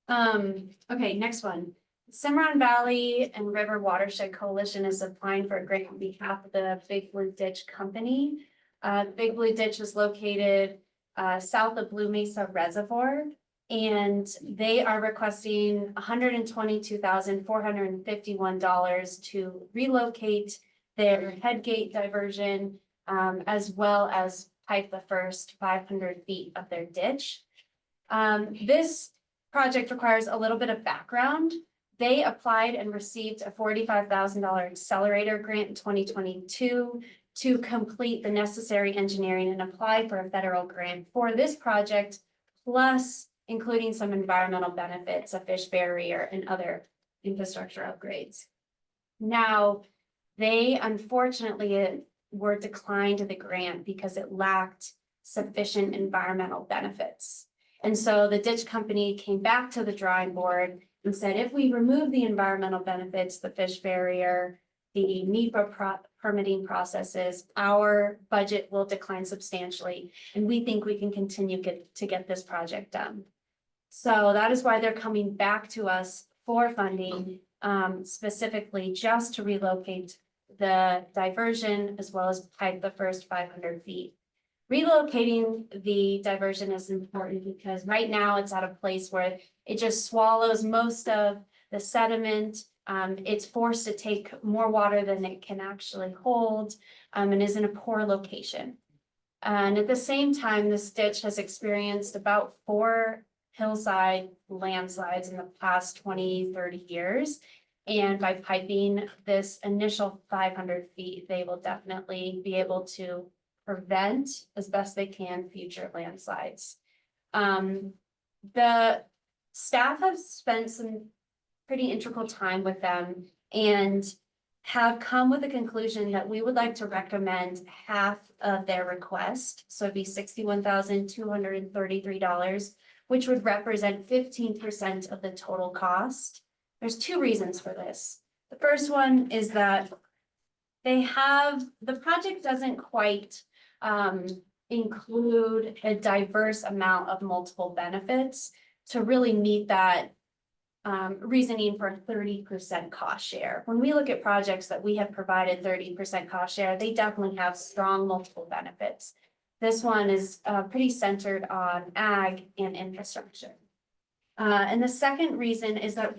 Okay, next one. Cimarron Valley and River Watershed Coalition is applying for a grant on behalf of the Big Blue Ditch Company. Big Blue Ditch is located south of Blue Mesa Reservoir. And they are requesting $122,451 to relocate their headgate diversion, as well as pipe the first 500 feet of their ditch. This project requires a little bit of background. They applied and received a $45,000 accelerator grant in 2022 to complete the necessary engineering and apply for a federal grant for this project, plus including some environmental benefits, a fish barrier and other infrastructure upgrades. Now, they unfortunately were declined the grant because it lacked sufficient environmental benefits. And so the ditch company came back to the drawing board and said, if we remove the environmental benefits, the fish barrier, the NEPA permitting processes, our budget will decline substantially. And we think we can continue to get this project done. So that is why they're coming back to us for funding, specifically just to relocate the diversion as well as pipe the first 500 feet. Relocating the diversion is important because right now it's at a place where it just swallows most of the sediment. It's forced to take more water than it can actually hold, and is in a poor location. And at the same time, this ditch has experienced about 4 hillside landslides in the past 20, 30 years. And by piping this initial 500 feet, they will definitely be able to prevent as best they can future landslides. The staff have spent some pretty integral time with them and have come with the conclusion that we would like to recommend half of their request. So it'd be $61,233, which would represent 15% of the total cost. There's 2 reasons for this. The first one is that the project doesn't quite include a diverse amount of multiple benefits to really meet that reasoning for 30% cost share. When we look at projects that we have provided 30% cost share, they definitely have strong multiple benefits. This one is pretty centered on ag and infrastructure. And the second reason is that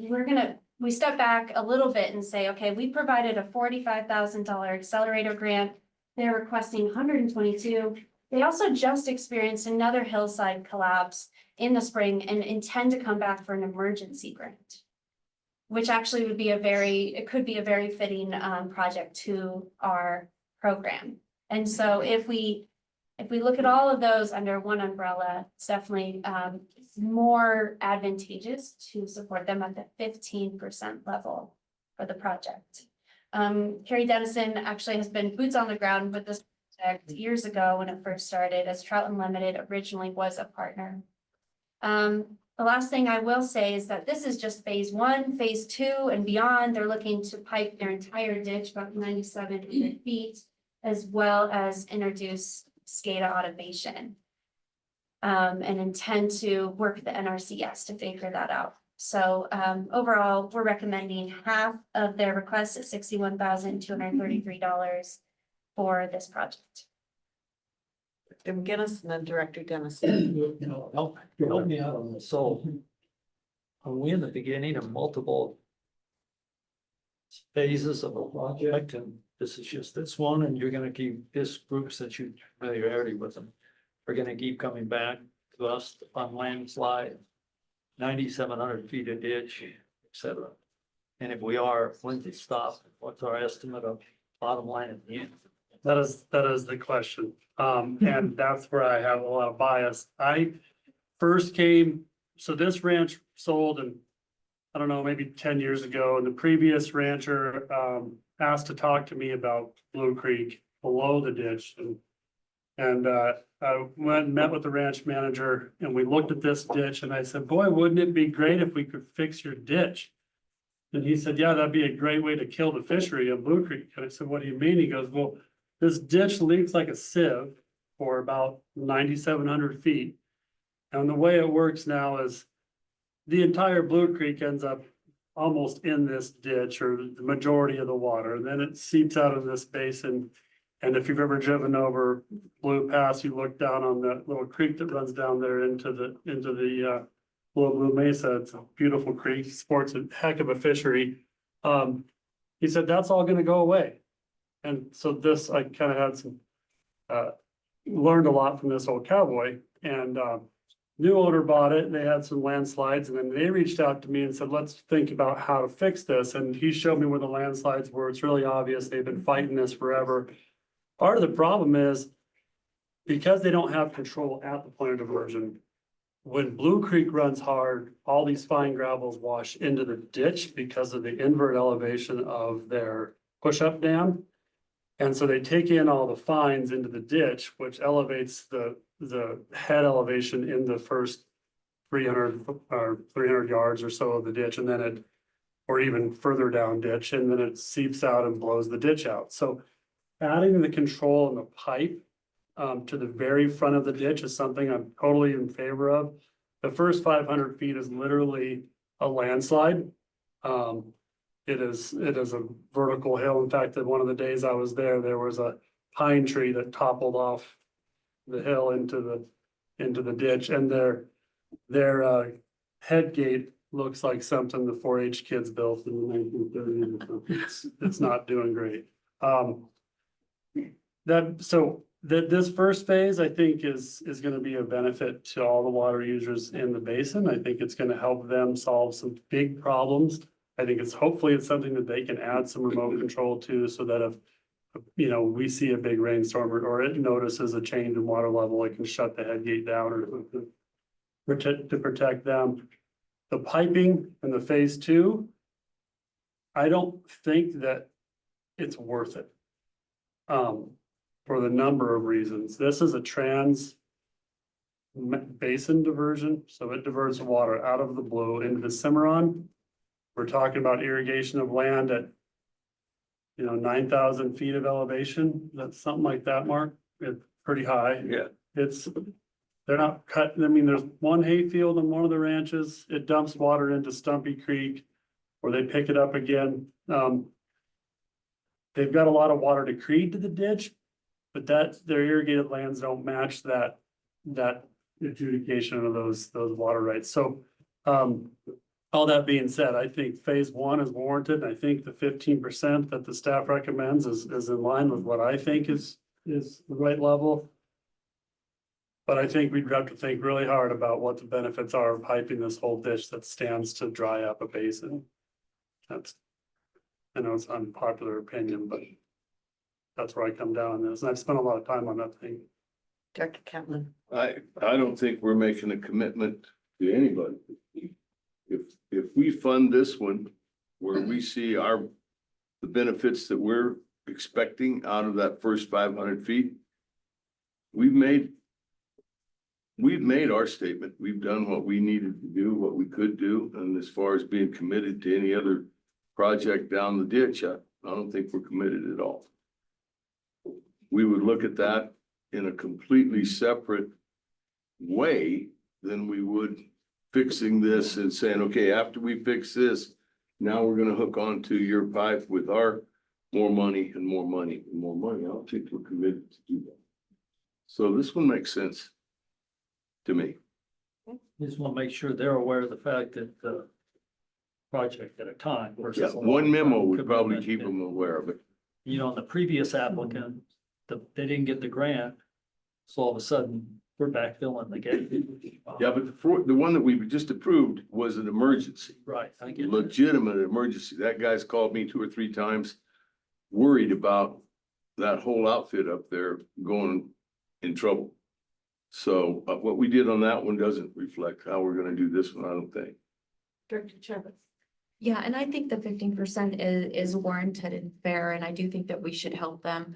we step back a little bit and say, okay, we provided a $45,000 accelerator grant. They're requesting 122. They also just experienced another hillside collapse in the spring and intend to come back for an emergency grant, which actually would be it could be a very fitting project to our program. And so if we look at all of those under one umbrella, it's definitely more advantageous to support them at the 15% level for the project. Carrie Dennison actually has been boots on the ground with this project years ago when it first started, as Trout Unlimited originally was a partner. The last thing I will say is that this is just phase 1, phase 2 and beyond. They're looking to pipe their entire ditch about 9,700 feet, as well as introduce SCADA automation. And intend to work with the NRCS to figure that out. So overall, we're recommending half of their request at $61,233 for this project. Director McGinnis and then Director Dennis. Help me out on this. So are we in the beginning of multiple phases of a project, and this is just this one, and you're gonna keep this group, since you're familiarity with them, are gonna keep coming back to us on landslide, 9,700 feet of ditch, et cetera. And if we are, when's it stop? What's our estimate of bottom line at the end? That is the question. And that's where I have a lot of bias. I first came, so this ranch sold in, I don't know, maybe 10 years ago, and the previous rancher, asked to talk to me about Blue Creek below the ditch and I went and met with the ranch manager and we looked at this ditch and I said, boy, wouldn't it be great if we could fix your ditch? And he said, yeah, that'd be a great way to kill the fishery of Blue Creek. And I said, what do you mean? He goes, well, this ditch leaks like a sieve for about 9,700 feet. And the way it works now is the entire Blue Creek ends up almost in this ditch, or the majority of the water, and then it seeps out of this basin. And if you've ever driven over Blue Pass, you look down on that little creek that runs down there into the Blue Mesa. It's a beautiful creek, sports a heck of a fishery. He said, that's all gonna go away. And so this, I kind of had some, learned a lot from this old cowboy, and, new owner bought it, and they had some landslides, and then they reached out to me and said, let's think about how to fix this. And he showed me where the landslides were. It's really obvious. They've been fighting this forever. Part of the problem is because they don't have control at the point of diversion, when Blue Creek runs hard, all these fine gravels wash into the ditch because of the invert elevation of their push-up dam. And so they take in all the fines into the ditch, which elevates the head elevation in the first 300 or 300 yards or so of the ditch, and then it, or even further down ditch, and then it seeps out and blows the ditch out. So adding the control in the pipe to the very front of the ditch is something I'm totally in favor of. The first 500 feet is literally a landslide. It is a vertical hill. In fact, at one of the days I was there, there was a pine tree that toppled off the hill into the ditch, and their head gate looks like something the 4-H kids built in the 1930s. It's not doing great. This first phase, I think, is gonna be a benefit to all the water users in the basin. I think it's gonna help them solve some big problems. I think hopefully it's something that they can add some remote control to, so that if, we see a big rainstorm or it notices a change in water level, it can shut the head gate down or to protect them. The piping in the phase 2, I don't think that it's worth it. For the number of reasons. This is a trans basin diversion, so it diverts water out of the Blue into the Cimarron. We're talking about irrigation of land at 9,000 feet of elevation. That's something like that, Mark. It's pretty high. Yeah. They're not cut. I mean, there's one hay field on one of the ranches. It dumps water into Stumpy Creek, where they pick it up again. They've got a lot of water decreed to the ditch, but their irrigated lands don't match that adjudication of those water rights. So, all that being said, I think phase 1 is warranted. I think the 15% that the staff recommends is in line with what I think is the right level. But I think we'd have to think really hard about what the benefits are of piping this whole ditch that stands to dry up a basin. I know it's an unpopular opinion, but that's where I come down on this. And I've spent a lot of time on that thing. Dr. Catlin. I don't think we're making a commitment to anybody. If we fund this one, where we see the benefits that we're expecting out of that first 500 feet, we've made our statement. We've done what we needed to do, what we could do. And as far as being committed to any other project down the ditch, I don't think we're committed at all. We would look at that in a completely separate way than we would fixing this and saying, okay, after we fix this, now we're gonna hook onto your pipe with our more money and more money and more money. I don't think we're committed to do that. So this one makes sense to me. Just want to make sure they're aware of the fact that the project at a time versus. Yeah, a one memo long-term would probably commitment. keep them aware of it. You know, the previous applicant, they didn't get the grant. So all of a sudden, we're backfilling the gate. Yeah, but the one that we just approved was an emergency, Right, I get it. legitimate emergency. That guy's called me 2 or 3 times, worried about that whole outfit up there going in trouble. So what we did on that one doesn't reflect how we're gonna do this one, I don't think. Director Chavez. Yeah, and I think the 15% is warranted and fair, and I do think that we should help them.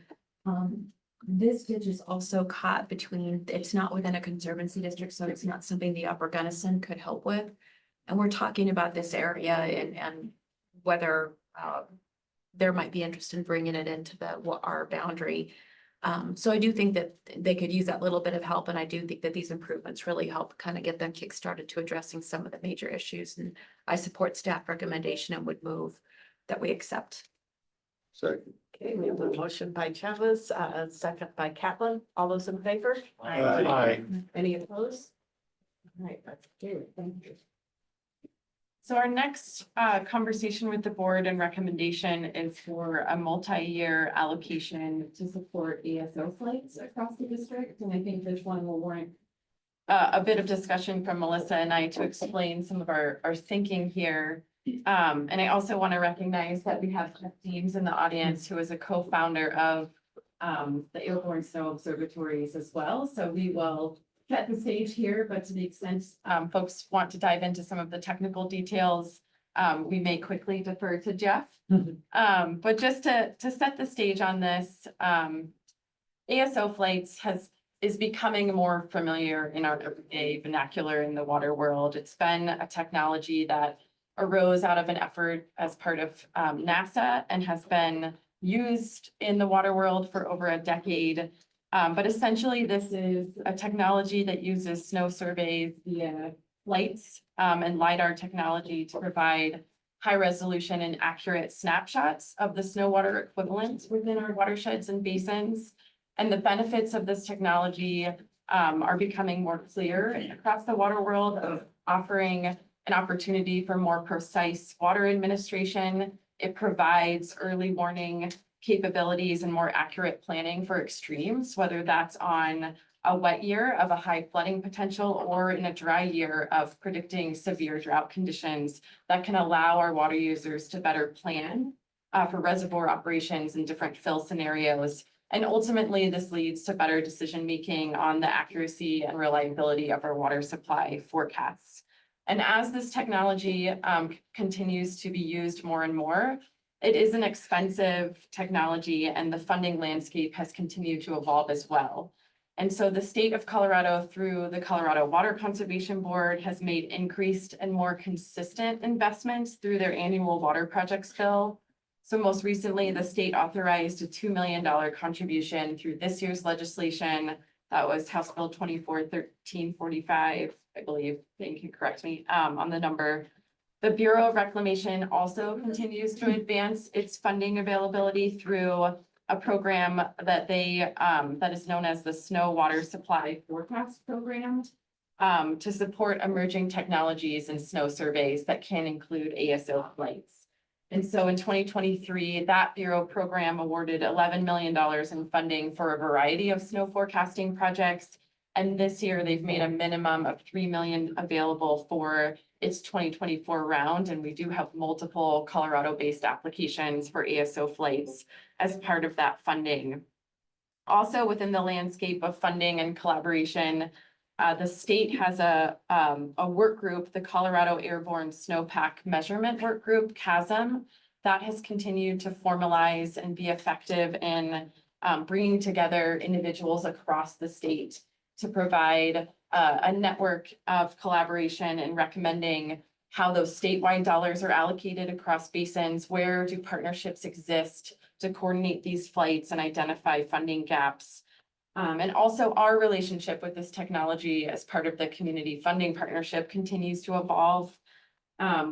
This ditch is also caught between, it's not within a conservancy district, so it's not something the Upper Gunnison could help with. And we're talking about this area and whether there might be interest in bringing it into our boundary. So I do think that they could use that little bit of help, and I do think that these improvements really help kind of get them kickstarted to addressing some of the major issues. And I support staff recommendation and would move that we accept. Second. Okay, we have a motion by Chavez, second by Catlin. All those in favor? Aye. Any opposed? All right, that's good. Thank you. So our next conversation with the board and recommendation is for a multi-year allocation to support ESO flights across the district. And I think this one will warrant a bit of discussion from Melissa and I to explain some of our thinking here. And I also want to recognize that we have Jeff Deems in the audience, who is a co-founder of the Airborne Snow Observatories as well. So we will set the stage here, but to the extent folks want to dive into some of the technical details, we may quickly defer to Jeff. But just to set the stage on this, ASO flights is becoming more familiar in our everyday vernacular in the water world. It's been a technology that arose out of an effort as part of NASA and has been used in the water world for over a decade. But essentially, this is a technology that uses snow surveys via lights and LiDAR technology to provide high resolution and accurate snapshots of the snow water equivalent within our watersheds and basins. And the benefits of this technology are becoming more clear across the water world, of offering an opportunity for more precise water administration. It provides early warning capabilities and more accurate planning for extremes, whether that's on a wet year of a high flooding potential or in a dry year of predicting severe drought conditions that can allow our water users to better plan for reservoir operations in different fill scenarios. And ultimately, this leads to better decision-making on the accuracy and reliability of our water supply forecasts. And as this technology continues to be used more and more, it is an expensive technology, and the funding landscape has continued to evolve as well. And so the state of Colorado, through the Colorado Water Conservation Board, has made increased and more consistent investments through their annual water projects bill. So most recently, the state authorized a $2 million contribution through this year's legislation. That was House Bill 24-1345, I believe. You can correct me on the number. The Bureau of Reclamation also continues to advance its funding availability through a program that that is known as the Snow Water Supply Forecast Program to support emerging technologies and snow surveys that can include ASO flights. And so in 2023, that Bureau program awarded $11 million in funding for a variety of snow forecasting projects. And this year, they've made a minimum of $3 million available for its 2024 round. And we do have multiple Colorado-based applications for ASO flights as part of that funding. Also, within the landscape of funding and collaboration, the state has a work group, the Colorado Airborne Snowpack Measurement Work Group, CASM, that has continued to formalize and be effective in bringing together individuals across the state to provide a network of collaboration and recommending how those statewide dollars are allocated across basins, where do partnerships exist to coordinate these flights and identify funding gaps. And also our relationship with this technology as part of the community funding partnership continues to evolve.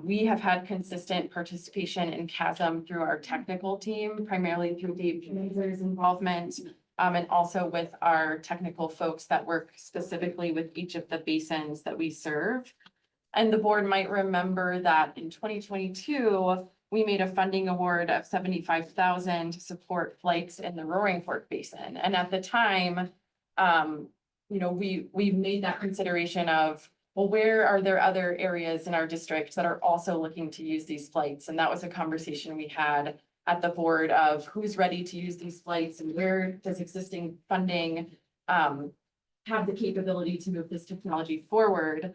We have had consistent participation in CHASM through our technical team, primarily through Dave Kinzer's involvement, and also with our technical folks that work specifically with each of the basins that we serve. And the board might remember that in 2022, we made a funding award of $75,000 to support flights in the Roaring Fork Basin. And at the time, we made that consideration of, well, where are there other areas in our district that are also looking to use these flights? And that was a conversation we had at the board of who's ready to use these flights and where does existing funding have the capability to move this technology forward.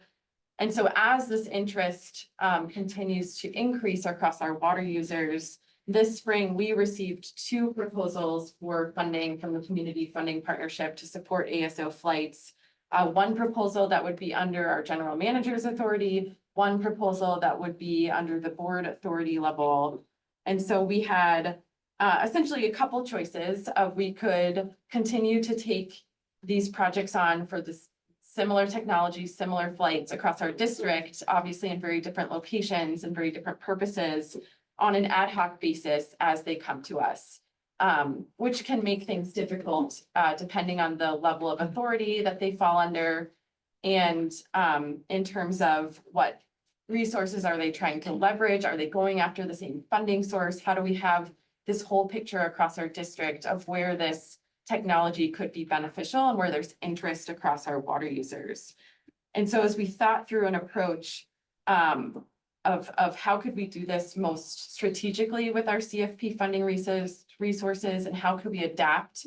And so as this interest continues to increase across our water users, this spring, we received 2 proposals for funding from the Community Funding Partnership to support ASO flights. One proposal that would be under our general manager's authority, one proposal that would be under the board authority level. And so we had essentially a couple choices of we could continue to take these projects on for this similar technology, similar flights across our district, obviously in very different locations and very different purposes on an ad hoc basis as they come to us, which can make things difficult depending on the level of authority that they fall under. And in terms of what resources are they trying to leverage? Are they going after the same funding source? How do we have this whole picture across our district of where this technology could be beneficial and where there's interest across our water users? And so as we thought through an approach of how could we do this most strategically with our CFP funding resources and how could we adapt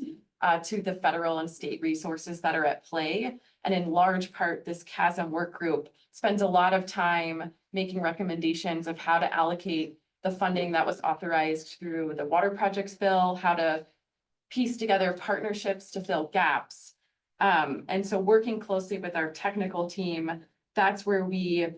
to the federal and state resources that are at play. And in large part, this CHASM work group spends a lot of time making recommendations of how to allocate the funding that was authorized through the water projects bill, how to piece together partnerships to fill gaps. And so working closely with our technical team, that's where we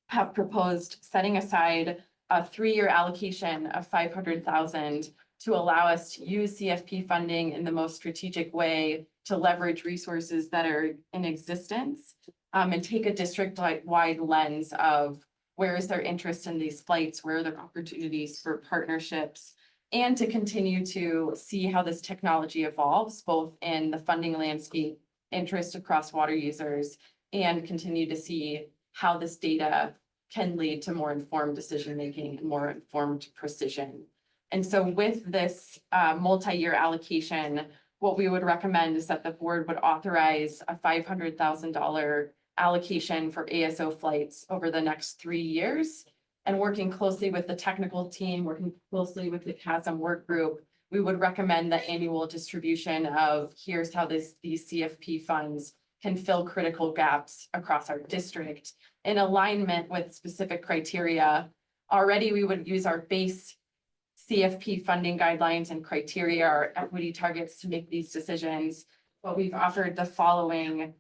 have proposed setting aside a 3-year allocation of $500,000 to allow us to use CFP funding in the most strategic way to leverage resources that are in existence, and take a district-wide lens of where is their interest in these flights, where are there opportunities for partnerships, and to continue to see how this technology evolves, both in the funding landscape, interest across water users, and continue to see how this data can lead to more informed decision-making and more informed precision. And so with this multi-year allocation, what we would recommend is that the board would authorize a $500,000 allocation for ASO flights over the next 3 years. And working closely with the technical team, working closely with the CHASM work group, we would recommend the annual distribution of here's how these CFP funds can fill critical gaps across our district in alignment with specific criteria. Already, we would use our base CFP funding guidelines and criteria, our equity targets to make these decisions. But we've offered the following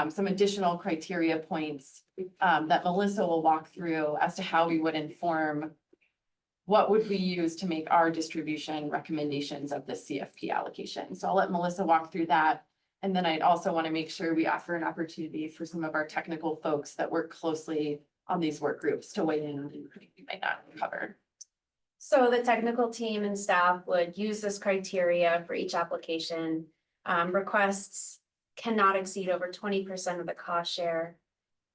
some additional criteria points that Melissa will walk through as to how we would inform what would we use to make our distribution recommendations of the CFP allocation. So I'll let Melissa walk through that. And then I'd also want to make sure we offer an opportunity for some of our technical folks that work closely on these work groups to weigh in on anything we might not cover. So the technical team and staff would use this criteria for each application. Requests cannot exceed over 20% of the cost share.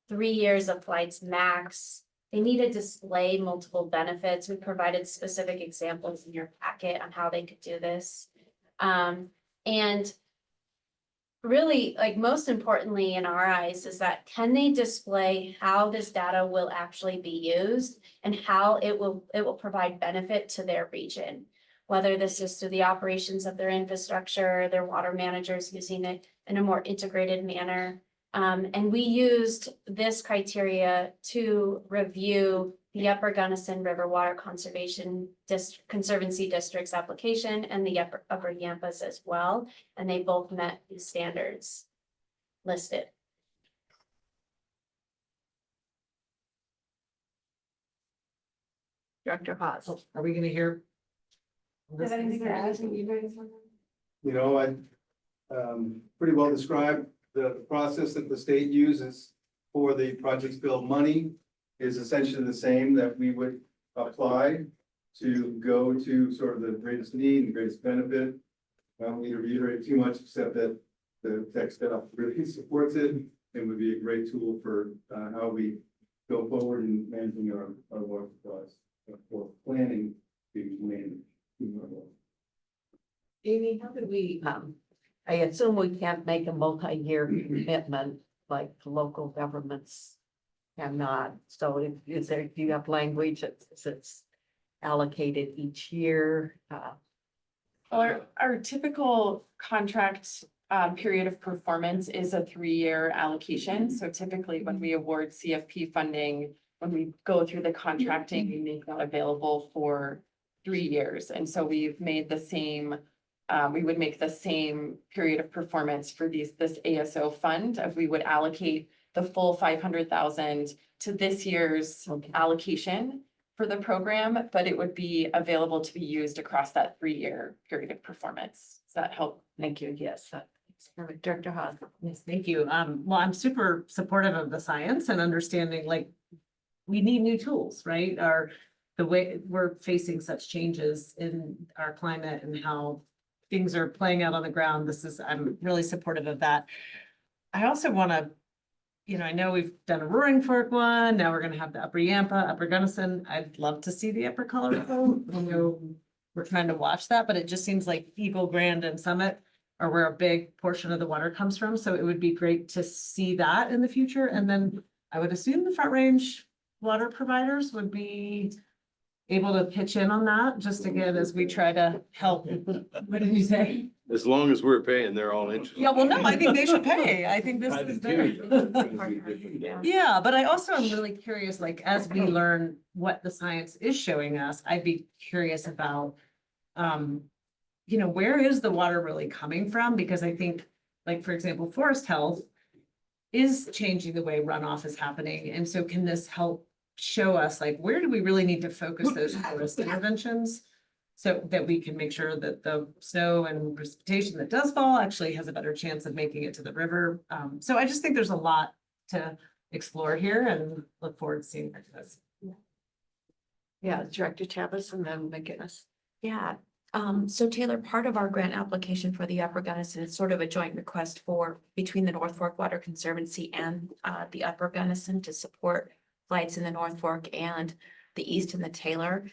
3 years of flights max. They need to display multiple benefits. We provided specific examples in your packet on how they could do this. And really, like most importantly in our eyes is that can they display how this data will actually be used and how it will provide benefit to their region, whether this is through the operations of their infrastructure, their water managers using it in a more integrated manner. And we used this criteria to review the Upper Gunnison River Water Conservancy District's application and the Upper Yampas as well. And they both met the standards listed. Director Haas. Are we gonna hear? You know, pretty well described. The process that the state uses for the projects bill money is essentially the same that we would apply to go to sort of the greatest need and greatest benefit. I don't need to reiterate too much, except that the text that really supports it and would be a great tool for how we go forward in managing our water supplies for planning the land. Amy, how could we, I assume we can't make a multi-year commitment like the local governments cannot. So is there, do you have language that's allocated each year? Well, our typical contract period of performance is a 3-year allocation. So typically when we award CFP funding, when we go through the contracting, we make that available for 3 years. And so we've made the same, we would make the same period of performance for this ASO fund if we would allocate the full 500,000 to this year's allocation for the program, but it would be available to be used across that 3-year period of performance. Does that help? Thank you. Yes. Director Haas. Yes, thank you. Well, I'm super supportive of the science and understanding, like, we need new tools, right? The way we're facing such changes in our climate and how things are playing out on the ground. I'm really supportive of that. I also want to, I know we've done a Roaring Fork one. Now we're going to have the Upper Yampa, Upper Gunnison. I'd love to see the Upper Colorado. I know we're trying to watch that, but it just seems like Eagle, Grand, and Summit are where a big portion of the water comes from. So it would be great to see that in the future. And then I would assume the Front Range water providers would be able to pitch in on that, just again, as we try to help. What did you say? As long as we're paying, they're all interested. Yeah, well, no, I think they should pay. I think this is their. Yeah, but I also am really curious, like, as we learn what the science is showing us, I'd be curious about, where is the water really coming from? Because I think, like, for example, Forest Health is changing the way runoff is happening. And so can this help show us, like, where do we really need to focus those forest interventions so that we can make sure that the snow and precipitation that does fall actually has a better chance of making it to the river. So I just think there's a lot to explore here and look forward to seeing this. Yeah, Director Chavez and then McGinnis. Yeah, so Taylor, part of our grant application for the Upper Gunnison is sort of a joint request between the North Fork Water Conservancy and the Upper Gunnison to support flights in the North Fork and the East and the Taylor.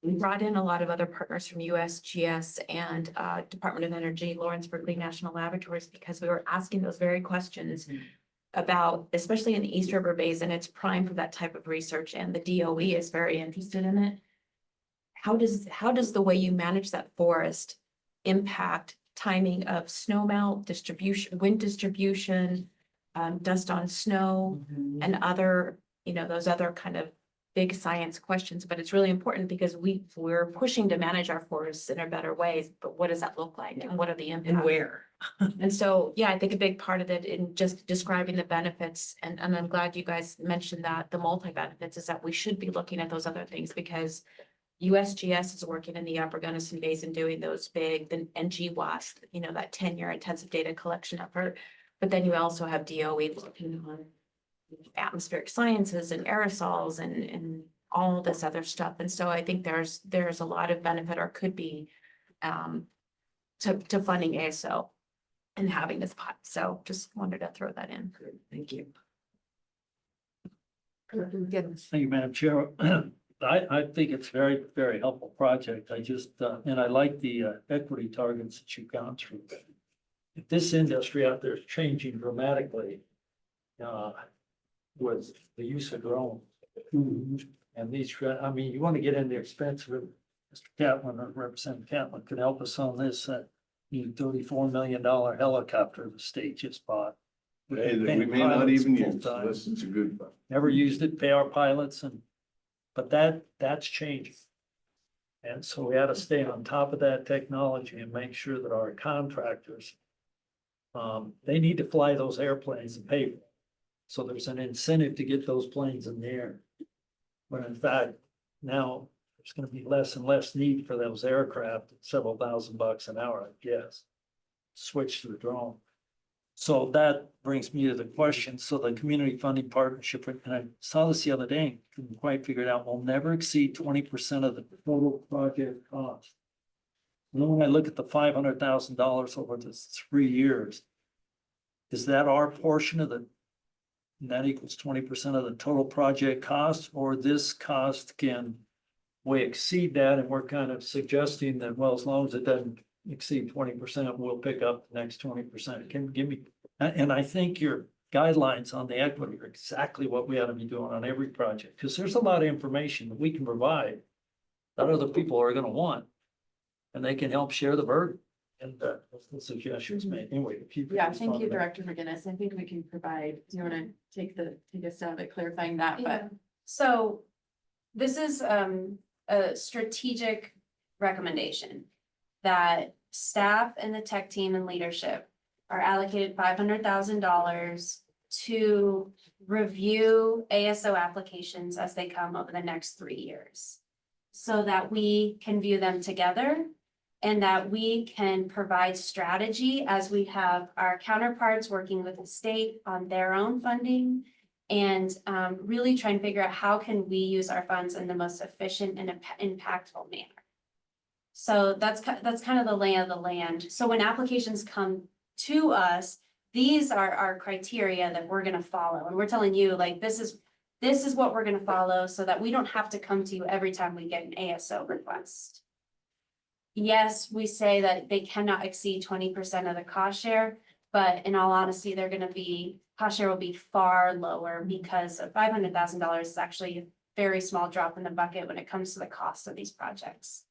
We brought in a lot of other partners from USGS and Department of Energy, Lawrence Berkeley National Laboratories, because we were asking those very questions about, especially in the East River Basin, it's prime for that type of research, and the DOE is very interested in it. How does the way you manage that forest impact timing of snow melt distribution, wind distribution, dust on snow, and other, those other kind of big science questions? But it's really important because we're pushing to manage our forests in a better ways, but what does that look like and what are the impacts? And where? And so, yeah, I think a big part of it in just describing the benefits, and I'm glad you guys mentioned that the multi-benefits is that we should be looking at those other things, because USGS is working in the Upper Gunnison Basin doing those big, the NGWAS, that 10-year intensive data collection effort. But then you also have DOE looking on atmospheric sciences and aerosols and all this other stuff. And so I think there's a lot of benefit, or could be, to funding ASO and having this pot. So just wanted to throw that in. Thank you. Thank you, Madam Chair. I think it's very, very helpful project. I just, and I like the equity targets that you've gone through. If this industry out there is changing dramatically, with the use of drones. And these, you want to get into expensive, Mr. Catlin, or Representative Catlin could help us on this, new $34 million helicopter the state just bought. Hey, that we may not even use, this is a good one. Never used it, pay our pilots, but that's changing. And so we ought to stay on top of that technology and make sure that our contractors, they need to fly those airplanes and pay for them. So there's an incentive to get those planes in the air. But in fact, now there's going to be less and less need for those aircraft at several $1,000s an hour, I guess. switch to the drone. So that brings me to the question, so the community funding partnership, and I saw this the other day, and couldn't quite figure it out, will never exceed 20% of the total project cost. And then when I look at the $500,000 over the 3 years, is that our portion of the, and that equals 20% of the total project cost, or this cost can way exceed that, and we're kind of suggesting that, well, as long as it doesn't exceed 20%, we'll pick up the next 20%. Can you give me, and I think your guidelines on the equity are exactly what we ought to be doing on every project, because there's a lot of information that we can provide that other people are gonna want, and they can help share the burden. And that's the suggestions made. Anyway, if you. Yeah, thank you, Director McGinnis. I think we can provide, do you want to take a stab at clarifying that, but Yeah. So this is a strategic recommendation that staff and the tech team and leadership are allocated $500,000 to review ASO applications as they come over the next 3 years, so that we can view them together and that we can provide strategy as we have our counterparts working with the state on their own funding, and really try and figure out how can we use our funds in the most efficient and impactful manner. So that's kind of the lay of the land. So when applications come to us, these are our criteria that we're gonna follow, and we're telling you, like, this is what we're gonna follow, so that we don't have to come to you every time we get an ASO request. Yes, we say that they cannot exceed 20% of the cost share, but in all honesty, they're gonna be, cost share will be far lower, because of $500,000 is actually a very small drop in the bucket when it comes to the cost of these projects.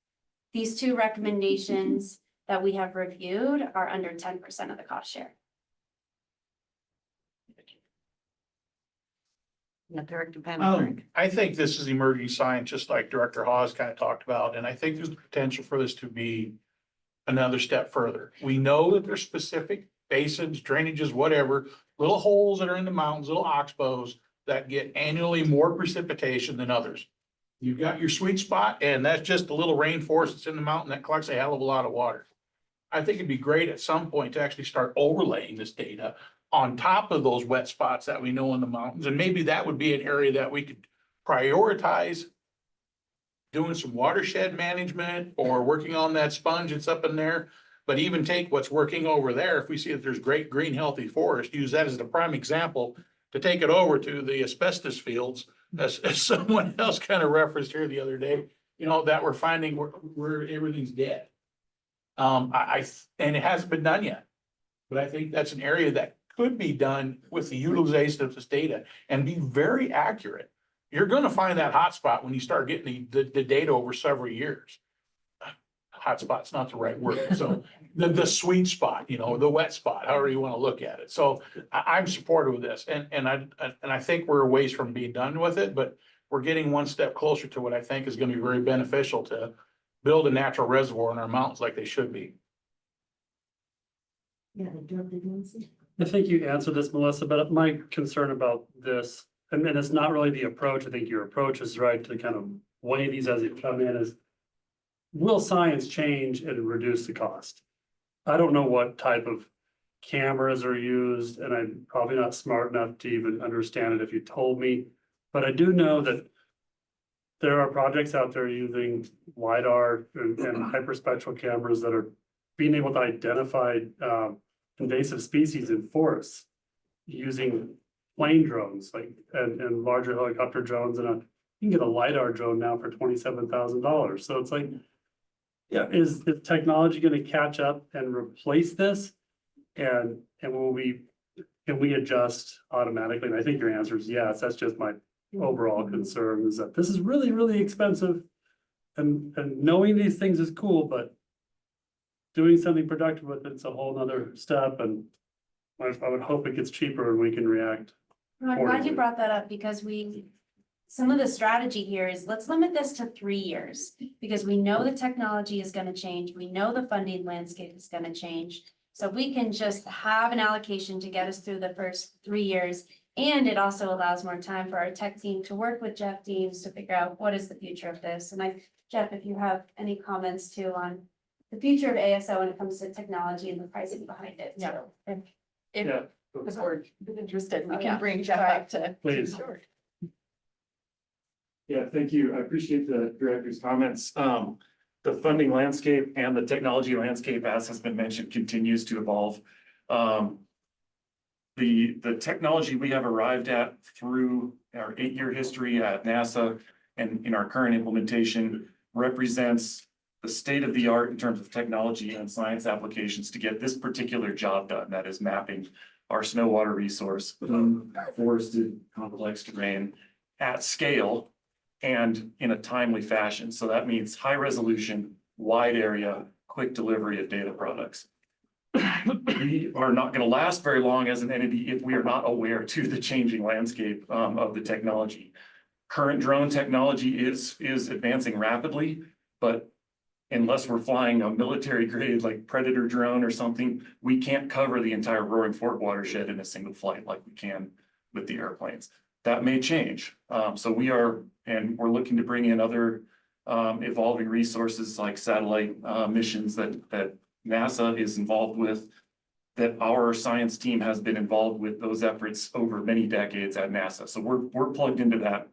These two recommendations that we have reviewed are under 10% of the cost share. Yeah, Director Van. I think this is emerging science, just like Director Hawes kind of talked about, and I think there's the potential for this to be another step further. We know that there's specific basins, drainages, whatever, little holes that are in the mountains, little oxbows that get annually more precipitation than others. You've got your sweet spot, and that's just a little rainforest that's in the mountain that collects a hell of a lot of water. I think it'd be great at some point to actually start overlaying this data on top of those wet spots that we know in the mountains, and maybe that would be an area that we could prioritize doing some watershed management or working on that sponge that's up in there. But even take what's working over there, if we see that there's great green, healthy forest, use that as the prime example to take it over to the asbestos fields, as someone else kind of referenced here the other day, you know, that we're finding where everything's dead. And it hasn't been done yet, but I think that's an area that could be done with the utilization of this data and be very accurate. You're gonna find that hotspot when you start getting the data over several years. Hotspot's not the right word, so the sweet spot, you know, the wet spot, however you wanna look at it. So I'm supportive of this, and I think we're a ways from being done with it, but we're getting one step closer to what I think is gonna be very beneficial to build a natural reservoir in our mountains like they should be. Yeah, Director Lindsay. I think you answered this, Melissa, but my concern about this, and it's not really the approach, I think your approach is right to kind of weigh these as they come in, is will science change and reduce the cost? I don't know what type of cameras are used, and I'm probably not smart enough to even understand it if you told me, but I do know that there are projects out there using LiDAR and hyperspectral cameras that are being able to identify invasive species in forests using plane drones, like, and larger helicopter drones, and you can get a LiDAR drone now for $27,000. So it's like, yeah, is the technology gonna catch up and replace this? And can we adjust automatically? And I think your answer is yes. That's just my overall concern, is that this is really, really expensive. And knowing these things is cool, but doing something productive with it's a whole nother step, and I would hope it gets cheaper and we can react. I'm glad you brought that up, because some of the strategy here is, let's limit this to 3 years, because we know the technology is gonna change. We know the funding landscape is gonna change. So we can just have an allocation to get us through the first 3 years. And it also allows more time for our tech team to work with Jeff Deems to figure out what is the future of this. And Jeff, if you have any comments too on the future of ASO when it comes to technology and the pricing behind it. Yeah. So, If Yeah. the board is interested, we Oh, yeah. can bring Jeff up to. Please. Yeah, thank you. I appreciate the director's comments. The funding landscape and the technology landscape, as has been mentioned, continues to evolve. The technology we have arrived at through our 8-year history at NASA and in our current implementation represents the state of the art in terms of technology and science applications to get this particular job done. That is mapping our snow water resource, forested complex terrain at scale and in a timely fashion. So that means high resolution, wide area, quick delivery of data products. We are not going to last very long as an entity if we are not aware to the changing landscape of the technology. Current drone technology is advancing rapidly, but unless we're flying a military grade like Predator drone or something, we can't cover the entire Roaring Fork watershed in a single flight like we can with the airplanes. That may change. So we're looking to bring in other evolving resources like satellite missions that NASA is involved with, that our science team has been involved with those efforts over many decades at NASA. So we're plugged into that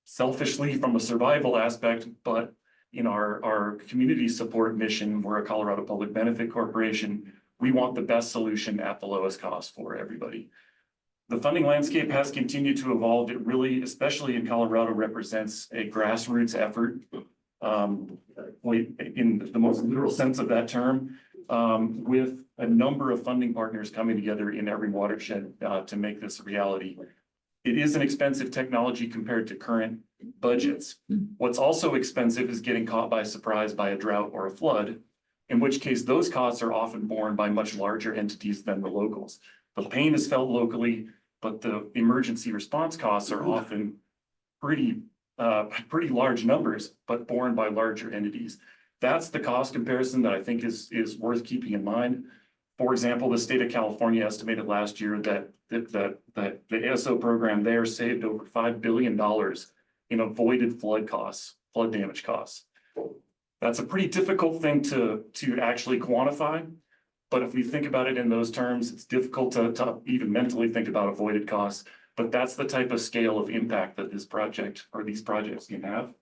selfishly from a survival aspect, but in our community support mission, we're a Colorado Public Benefit Corporation. We want the best solution at the lowest cost for everybody. The funding landscape has continued to evolve. It really, especially in Colorado, represents a grassroots effort in the most literal sense of that term, with a number of funding partners coming together in every watershed to make this a reality. It is an expensive technology compared to current budgets. What's also expensive is getting caught by surprise by a drought or a flood, in which case those costs are often borne by much larger entities than the locals. The pain is felt locally, but the emergency response costs are often pretty large numbers, but borne by larger entities. That's the cost comparison that I think is worth keeping in mind. For example, the state of California estimated last year that the ASO program there saved over $5 billion in avoided flood damage costs. That's a pretty difficult thing to actually quantify. But if we think about it in those terms, it's difficult to even mentally think about avoided costs. But that's the type of scale of impact that this project or these projects can have.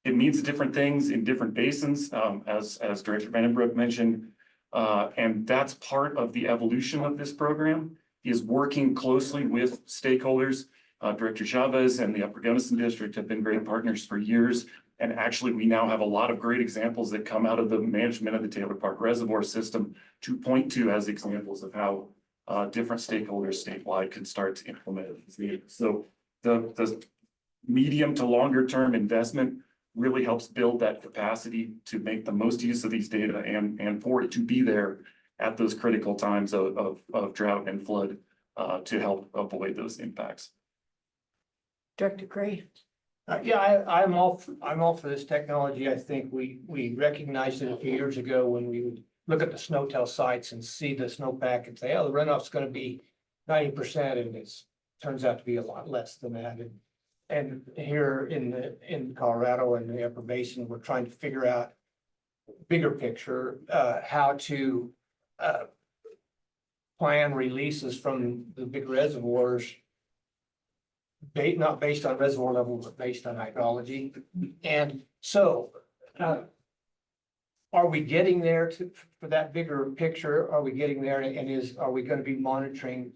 It means different things in different basins, as Director Vandenbroek mentioned. And that's part of the evolution of this program, is working closely with stakeholders. Director Chavez and the Upper Gunnison District have been great partners for years. And actually, we now have a lot of great examples that come out of the management of the Taylor Park Reservoir system to point to as examples of how different stakeholders statewide can start to implement it. So the medium to longer term investment really helps build that capacity to make the most use of these data and for it to be there at those critical times of drought and flood to help avoid those impacts. Director Gray. Yeah, I'm all for this technology. I think we recognized it a few years ago when we would look at the SNOTEL sites and see the snowpack and say, oh, the runoff's gonna be 90%, and it's turns out to be a lot less than that. And here in Colorado and the Upper Basin, we're trying to figure out bigger picture, how to plan releases from the big reservoirs, not based on reservoir level, but based on hydrology. And so, are we getting there for that bigger picture? Are we getting there, and are we going to be monitoring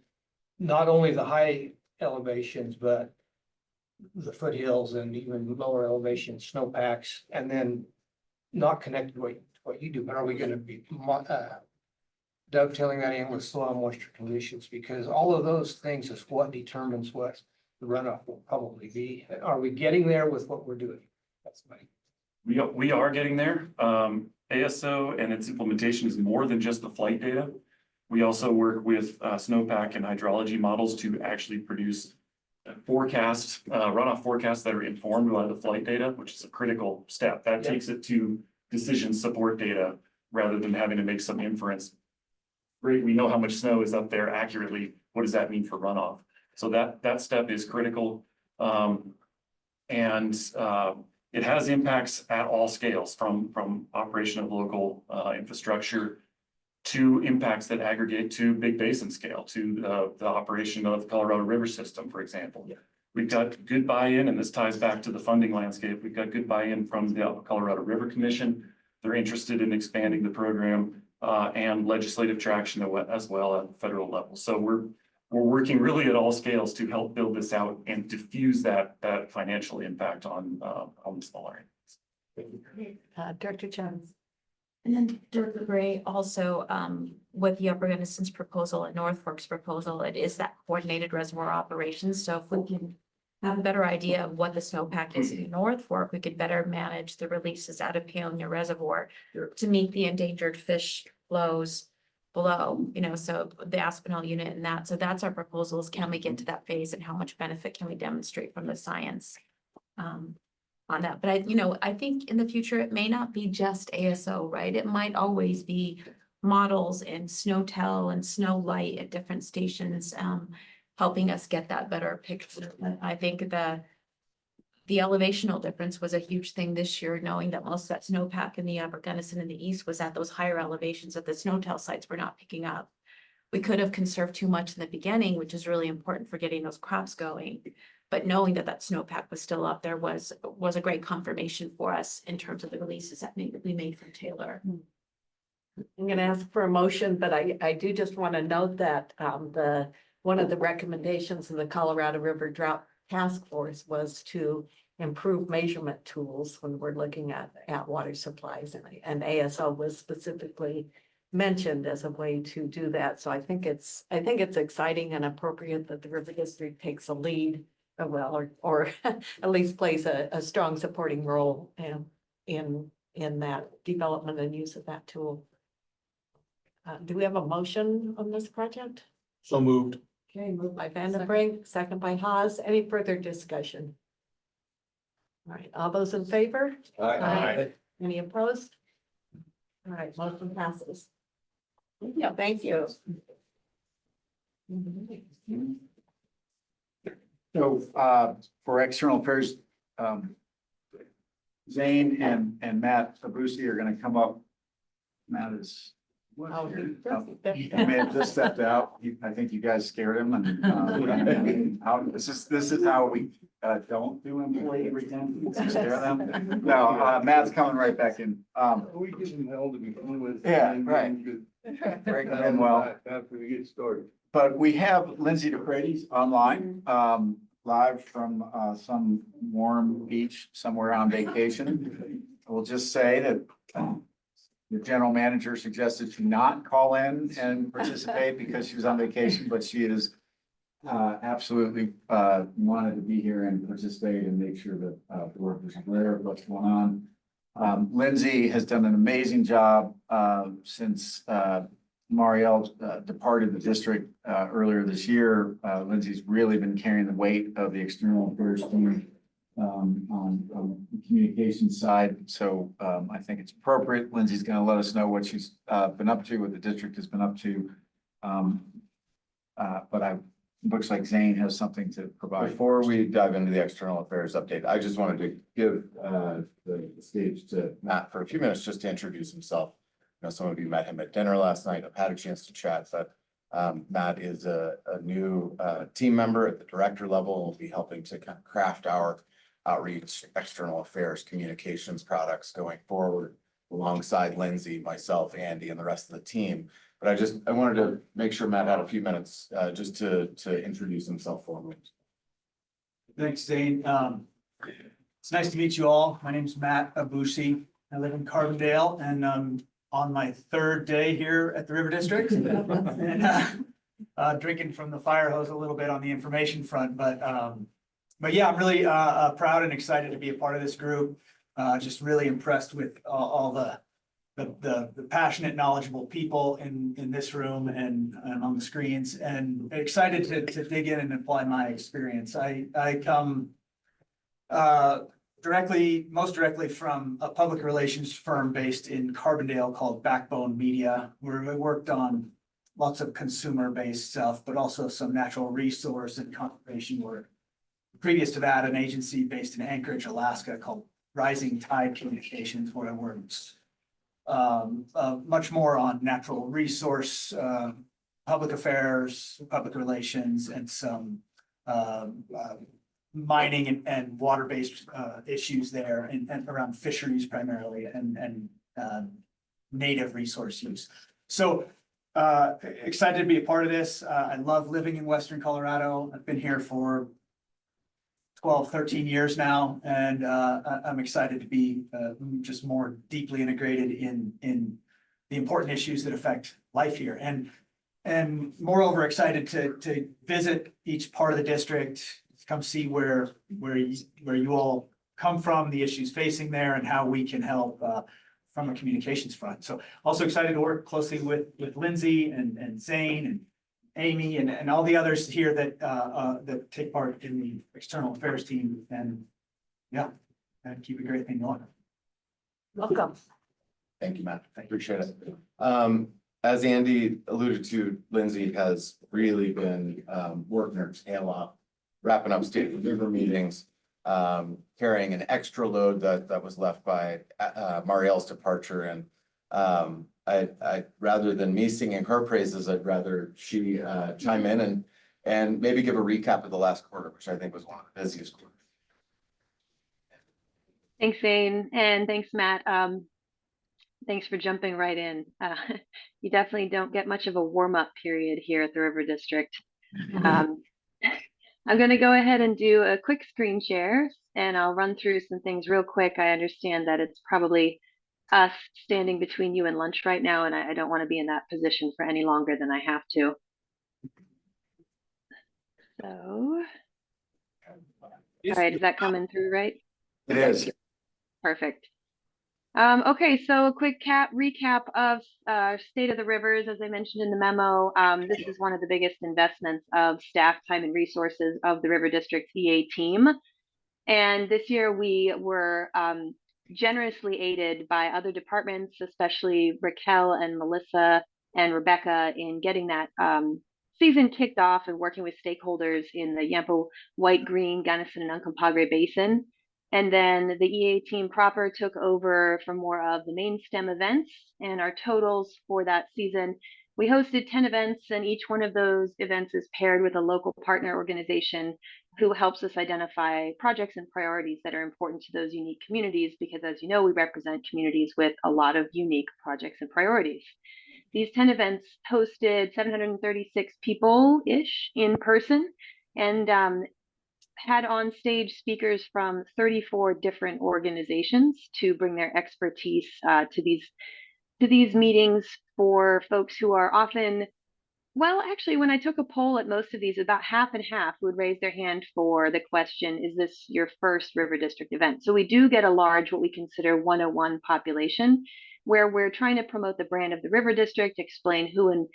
not only the high elevations, but the foothills and even lower elevation snowpacks, and then not connected to what you do, but are we going to be dovetailing that in with soil moisture conditions? Because all of those things is what determines what the runoff will probably be. Are we getting there with what we're doing? That's my. We are getting there. ASO and its implementation is more than just the flight data. We also work with snowpack and hydrology models to actually produce runoff forecasts that are informed by the flight data, which is a critical step. That takes it to decision support data rather than having to make some inference. Great, we know how much snow is up there accurately. What does that mean for runoff? So that step is critical. it has impacts at all scales, from operation of local infrastructure to impacts that aggregate to big basin scale, to the operation of the Colorado River system, for example. We've got good buy-in, and this ties back to the funding landscape. We've got good buy-in from the Colorado River Commission. They're interested in expanding the program and legislative traction as well at the federal level. So we're working really at all scales to help build this out and diffuse that financial impact on the smaller entities. Director Jones. And then Director Gray, also, with the Upper Gunnison proposal and North Fork's proposal, it is that coordinated reservoir operations. So if we can have a better idea of what the snowpack is in North Fork, we could better manage the releases out of Paonia Reservoir to meet the endangered fish flows below, so the Aspinall unit and that. So that's our proposals. Can we get to that phase, and how much benefit can we demonstrate from the science on that? But I think in the future, it may not be just ASO, right? It might always be models and SNOTEL and SNOLIGHT at different stations, helping us get that better picture. I think the elevational difference was a huge thing this year, knowing that most of that snowpack in the Upper Gunnison in the east was at those higher elevations that the SNOTEL sites were not picking up. We could have conserved too much in the beginning, which is really important for getting those crops going. But knowing that snowpack was still up there was a great confirmation for us in terms of the releases that we made from Taylor. I'm going to ask for a motion, but I do just want to note that one of the recommendations of the Colorado River Drought Task Force was to improve measurement tools when we're looking at water supplies, and ASO was specifically mentioned as a way to do that. So I think it's exciting and appropriate that the River District takes a lead, or at least plays a strong supporting role in that development and use of that tool. Do we have a motion on this project? So moved. Okay, moved by Vandenbrink, second by Haas. Any further discussion? All right, all those in favor? Aye. Any opposed? All right, motion passes. Yeah, thank you. So, for external affairs, Zane and Matt Abusi are gonna come up. Matt is. Oh, He may have just stepped out. I think you guys scared him, and this is how we don't do employee retention. We scare them. No, Matt's coming right back in. We give them hell to begin with. Yeah, and right. then Break good- them in well. After we get started. But we have Lindsay DePrades online, live from some warm beach somewhere on vacation. We'll just say that the general manager suggested she not call in and participate because she was on vacation, but she is absolutely wanted to be here and participate and make sure that the board was aware of what's going on. Lindsay has done an amazing job since Marielle departed the district earlier this year. Lindsay's really been carrying the weight of the external affairs team on the communication side. So I think it's appropriate. Lindsay's going to let us know what she's been up to, what the district has been up to. But looks like Zane has something to provide. Before we dive into the external affairs update, I just wanted to give the stage to Matt for a few minutes just to introduce himself. Some of you met him at dinner last night. I've had a chance to chat, but Matt is a new team member at the director level and will be helping to kind of craft our outreach, external affairs, communications products going forward alongside Lindsay, myself, Andy, and the rest of the team. But I wanted to make sure Matt had a few minutes just to introduce himself formally. Thanks, Zane. It's nice to meet you all. My name's Matt Abusi. I live in Carbondale, and on my third day here at the River District. And drinking from the fire hose a little bit on the information front, but yeah, I'm really proud and excited to be a part of this group. Just really impressed with all the passionate, knowledgeable people in this room and on the screens, and excited to dig in and apply my experience. I come most directly from a public relations firm based in Carbondale called Backbone Media, where we worked on lots of consumer-based stuff, but also some natural resource and conservation work. Previous to that, an agency based in Anchorage, Alaska called rising tide communications where we're much more on natural resource, public affairs, public relations, and some mining and water-based issues there and around fisheries primarily and native resource use. So excited to be a part of this. I love living in Western Colorado. I've been here for 12, 13 years now, and I'm excited to be just more deeply integrated in the important issues that affect life here. And moreover, excited to visit each part of the district, come see where you all come from, the issues facing there, and how we can help from a communications front. So also excited to work closely with Lindsay and Zane and Amy and all the others here that take part in the external affairs team, and yeah, and keep a great thing going. Welcome. Thank you, Matt. I appreciate it. As Andy alluded to, Lindsay has really been working her tail off, wrapping up state of the river meetings, carrying an extra load that was left by Marielle's departure. And I rather than me singing her praises, I'd rather she chime in and maybe give a recap of the last quarter, which I think was one of the busiest quarters. Thanks, Zane, and thanks, Matt. Thanks for jumping right in. You definitely don't get much of a warm-up period here at the River District. I'm going to go ahead and do a quick screen share, and I'll run through some things real quick. I understand that it's probably us standing between you and lunch right now, and I don't want to be in that position for any longer than I have to. So, all right, is that coming through right? It is. Perfect. Okay, so a quick recap of State of the Rivers. As I mentioned in the memo, this is one of the biggest investments of staff time and resources of the River District EA team. And this year we were generously aided by other departments, especially Raquel and Melissa and Rebecca, in getting that season kicked off and working with stakeholders in the Yampa, White, Green, Gunnison, and Uncompahgre Basin. And then the EA team proper took over for more of the main STEM events, and our totals for that season. We hosted 10 events, and each one of those events is paired with a local partner organization who helps us identify projects and priorities that are important to those unique communities, because as you know, we represent communities with a lot of unique projects and priorities. These 10 events hosted 736 people-ish in person, and had on stage speakers from 34 different organizations to bring their expertise to these meetings for folks who are often, well, actually, when I took a poll at most of these, about half and half would raise their hand for the question, is this your first River District event? So we do get a large, what we consider 101 population, where we're trying to promote the brand of the River District, explain who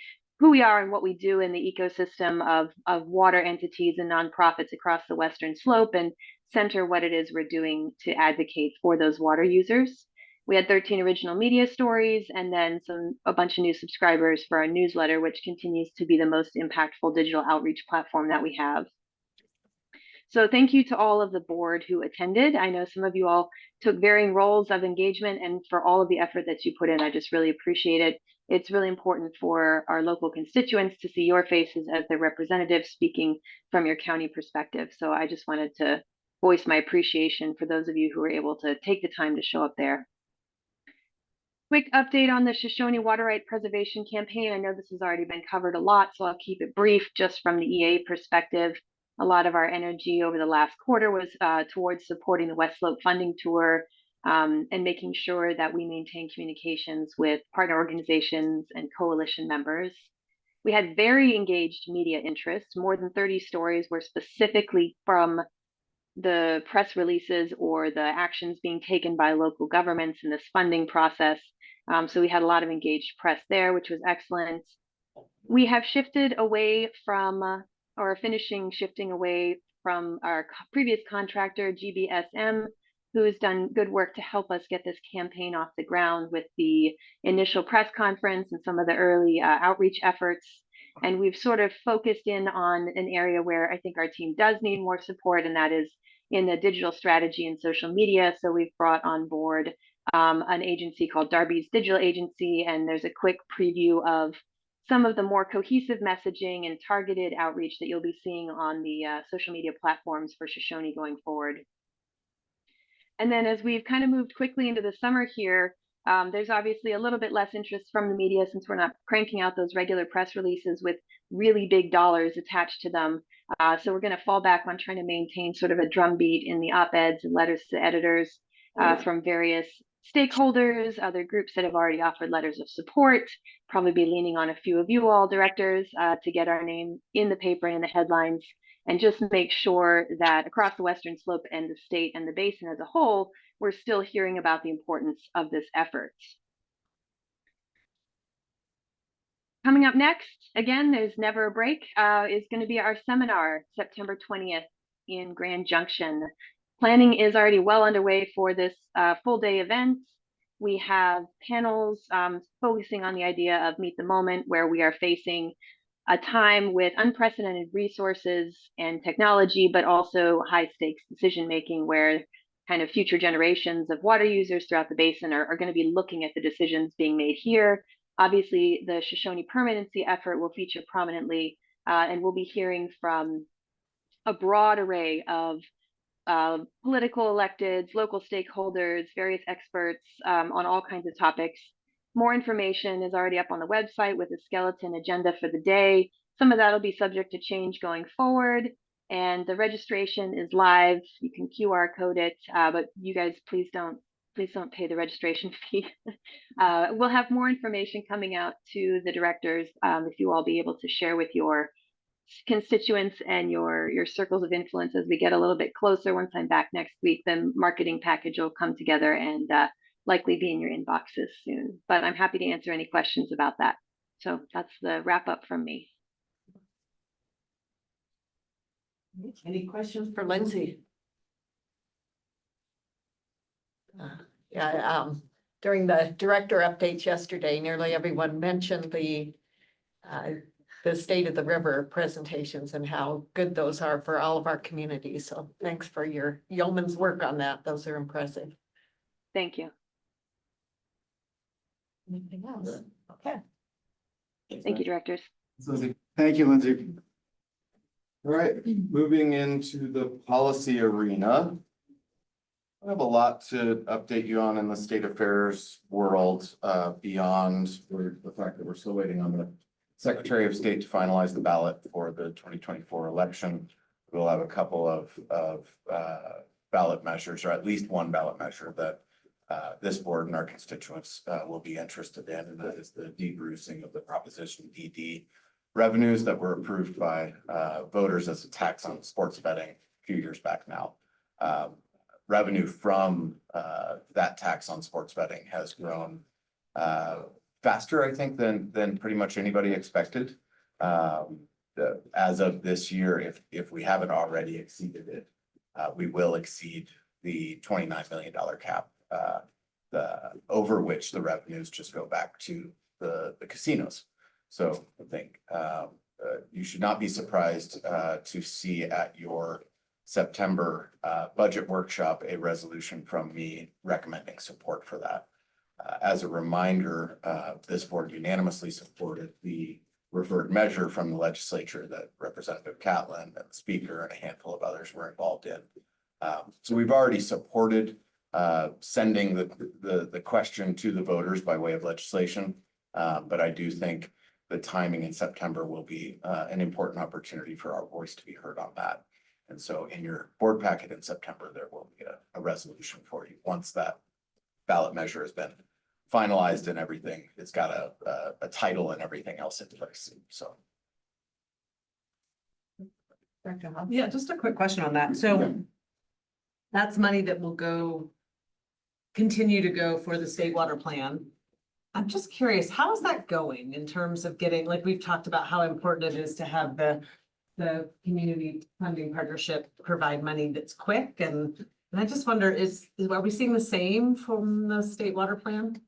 we are and what we do in the ecosystem of water entities and nonprofits across the Western Slope, and center what it is we're doing to advocate for those water users. We had 13 original media stories, and then a bunch of new subscribers for our newsletter, which continues to be the most impactful digital outreach platform that we have. So thank you to all of the board who attended. I know some of you all took varying roles of engagement, and for all of the effort that you put in, I just really appreciate it. It's really important for our local constituents to see your faces as their representatives speaking from your county perspective. So I just wanted to voice my appreciation for those of you who were able to take the time to show up there. Quick update on the Shoshone Water Right Preservation Campaign. I know this has already been covered a lot, so I'll keep it brief just from the EA perspective. A lot of our energy over the last quarter was towards supporting the West Slope funding tour and making sure that we maintain communications with partner organizations and coalition members. We had very engaged media interest. More than 30 stories were specifically from the press releases or the actions being taken by local governments in this funding process. So we had a lot of engaged press there, which was excellent. We have shifted away from, or finishing shifting away from our previous contractor, GBSM, who has done good work to help us get this campaign off the ground with the initial press conference and some of the early outreach efforts. And we've sort of focused in on an area where I think our team does need more support, and that is in the digital strategy and social media. So we've brought on board an agency called Darby's Digital Agency, and there's a quick preview of some of the more cohesive messaging and targeted outreach that you'll be seeing on the social media platforms for Shoshone going forward. And then as we've kind of moved quickly into the summer here, there's obviously a little bit less interest from the media since we're not cranking out those regular press releases with really big dollars attached to them. So we're going to fall back on trying to maintain sort of a drumbeat in the op-eds and letters to editors from various stakeholders, other groups that have already offered letters of support, probably be leaning on a few of you all directors to get our name in the paper and in the headlines, and just make sure that across the Western Slope and the state and the basin as a whole, we're still hearing about the importance of this effort. Coming up next, again, there's never a break, is going to be our seminar, September 20th in Grand Junction. Planning is already well underway for this full day event. We have panels focusing on the idea of Meet the Moment, where we are facing a time with unprecedented resources and technology, but also high stakes decision making, where kind of future generations of water users throughout the basin are going to be looking at the decisions being made here. Obviously, the Shoshone permanency effort will feature prominently, and we'll be hearing from a broad array of political electeds, local stakeholders, various experts on all kinds of topics. More information is already up on the website with a skeleton agenda for the day. Some of that will be subject to change going forward. And the registration is live. You can QR code it, but you guys please don't pay the registration fee. We'll have more information coming out to the directors if you all be able to share with your constituents and your circles of influence as we get a little bit closer. Once I'm back next week, the marketing package will come together and likely be in your inboxes soon. But I'm happy to answer any questions about that. So that's the wrap up from me. Any questions for Lindsay? During the director updates yesterday, nearly everyone mentioned the state of the river presentations and how good those are for all of our communities. So thanks for your yeoman's work on that. Those are impressive. Thank you. Anything else? Okay. Thank you, directors. Thank you, Lindsay. All right, moving into the policy arena. I have a lot to update you on in the state affairs world, beyond the fact that we're still waiting on the Secretary of State to finalize the ballot for the 2024 election. We'll have a couple of ballot measures, or at least one ballot measure that this board and our constituents will be interested in, and that is the debrucing of the Proposition DD revenues that were approved by voters as a tax on sports betting a few years back now. Revenue from that tax on sports betting has grown faster, I think, than pretty much anybody expected. As of this year, if we haven't already exceeded it, we will exceed the $29 million cap, over which the revenues just go back to the casinos. So I think you should not be surprised to see at your September budget workshop a resolution from me recommending support for that. As a reminder, this board unanimously supported the referred measure from the legislature that Representative Catlin and the Speaker and a handful of others were involved in. So we've already supported sending the question to the voters by way of legislation. But I do think the timing in September will be an important opportunity for our voice to be heard on that. And so in your board packet in September, there will be a resolution for you. Once that ballot measure has been finalized and everything, it's got a title and everything else in place, so. Yeah, just a quick question on that. So that's money that will continue to go for the state water plan. I'm just curious, how is that going in terms of getting, like we've talked about how important it is to have the community funding partnership provide money that's quick, and I just wonder, are we seeing the same from the state water plan?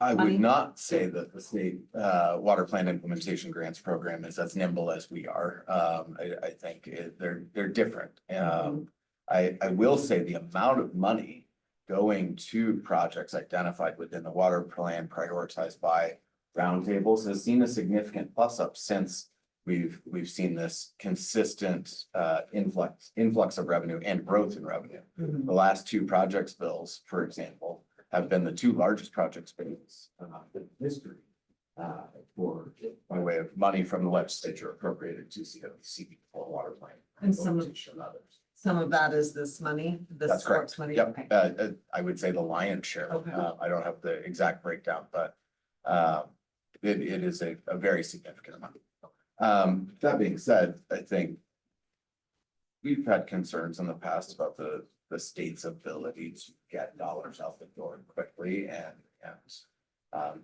I money? would not say that the state water plant implementation grants program is as nimble as we are. I think they're different. I will say the amount of money going to projects identified within the water plan prioritized by roundtables has seen a significant plus up since we've seen this consistent influx of revenue and growth in revenue. The last two projects bills, for example, have been the two largest projects bills in history for by way of money from the legislature appropriated to CWC for water plant. And some of- implementation and others. Some of that is this money, this That's correct. sports money? Yep. Okay. I would say the lion's share. Okay. I don't have the exact breakdown, but it is a very significant amount. That being said, I think we've had concerns in the past about the state's ability to get dollars out the door quickly and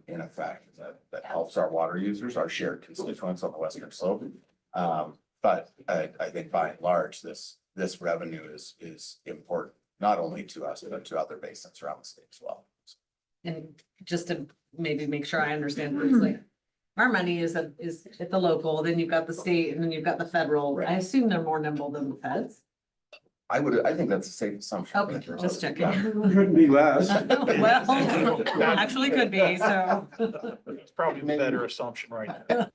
in effect, that helps our water users, our shared constituents on the western slope. But I think by and large, this revenue is important, not only to us, but to other basins around the state as well. And just to maybe make sure I understand, it's like, our money is at the local, then you've got the state, and then you've got the federal. I assume they're more nimble than the feds. I think that's a safe assumption. Okay, just checking. Couldn't be less. Well, actually could be, so. It's probably a better assumption right now.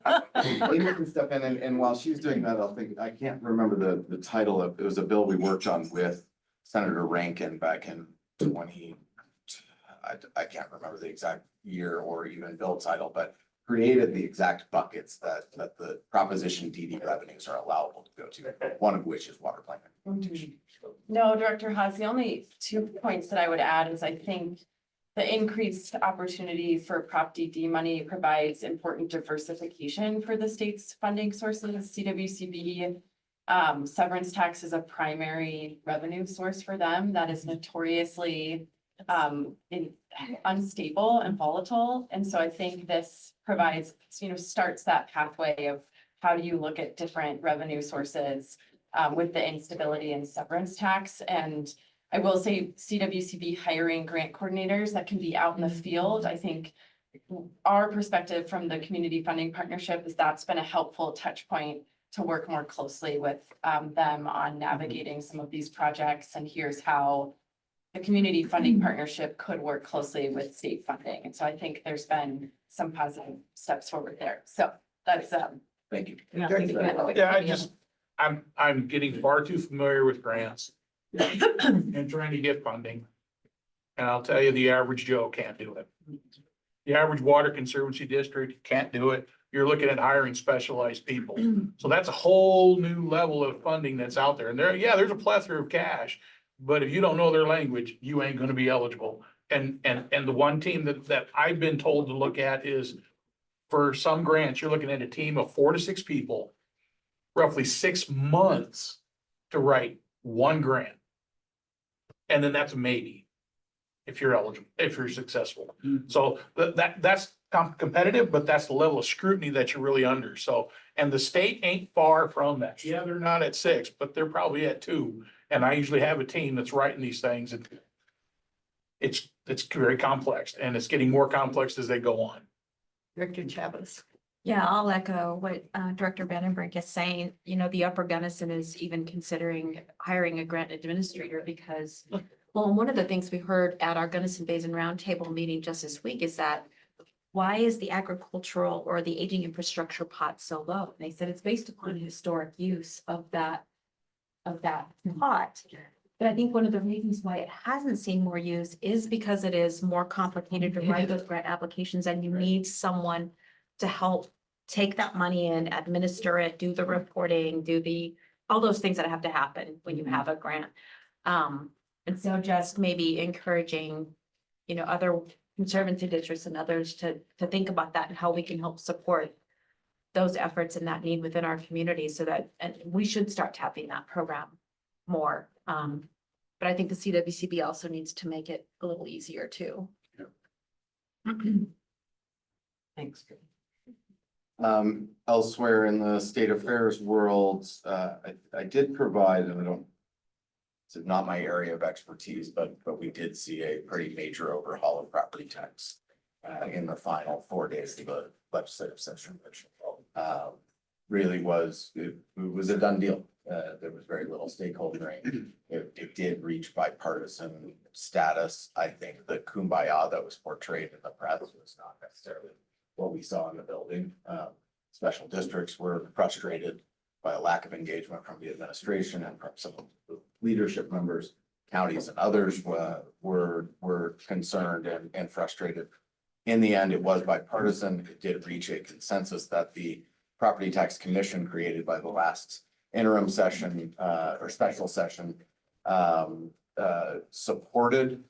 Amy can step in and while she's doing that, I can't remember the title of, it was a bill we worked on with Senator Rankin back in I can't remember the exact year or even bill title, but created the exact buckets that the Proposition DD revenues are allowable to go to, one of which is water plant implementation. No, Director Haas, the only 2 points that I would add is I think the increased opportunity for Prop DD money provides important diversification for the state's funding sources. CWCB, severance tax is a primary revenue source for them that is notoriously unstable and volatile. And so I think this provides, starts that pathway of how do you look at different revenue sources with the instability and severance tax. And I will say CWCB hiring grant coordinators that can be out in the field. I think our perspective from the community funding partnership is that's been a helpful touch point to work more closely with them on navigating some of these projects. And here's how the community funding partnership could work closely with state funding. And so I think there's been some positive steps forward there. So that's Thank you. I'm getting far too familiar with grants and trying to get funding. And I'll tell you, the average Joe can't do it. The average water conservancy district can't do it. You're looking at hiring specialized people. So that's a whole new level of funding that's out there. And there's a plethora of cash. But if you don't know their language, you ain't gonna be eligible. And the one team that I've been told to look at is for some grants, you're looking at a team of 4 to 6 people, roughly 6 months to write one grant. And then that's a maybe if you're eligible, if you're successful. So that's competitive, but that's the level of scrutiny that you're really under. So, and the state ain't far from that. Yeah, they're not at 6, but they're probably at 2. And I usually have a team that's writing these things, and it's very complex, and it's getting more complex as they go on. Director Chavez. Yeah, I'll echo what Director Vandenbrink is saying. The Upper Gunnison is even considering hiring a grant administrator because, well, one of the things we heard at our Gunnison Basin Roundtable meeting just this week is that why is the agricultural or the aging infrastructure pot so low? And they said it's based upon historic use of that pot. But I think one of the reasons why it hasn't seen more use is because it is more complicated to write those grant applications and you need someone to help take that money in, administer it, do the reporting, all those things that have to happen when you have a grant. And so just maybe encouraging, other conservancy districts and others to think about that and how we can help support those efforts and that need within our community so that, and we should start tapping that program more. But I think the CWCB also needs to make it a little easier too. Thanks. Elsewhere in the state affairs world, I did provide, and it's not my area of expertise, but we did see a pretty major overhaul of property tax in the final 4 days of the legislative session, which really was, it was a done deal. There was very little stakeholdering. It did reach bipartisan status. I think the kumbaya that was portrayed in the press was not necessarily what we saw in the building. Special districts were frustrated by a lack of engagement from the administration and from some of the leadership members. Counties and others were concerned and frustrated. In the end, it was bipartisan. It did reach a consensus that the Property Tax Commission created by the last interim session or special session supported.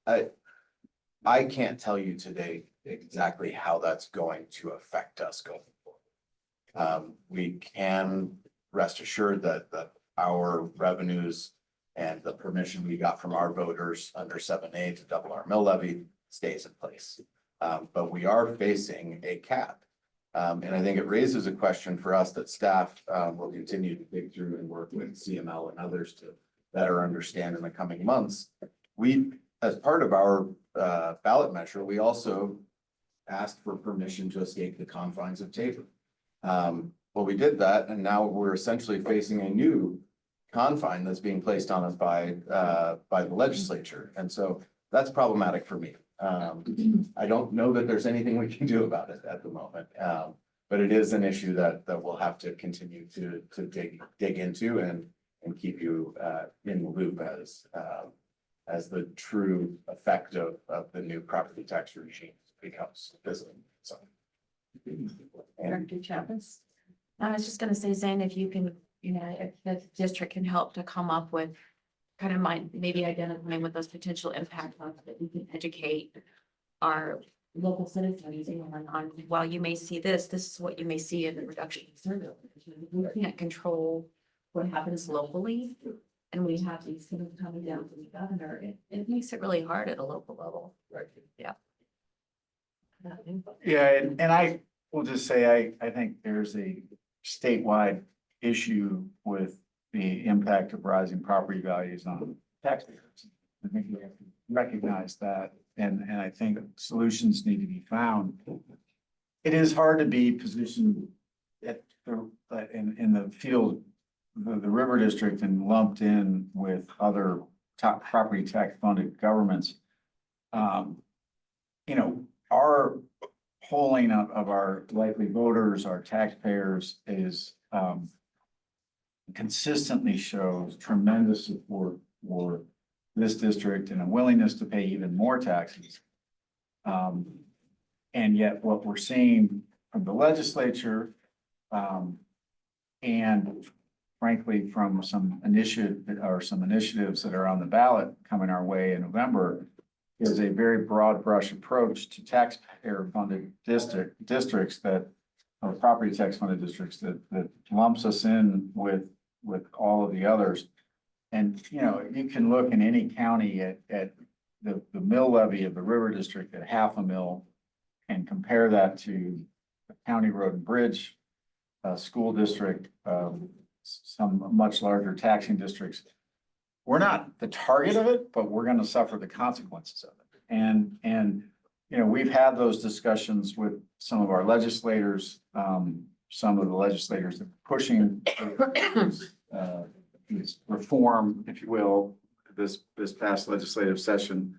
I can't tell you today exactly how that's going to affect us going forward. We can rest assured that our revenues and the permission we got from our voters under 7A to double our mill levy stays in place. But we are facing a cap. And I think it raises a question for us that staff will continue to dig through and work with CML and others to better understand in the coming months. We, as part of our ballot measure, we also asked for permission to escape the confines of Tabor. Well, we did that, and now we're essentially facing a new confine that's being placed on us by the legislature. And so that's problematic for me. I don't know that there's anything we can do about it at the moment. But it is an issue that we'll have to continue to dig into and keep you in the loop as the true effect of the new property tax regime becomes visible. So. Director Chavez? I was just gonna say, Zane, if you can, if the district can help to come up with kind of maybe identifying what those potential impacts are, that we can educate our local citizens on, while you may see this is what you may see in the reduction in service. We can't control what happens locally, and we have these things coming down from the governor. It makes it really hard at a local level. Right. Yeah. Yeah, and I will just say, I think there's a statewide issue with the impact of rising property values on taxpayers. I think we have to recognize that, and I think solutions need to be found. It is hard to be positioned in the field, the river district, and lumped in with other top property tax funded governments. Our polling of our likely voters, our taxpayers, is consistently shows tremendous support for this district and a willingness to pay even more taxes. And yet what we're seeing from the legislature, and frankly, from some initiatives that are on the ballot coming our way in November, is a very broad brush approach to taxpayer funded districts that, or property tax funded districts that lumps us in with all of the others. And, you can look in any county at the mill levy of the river district at $0.50 and compare that to the county road and bridge school district, some much larger taxing districts. We're not the target of it, but we're going to suffer the consequences of it. And we've had those discussions with some of our legislators, some of the legislators that are pushing reform, if you will, this past legislative session.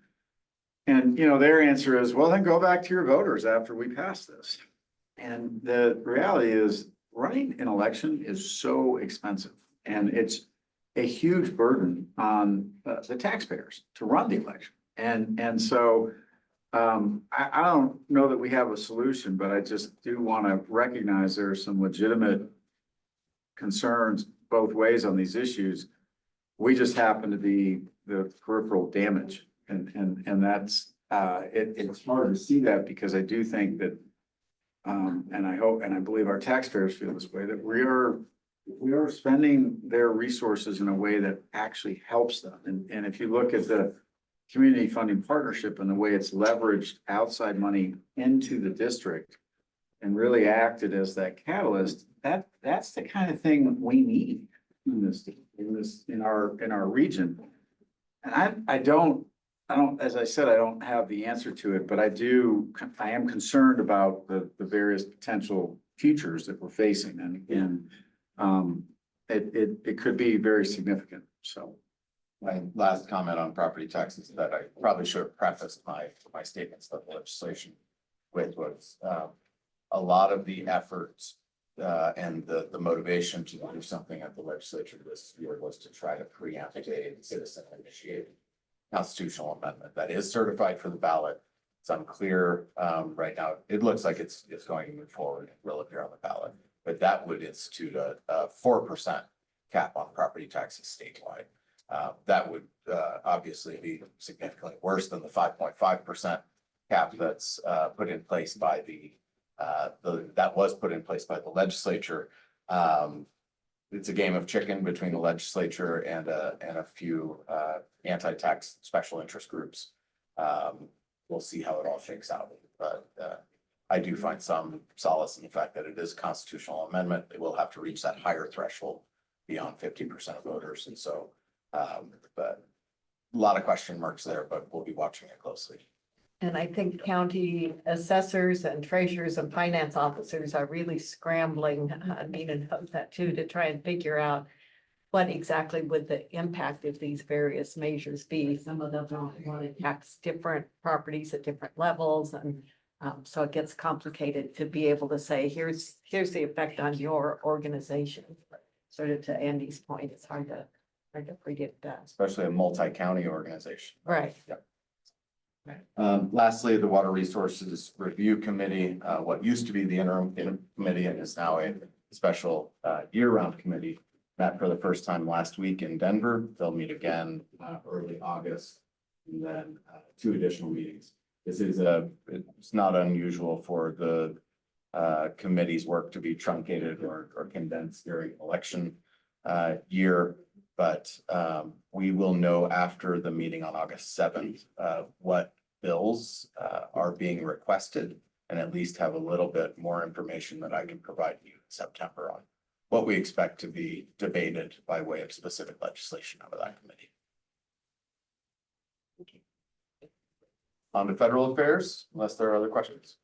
And, their answer is, well, then go back to your voters after we pass this. And the reality is running an election is so expensive, and it's a huge burden on the taxpayers to run the election. And so I don't know that we have a solution, but I just do want to recognize there are some legitimate concerns both ways on these issues. We just happen to be the peripheral damage. And that's it's hard to see that, because I do think that and I hope and I believe our taxpayers feel this way, that we are spending their resources in a way that actually helps them. And if you look at the community funding partnership and the way it's leveraged outside money into the district and really acted as that catalyst, that's the kind of thing we need in our region. And I don't as I said, I don't have the answer to it, but I am concerned about the various potential futures that we're facing and it could be very significant, so. My last comment on property taxes that I probably should have prefaced my statements of the legislation with was, a lot of the efforts and the motivation to do something at the legislature this year was to try to preempt a citizen initiated constitutional amendment that is certified for the ballot. It's unclear right now. It looks like it's going to move forward and will appear on the ballot, but that would institute a 4% cap on property taxes statewide. That would obviously be significantly worse than the 5.5% cap that's put in place by that was put in place by the legislature. It's a game of chicken between the legislature and a few anti-tax special interest groups. We'll see how it all shakes out, but I do find some solace in the fact that it is a constitutional amendment. It will have to reach that higher threshold beyond 50% of voters, and so. But a lot of question marks there, but we'll be watching it closely. And I think county assessors and treasurers and finance officers are really scrambling, Nina knows that too, to try and figure out what exactly would the impact of these various measures be. Some of them want to tax different properties at different levels, and so it gets complicated to be able to say, here's the effect on your organization. Sort of to Andy's point, it's hard to predict that. Especially a multi-county organization. Right. Yep. Lastly, the Water Resources Review Committee, what used to be the interim committee and is now a special year-round committee, met for the first time last week in Denver. They'll meet again early August, and then 2 additional meetings. It's not unusual for the committee's work to be truncated or condensed during election year. But we will know after the meeting on August 7th what bills are being requested, and at least have a little bit more information that I can provide you in September on what we expect to be debated by way of specific legislation out of that committee. On to federal affairs, unless there are other questions.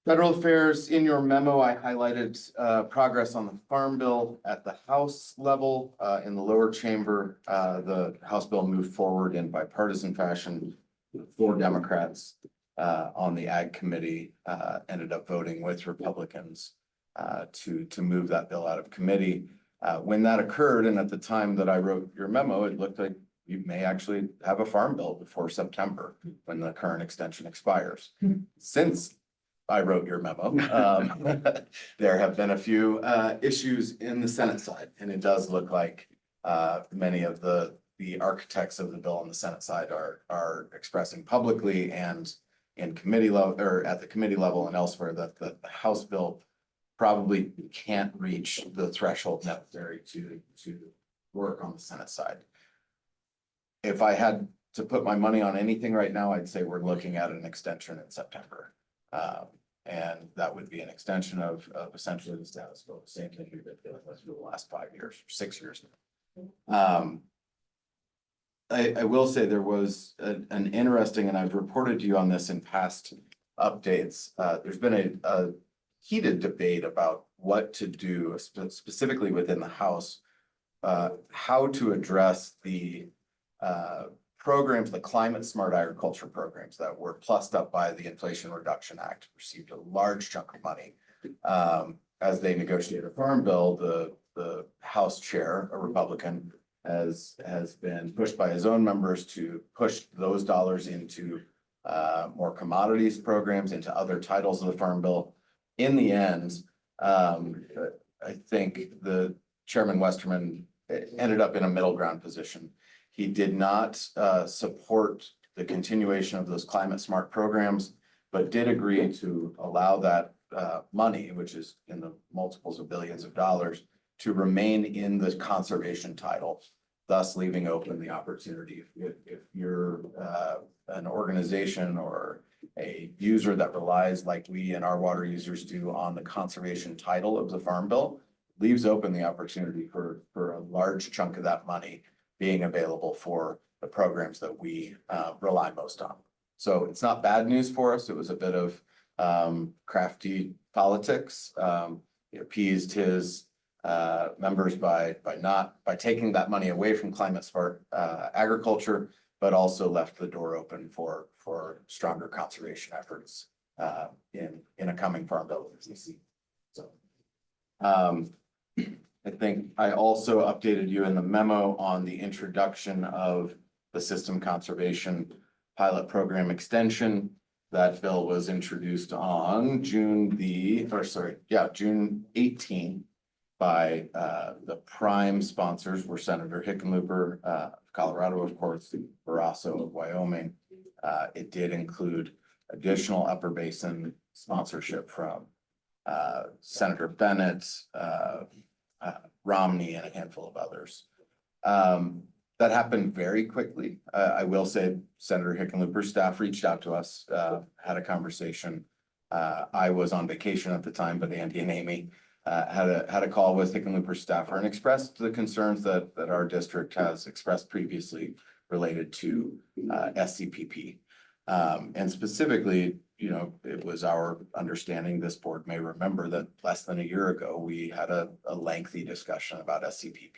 Federal affairs, in your memo, I highlighted progress on the Farm Bill at the House level. In the lower chamber, the House bill moved forward in bipartisan fashion. 4 Democrats on the Ag Committee ended up voting with Republicans to move that bill out of committee. When that occurred, and at the time that I wrote your memo, it looked like you may actually have a Farm Bill before September, when the current extension expires. Since I wrote your memo, there have been a few issues in the Senate side, and it does look like many of the architects of the bill on the Senate side are expressing publicly and in committee level, or at the committee level and elsewhere, that the House bill probably can't reach the threshold necessary to work on the Senate side. If I had to put my money on anything right now, I'd say we're looking at an extension in September. And that would be an extension of essentially the status quo, the same thing we've been dealing with for the last 5 years, 6 years now. I will say there was an interesting, and I've reported to you on this in past updates. There's been a heated debate about what to do specifically within the House, how to address the programs, the climate smart agriculture programs that were plussed up by the Inflation Reduction Act, received a large chunk of money. As they negotiate a farm bill, the House chair, a Republican, has been pushed by his own members to push those dollars into more commodities programs, into other titles of the farm bill. In the end, I think the Chairman Westerman ended up in a middle ground position. He did not support the continuation of those climate smart programs, but did agree to allow that money, which is in the multiples of billions of dollars, to remain in the conservation title, thus leaving open the opportunity if you're an organization or a user that relies, like we and our water users do, on the conservation title of the farm bill, leaves open the opportunity for a large chunk of that money being available for the programs that we rely most on. So it's not bad news for us. It was a bit of crafty politics. It appeased his members by taking that money away from climate smart agriculture, but also left the door open for stronger conservation efforts in a coming farm bill. So I think I also updated you in the memo on the introduction of the system conservation pilot program extension. That bill was introduced on June 18 by the prime sponsors were Senator Hickenlooper of Colorado, of course, Barrasso of Wyoming. It did include additional Upper Basin sponsorship from Senator Bennett, Romney, and a handful of others. That happened very quickly. I will say Senator Hickenlooper's staff reached out to us, had a conversation. I was on vacation at the time, but Andy and Amy had a call with Hickenlooper's staffer and expressed the concerns that our district has expressed previously related to SCPP. And specifically, you know, it was our understanding, this board may remember, that less than a year ago, we had a lengthy discussion about SCPP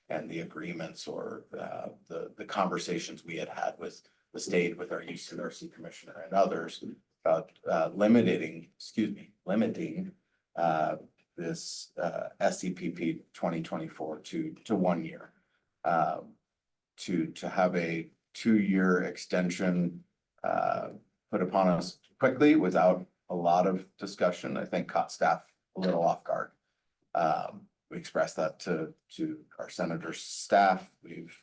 and the agreements or the conversations we had with the state, with our UCRC commissioner and others about limiting this SCPP 2024 to 1 year. To have a 2-year extension put upon us quickly without a lot of discussion, I think caught staff a little off guard. We expressed that to our senator's staff. We've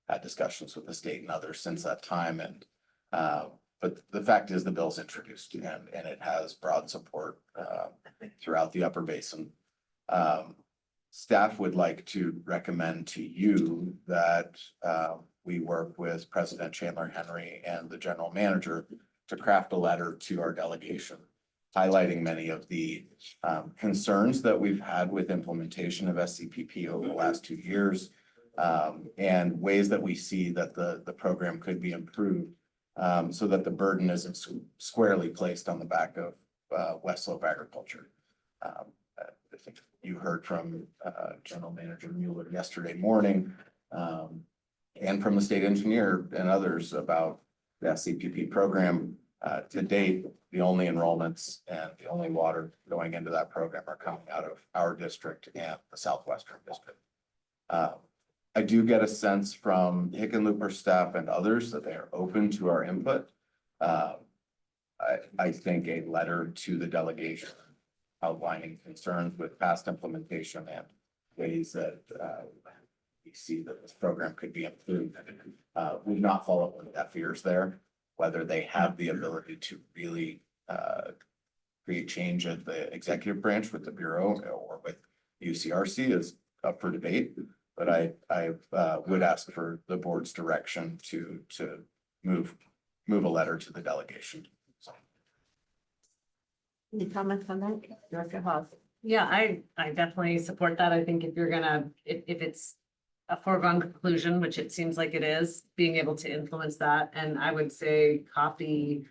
had discussions with the state and others since that time. And but the fact is the bill's introduced and it has broad support throughout the Upper Basin. Staff would like to recommend to you that we work with President Chandler Henry and the general manager to craft a letter to our delegation, highlighting many of the concerns that we've had with implementation of SCPP over the last 2 years, and ways that we see that the program could be improved, so that the burden isn't squarely placed on the back of West Slope agriculture. I think you heard from General Manager Mueller yesterday morning, and from the state engineer and others about the SCPP program. To date, the only enrollments and the only water going into that program are coming out of our district and the Southwestern district. I do get a sense from Hickenlooper staff and others that they are open to our input. I think a letter to the delegation outlining concerns with past implementation and ways that we see that this program could be improved would not fall up with that fears there. Whether they have the ability to really create change at the executive branch with the Bureau or with UCRC is up for debate. But I would ask for the board's direction to move a letter to the delegation. Any comments on that, Director Haas? Yeah, I definitely support that. I think if you're gonna, if it's a foregone conclusion, which it seems like it is, being able to influence that, and I would say copy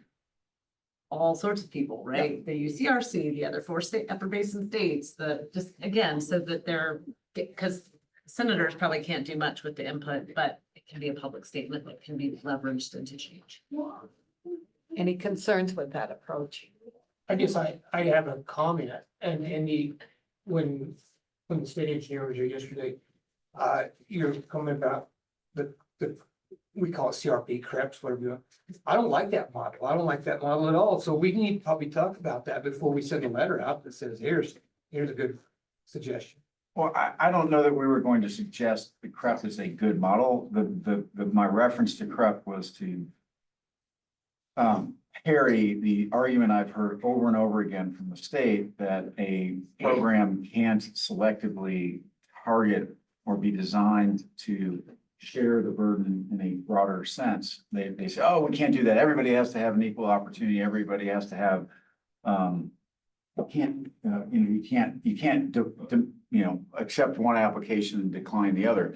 all sorts of people, right? The UCRC, the other 4 Upper Basin states, just again, so that they're, because senators probably can't do much with the input, but it can be a public statement that can be leveraged into change. Any concerns with that approach? I guess I have a comment, and when the state engineer was here yesterday, you're coming about the we call it CRP creps, whatever you want. I don't like that model. I don't like that model at all. So we need to probably talk about that before we send a letter out that says, here's a good suggestion. Well, I don't know that we were going to suggest the CREP is a good model. My reference to CREP was to parry the argument I've heard over and over again from the state that a program can't selectively target or be designed to share the burden in a broader sense. They say, oh, we can't do that. Everybody has to have an equal opportunity. Everybody has to have you can't, accept one application and decline the other.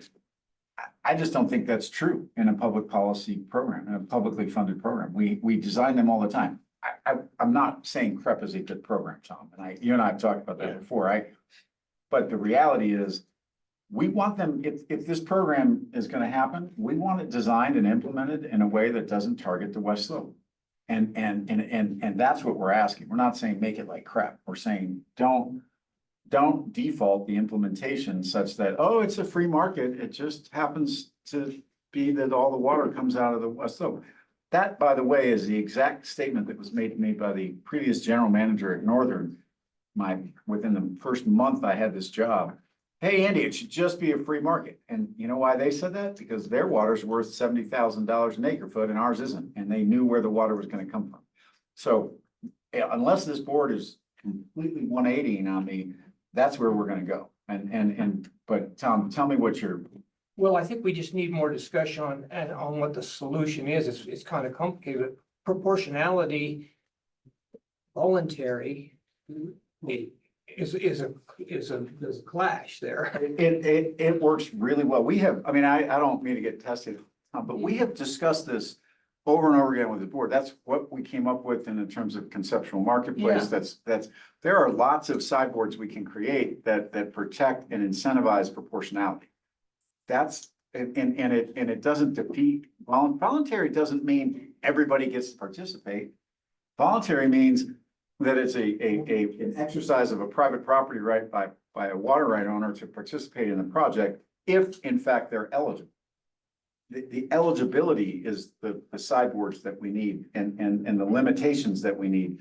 I just don't think that's true in a public policy program, in a publicly funded program. We design them all the time. I'm not saying CREP is a good program, Tom, and you and I have talked about that before, but the reality is, we want them, if this program is gonna happen, we want it designed and implemented in a way that doesn't target the West Slope. And that's what we're asking. We're not saying make it like crap. We're saying don't default the implementation such that, oh, it's a free market. It just happens to be that all the water comes out of the West Slope. That, by the way, is the exact statement that was made to me by the previous general manager at Northern. Within the first month I had this job. Hey, Andy, it should just be a free market. And you know why they said that? Because their water's worth $70,000 an acre foot and ours isn't. And they knew where the water was gonna come from. So unless this board is completely 180 on me, that's where we're gonna go. But Tom, tell me what you're. Well, I think we just need more discussion on what the solution is. It's kind of complicated. Proportionality, voluntary, is a clash there. It works really well. We have, I don't mean to get tested, but we have discussed this over and over again with the board. That's what we came up with in terms of conceptual marketplace. Yeah. There are lots of sideboards we can create that protect and incentivize proportionality. It doesn't defeat voluntary. Doesn't mean everybody gets to participate. Voluntary means that it's an exercise of a private property right by a water right owner to participate in the project if in fact they're eligible. The eligibility is the sideboards that we need and the limitations that we need.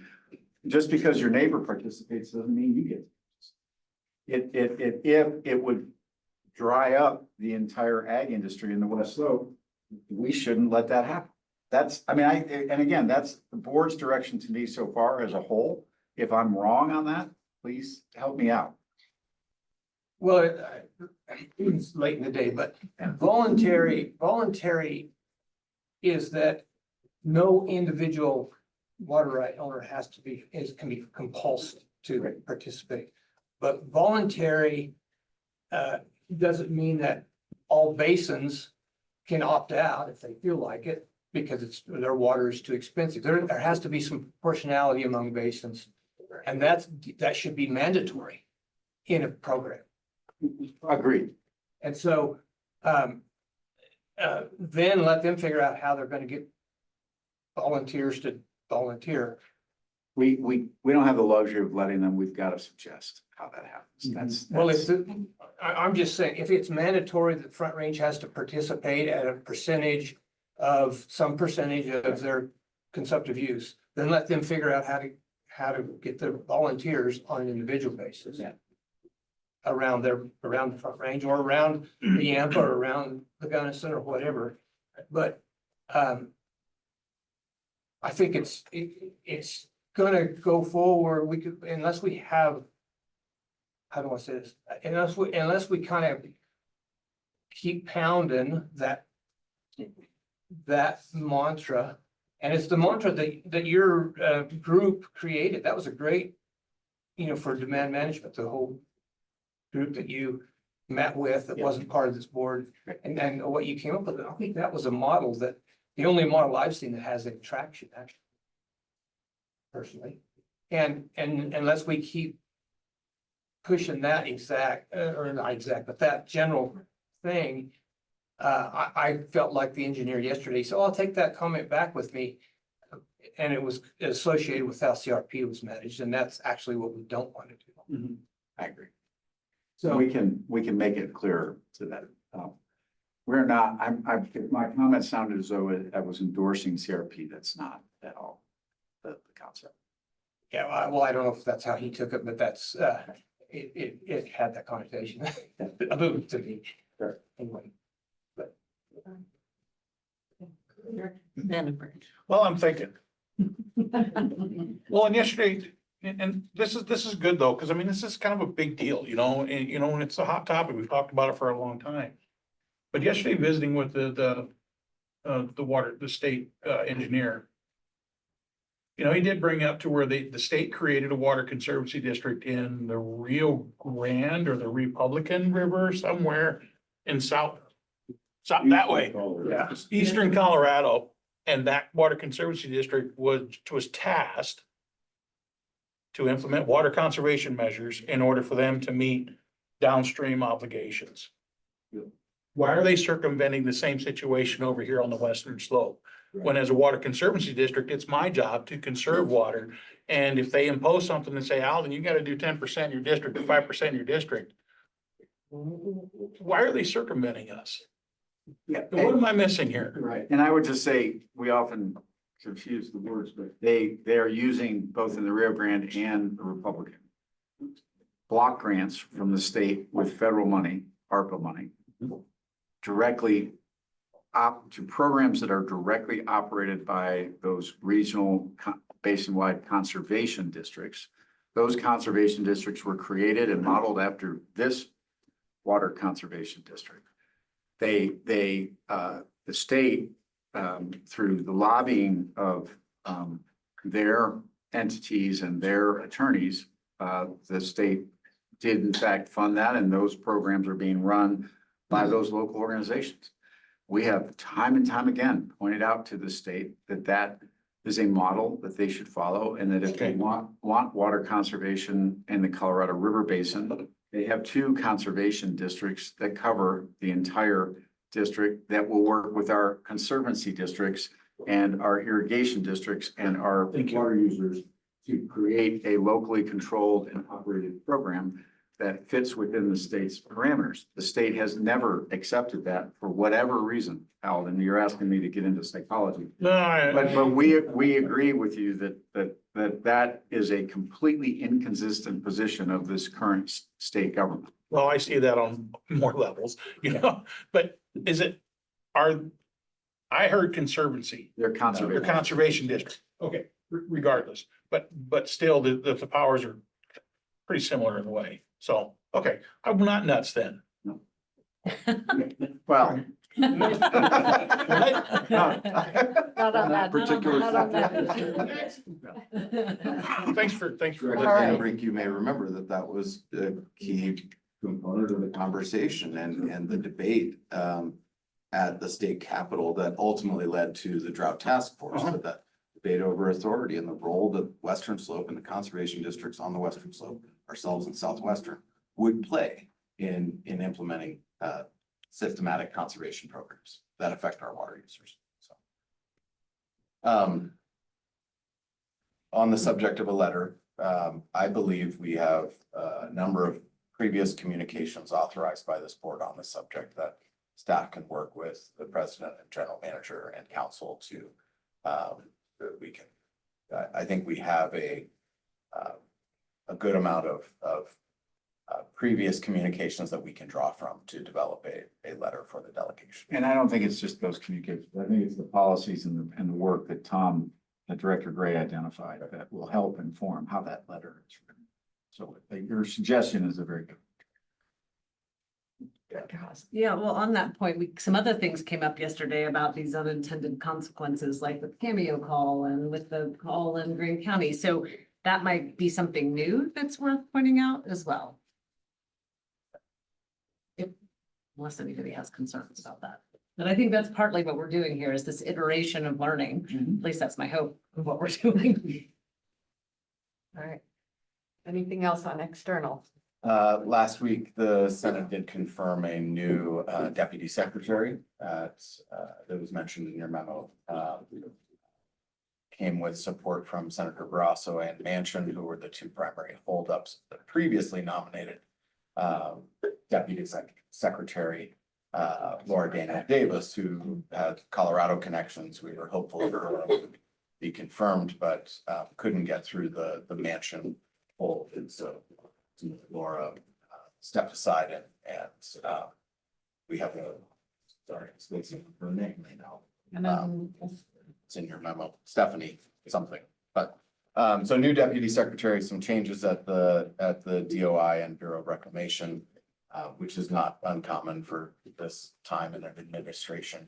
Just because your neighbor participates doesn't mean you get it. It would dry up the entire ag industry in the West Slope. We shouldn't let that happen. That's the board's direction to me so far as a whole. If I'm wrong on that, please help me out. Well, it's late in the day, but voluntary is that no individual water right owner can be compulsed to participate. But voluntary doesn't mean that all basins can opt out if they feel like it, because their water is too expensive. There has to be some proportionality among basins, and that should be mandatory in a program. Agreed. And so then let them figure out how they're going to get volunteers to volunteer. We don't have the luxury of letting them. We've got to suggest how that happens. Well, I'm just saying, if it's mandatory that Front Range has to participate at a percentage of their consumptive use, then let them figure out how to get the volunteers on an individual basis. Yeah. Around the Front Range or around the Yampa or around the Gunnison or whatever. But I think it's gonna go forward. We could, unless we have, how do I say this? Unless we kind of keep pounding that mantra. And it's the mantra that your group created. That was a great, for demand management, the whole group that you met with that wasn't part of this board, and what you came up with. I think that was a model the only model I've seen that has any traction, actually, personally. And unless we keep pushing that but that general thing, I felt like the engineer yesterday, so I'll take that comment back with me. And it was associated with how CRP was managed, and that's actually what we don't want to do. Mm-hmm. I agree. So we can make it clearer to that. We're not, if my comment sounded as though I was endorsing CRP. That's not at all the concept. Yeah, well, I don't know if that's how he took it, but that's, it had that connotation. To me. Sure. Anyway, but. Well, I'm thinking. Well, and yesterday, and this is good though, because this is kind of a big deal, and it's a hot topic. We've talked about it for a long time. But yesterday visiting with the state engineer, You know, he did bring up to where the state created a water conservancy district in the Rio Grande or the Republican River somewhere in south that way. Yeah, eastern Colorado. And that water conservancy district was tasked to implement water conservation measures in order for them to meet downstream obligations. Why are they circumventing the same situation over here on the western slope? When as a water conservancy district, it's my job to conserve water. And if they impose something and say, Alden, you gotta do 10% in your district or 5% in your district. Why are they circumventing us? Yeah. What am I missing here? Right. And I would just say, we often confuse the words, but they are using both in the Rio Grande and the Republican block grants from the state with federal money, ARPA money, directly to programs that are directly operated by those regional basin-wide conservation districts. Those conservation districts were created and modeled after this water conservation district. The state, through the lobbying of their entities and their attorneys, the state did in fact fund that, and those programs are being run by those local organizations. We have time and time again pointed out to the state that that is a model that they should follow, and that if they want water conservation in the Colorado River Basin, they have 2 conservation districts that cover the entire district that will work with our conservancy districts and our irrigation districts and our water users to create a locally controlled and operated program that fits within the state's parameters. The state has never accepted that for whatever reason. Alden, you're asking me to get into psychology. No, But we agree with you that is a completely inconsistent position of this current state government. Well, I see that on more levels, but I heard conservancy. They're Your conservation. conservation district, okay, regardless, but still the powers are pretty similar in a way, so, okay, I'm not nuts then. Well. Not on that. Particular Not on that. Thanks for. Director All right. Vandenbrink, you may remember that was a key component of the conversation and the debate at the state capitol that ultimately led to the drought task force, but that debate over authority and the role that Western Slope and the conservation districts on the Western Slope, ourselves and Southwestern, would play in implementing systematic conservation programs that affect our water users. So, on the subject of a letter, I believe we have a number of previous communications authorized by this board on the subject that staff can work with the president and general manager and council to, we can, I think we have a good amount of previous communications that we can draw from to develop a letter for the delegation. And I don't think it's just those communications. I think it's the policies and the work that Director Gray identified that will help inform how that letter is written. So your suggestion is a very good. Yeah, well, on that point, some other things came up yesterday about these unintended consequences, like with Cameo call and with the call in Green County. So that might be something new that's worth pointing out as well. Unless anybody has concerns about that. But I think that's partly what we're doing here is this iteration of learning. At least that's my hope of what we're doing. All right. Anything else on external? Last week, the Senate did confirm a new deputy secretary that was mentioned in your memo. Came with support from Senator Barrasso and Manchin, who were the 2 primary holdups. The previously nominated deputy secretary, Laura Daniel Davis, who had Colorado connections. We were hopeful her would be confirmed, but couldn't get through the Manchin hold, and so Laura stepped aside and we have it's her name right now. It's in your memo, Stephanie something, but so new deputy secretary, some changes at the DOI and Bureau of Reclamation, which is not uncommon for this time in an administration.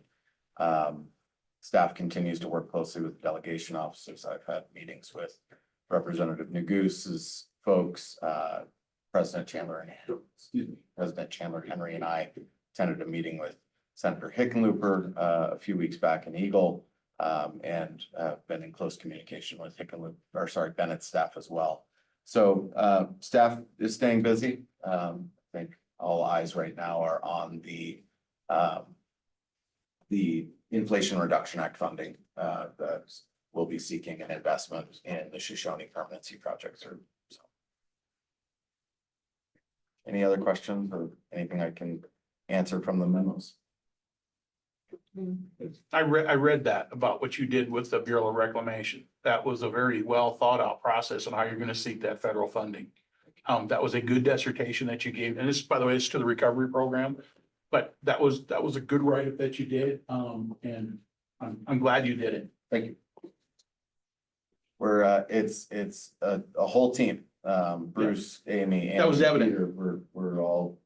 staff continues to work closely with delegation officers. I've had meetings with Representative Negus's folks, President Chandler Henry and I attended a meeting with Senator Hickenlooper a few weeks back in Eagle, and been in close communication with Bennett's staff as well. So staff is staying busy. I think all eyes right now are on the Inflation Reduction Act funding that will be seeking an investment in the Shoshone Permanency Project. So, any other questions or anything I can answer from the memos? I read that about what you did with the Bureau of Reclamation. That was a very well thought out process on how you're gonna seek that federal funding. That was a good dissertation that you gave, and this, by the way, it's to the recovery program. But that was a good write-up that you did, and I'm glad you did it. Thank you. We're, it's a whole team, Bruce, Amy. That was Andy, evident. Peter, we're all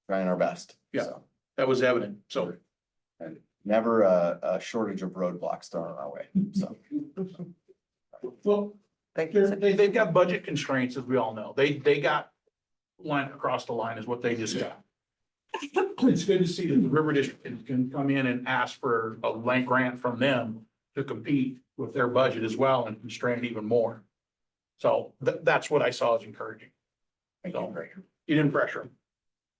trying our best. Yeah. So, That was evident, so. and never a shortage of roadblocks thrown our way, so. Well, they've got budget constraints, as we all know. They got line across the line is what they just got. It's good to see that the River District can come in and ask for a blank grant from them to compete with their budget as well and constrain even more. So that's what I saw as encouraging. Thank you. You didn't pressure them.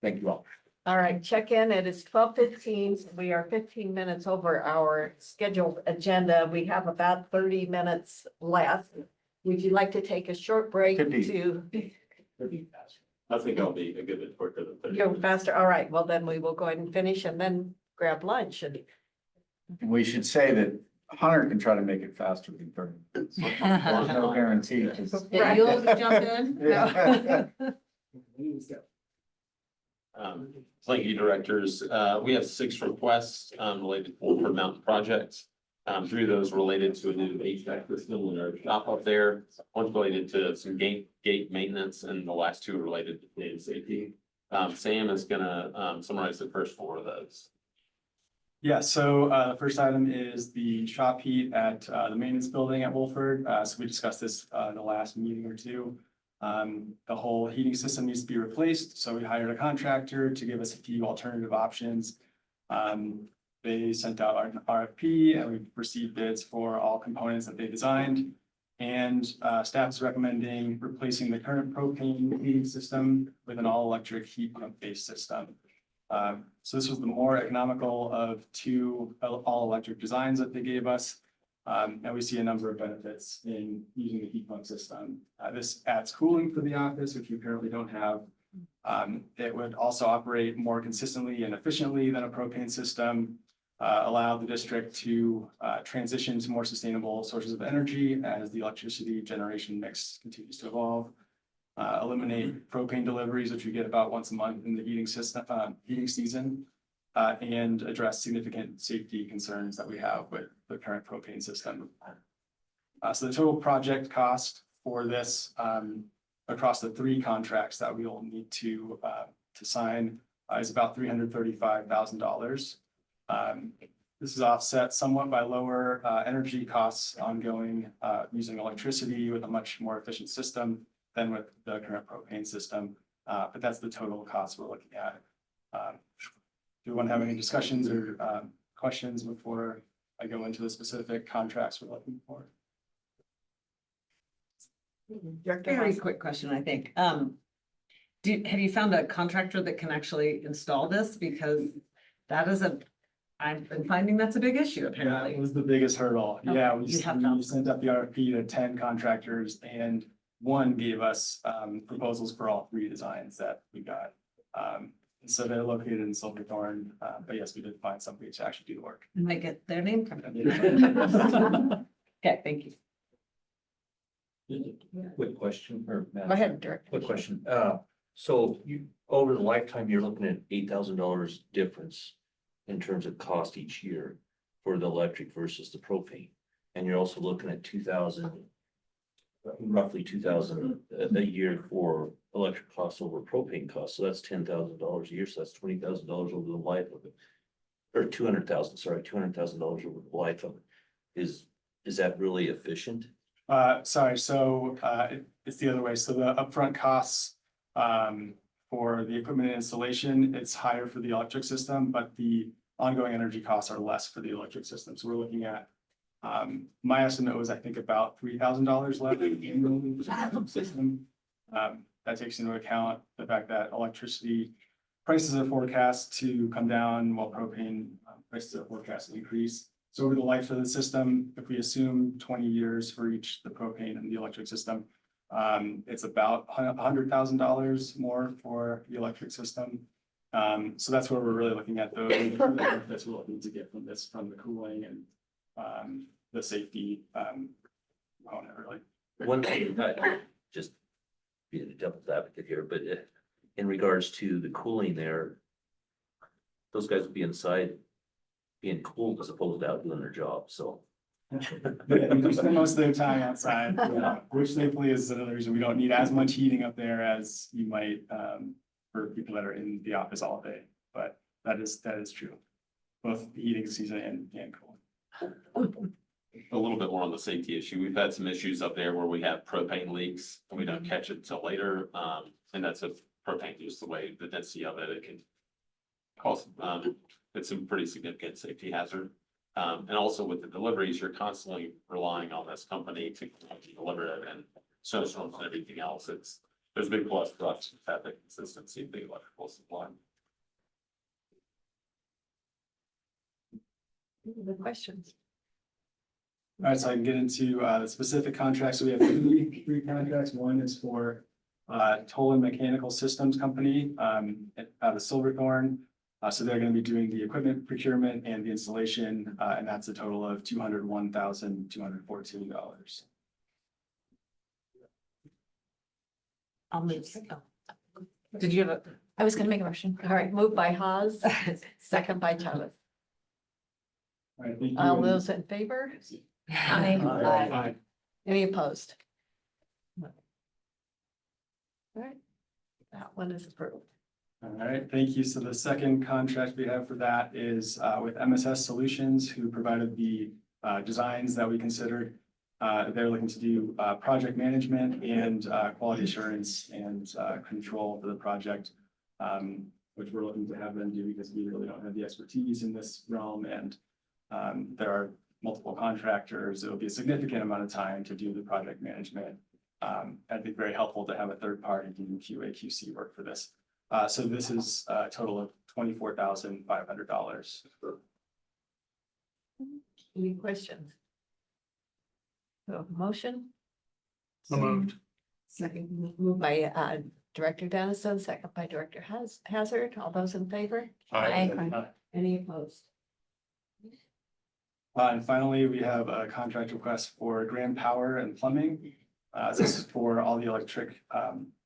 Thank you all. All right, check in. It is 12:15. We are 15 minutes over our scheduled agenda. We have about 30 minutes left. Would you like to take a short break 50. to I think I'll be a good bit quicker than 30 go minutes. faster? All right, well, then we will go ahead and finish and then grab lunch and We should say that Hunter can try to make it faster than 30 minutes. There's no guarantee. Yeah, you'll jump in? No. Thank you, directors. We have 6 requests related to Wolford Mountain projects. 3 of those related to a new HVAC system in our shop up there. One's related to some gate maintenance, and the last 2 are related to data safety. Sam is gonna summarize the first 4 of those. Yeah, so the first item is the shop heat at the maintenance building at Wolford. So we discussed this in the last meeting or 2. The whole heating system needs to be replaced, so we hired a contractor to give us a few alternative options. They sent out an RFP and we've received bids for all components that they designed. And staff is recommending replacing the current propane heating system with an all-electric heat pump-based system. So this was the more economical of 2 all-electric designs that they gave us. And we see a number of benefits in using the heat pump system. This adds cooling for the office, which we currently don't have. It would also operate more consistently and efficiently than a propane system, allow the district to transition to more sustainable sources of energy as the electricity generation mix continues to evolve. Eliminate propane deliveries, which we get about once a month in the heating system, heating season, and address significant safety concerns that we have with the current propane system. So the total project cost for this across the 3 contracts that we will need to sign is about $335,000. This is offset somewhat by lower energy costs ongoing using electricity with a much more efficient system than with the current propane system. But that's the total cost we're looking at. Do you want to have any discussions or questions before I go into the specific contracts we're looking for? Very quick question, I think. Have you found a contractor that can actually install this? Because that is I've been finding that's a big issue Yeah, apparently. it was the biggest hurdle. Okay, Yeah, we you have found sent out the RFP to 10 contractors and 1 gave us proposals for all 3 designs that we got. And so they're located in Silverthorne, but yes, we did find somebody to actually do the work. I might get their name from them. Okay, thank you. Quick question or? Go ahead, Dirk. Quick question. So you, over the lifetime, you're looking at $8,000 difference in terms of cost each year for the electric versus the propane. And you're also looking at roughly 2,000 a year for electric costs over propane costs. So that's $10,000 a year. So that's $20,000 over the life of it. or $200,000 over the life of it. Is that really efficient? Sorry, so, it's the other way. So the upfront costs, for the equipment and installation, it's higher for the electric system, but the ongoing energy costs are less for the electric system. So we're looking at, my estimate was, I think, about $3,000 left annually for the system. That takes into account the fact that electricity prices are forecast to come down while propane prices are forecast to increase. So over the life of the system, if we assume 20 years for each, the propane and the electric system, it's about $100,000 more for the electric system. So that's where we're really looking at those benefits we'll need to get from this, from the cooling and the safety component, really. One thing, just being a devil's advocate here, but in regards to the cooling there, those guys would be inside being cooled as opposed to out doing their job, so. They spend most of their time outside, which thankfully is another reason we don't need as much heating up there as you might for people that are in the office all day. But that is true, both the heating season and cooling. A little bit more on the safety issue. We've had some issues up there where we have propane leaks and we don't catch it until later. And that's if propane just the way the density of it, it can cause, it's a pretty significant safety hazard. And also with the deliveries, you're constantly relying on this company to deliver it, and snowstorms and everything else. There's a big plus for us to have the consistency of the electrical supply. The questions. All right, so I can get into the specific contracts. So we have three contracts. One is for Tolan Mechanical Systems Company out of Silverthorne. So they're going to be doing the equipment procurement and the installation, and that's a total of $201,214. I'll move. Did you have a? I was gonna make a motion. All right, moved by Haas, second by Chavez. All right, thank you. All those in favor? Aye. Aye. Any opposed? All right, that one is approved. All right, thank you. So the second contract we have for that is with MSS Solutions, who provided the designs that we considered. They're looking to do project management and quality assurance and control for the project, which we're looking to have them do because we really don't have the expertise in this realm. And there are multiple contractors. It'll be a significant amount of time to do the project management. It'd be very helpful to have a third party doing QA QC work for this. So this is a total of $24,500. Any questions? So motion? So moved. Second, moved by Director Dennison, second by Director Hazard. All those in favor? Aye. Any opposed? And finally, we have a contract request for Grand Power and Plumbing. This is for all the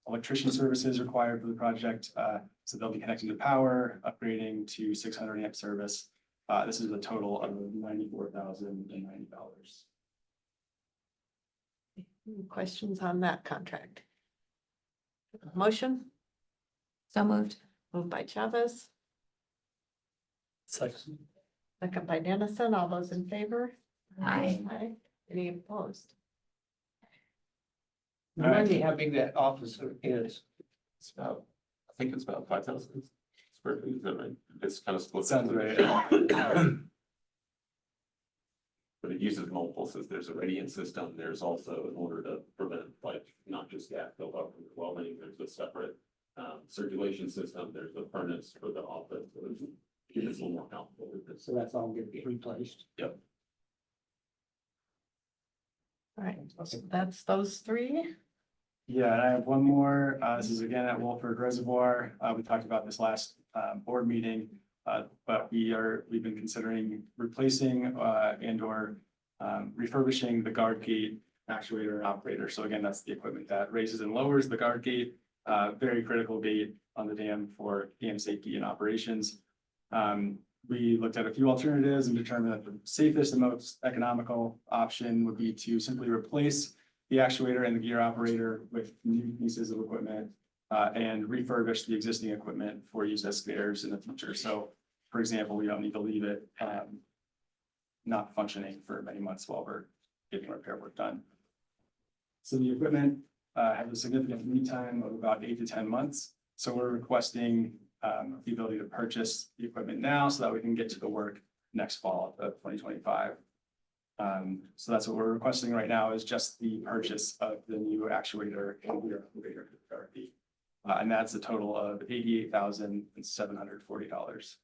electrician services required for the project. So they'll be connecting to power, upgrading to 600 amp service. This is a total of $94,090. Questions on that contract? Motion? So moved. Moved by Chavez, Second. second by Dennison. All those in favor? Aye. Aye. Any opposed? Remind me how big that office is. It's about, I think it's about 5,000 square feet, is that right? It's kind of split. Sounds right. But it uses multiple systems. There's a radiant system. There's also, in order to prevent like not just gas buildup from the welding, there's a separate circulation system. There's a furnace for the office. So it's a little more complicated with this. So that's all getting replaced. Yep. All right, so that's those three. Yeah, and I have one more. This is again at Wolford Reservoir. We talked about this last board meeting, but we've been considering replacing and or refurbishing the guard gate actuator and operator. So again, that's the equipment that raises and lowers the guard gate, very critical gate on the dam for dam safety and operations. We looked at a few alternatives and determined that the safest and most economical option would be to simply replace the actuator and the gear operator with new pieces of equipment and refurbish the existing equipment for use as spares in the future. So for example, we don't need to leave it not functioning for many months while we're getting repair work done. So the equipment has a significant lead time of about 8 to 10 months. So we're requesting the ability to purchase the equipment now so that we can get to the work next fall of 2025. So that's what we're requesting right now, is just the purchase of the new actuator and rear elevator therapy. And that's a total of $88,740.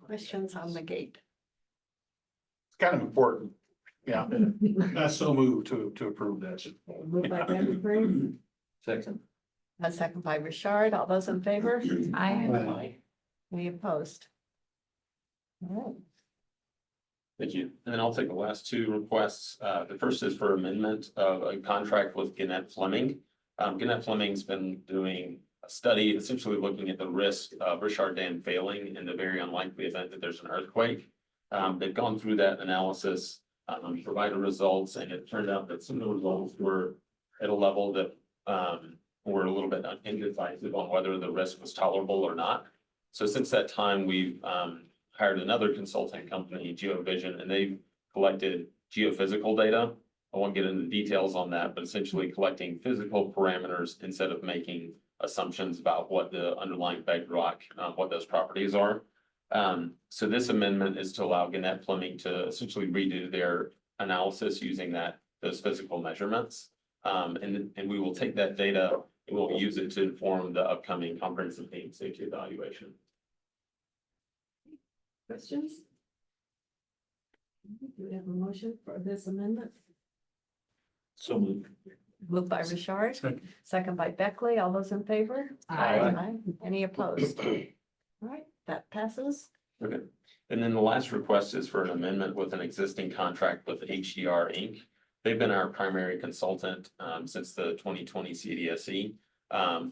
Questions on the gate? It's kind of important. Yeah, that's so moved to approve this. Moved by Vandenbrink, Second. a second by Richard. All those in favor? Aye. Any opposed? All right. Thank you. And then I'll take the last two requests. The first is for amendment of a contract with Gannett Fleming. Gannett Fleming's been doing a study essentially looking at the risk of Richard Dam failing in the very unlikely event that there's an earthquake. They've gone through that analysis, provided results, and it turned out that some of the results were at a level that were a little bit indecisive on whether the risk was tolerable or not. So since that time, we've hired another consulting company, GeoVision, and they've collected geophysical data. I won't get into details on that, but essentially collecting physical parameters instead of making assumptions about what the underlying bedrock, what those properties are. So this amendment is to allow Gannett Fleming to essentially redo their analysis using those physical measurements. And we will take that data and we'll use it to inform the upcoming comprehensive dam safety evaluation. Questions? Do we have a motion for this amendment? So moved. Moved by Richard, second by Beckley. All those in favor? Aye. Any opposed? All right, that passes. Okay. And then the last request is for an amendment with an existing contract with HDR Inc. They've been our primary consultant since the 2020 CDSE.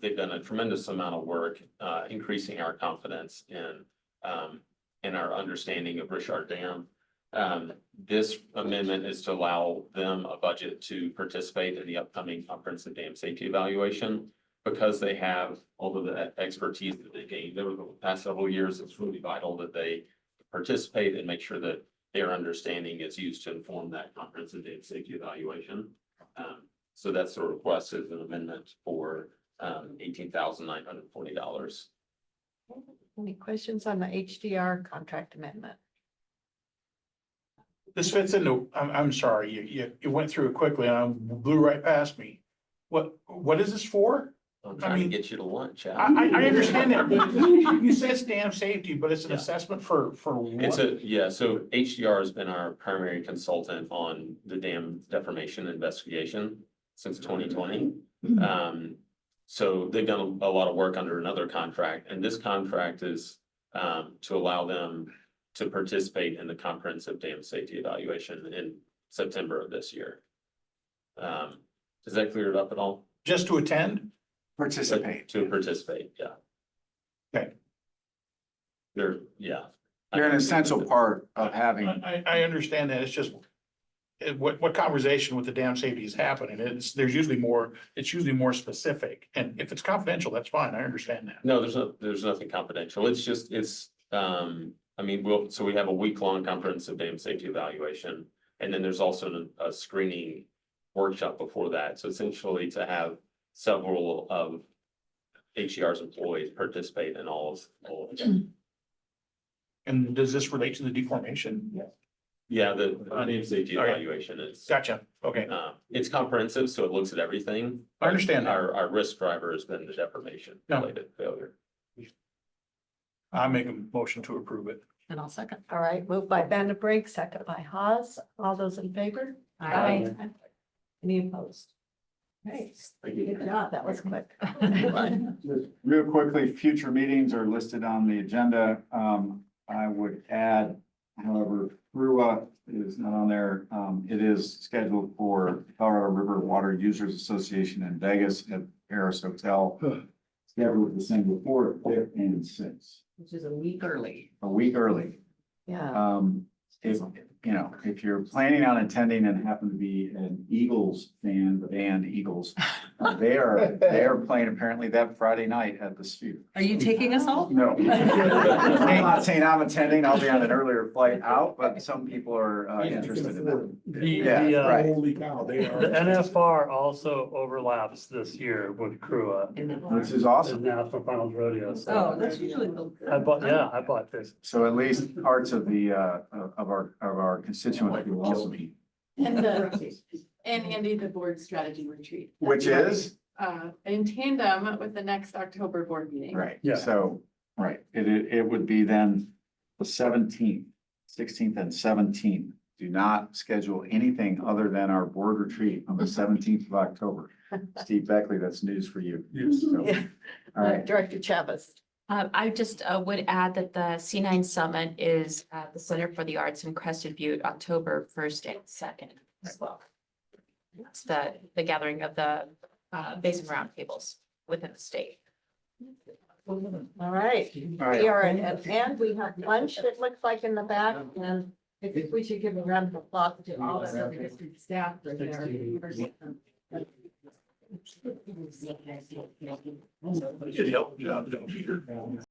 They've done a tremendous amount of work increasing our confidence in our understanding of Richard Dam. This amendment is to allow them a budget to participate in the upcoming comprehensive dam safety evaluation. Because they have all of the expertise that they gained over the past several years, it's really vital that they participate and make sure that their understanding is used to inform that comprehensive dam safety evaluation. So that's the request, is an amendment for $18,940. Any questions on the HDR contract amendment? This fits into, I'm sorry, you went through it quickly and blew right past me. What is this for? I'm trying to get you to lunch. I understand that. You said it's dam safety, but it's an assessment for what? So HDR has been our primary consultant on the dam deformation investigation since 2020. So they've done a lot of work under another contract, and this contract is to allow them to participate in the comprehensive dam safety evaluation in September of this year. Does that clear it up at all? Just to attend? Participate. To participate, yeah. Okay. They're an essential part of having. I understand that. It's just what conversation with the dam safety is happening. It's usually more specific. And if it's confidential, that's fine. I understand that. No, there's nothing confidential. It's just, so we have a week-long comprehensive dam safety evaluation. And then there's also a screening workshop before that. So essentially to have several of HDR's employees participate in all of it. And does this relate to the deformation? Yeah, the dam safety evaluation is. Gotcha. Okay. It's comprehensive, so it looks at everything. I understand that. Our risk driver has been the deformation related failure. I make a motion to approve it. And I'll second. All right, moved by Vandenbrink, second by Haas. All those in favor? Aye. Any opposed? Hey, good job. That was quick. Just real quickly, future meetings are listed on the agenda. I would add, however, RUA is not on there. It is scheduled for Colorado River Water Users Association in Vegas at Paris Hotel. Scheduled December 4th, 5th, and 6th. Which is a week early. A week early. Yeah. If you're planning on attending and happen to be an Eagles fan, the band Eagles, They are playing apparently that Friday night at the Sphere. Are you taking us all? No. I'm not saying I'm attending, I'll be on an earlier flight out, but some people are interested in that. Yeah, right. Holy cow, they are. The NFR also overlaps this year with CRUA. Which is awesome. The National Finals Rodeo. So Oh, that's usually. I bought this. So at least parts of the, of our constituents will also be, And Andy, the board strategy retreat. which is, In tandem with the next October board meeting. right, Yeah. so, right, it would be then the 17th, 16th and 17th. Do not schedule anything other than our board retreat on the 17th of October. Steve Beckley, that's news for you. Yes. So, Yeah. all right. Director Chavez. I just would add that the C9 Summit is at the Center for the Arts in Crested Butte, October 1st and 2nd as well. It's the gathering of the Basin Roundtables within the state. All right. All right. We are at, and we have lunch, it looks like in the back, and I think we should give a round of applause to all of the district staff for their. You did a help job, don't you?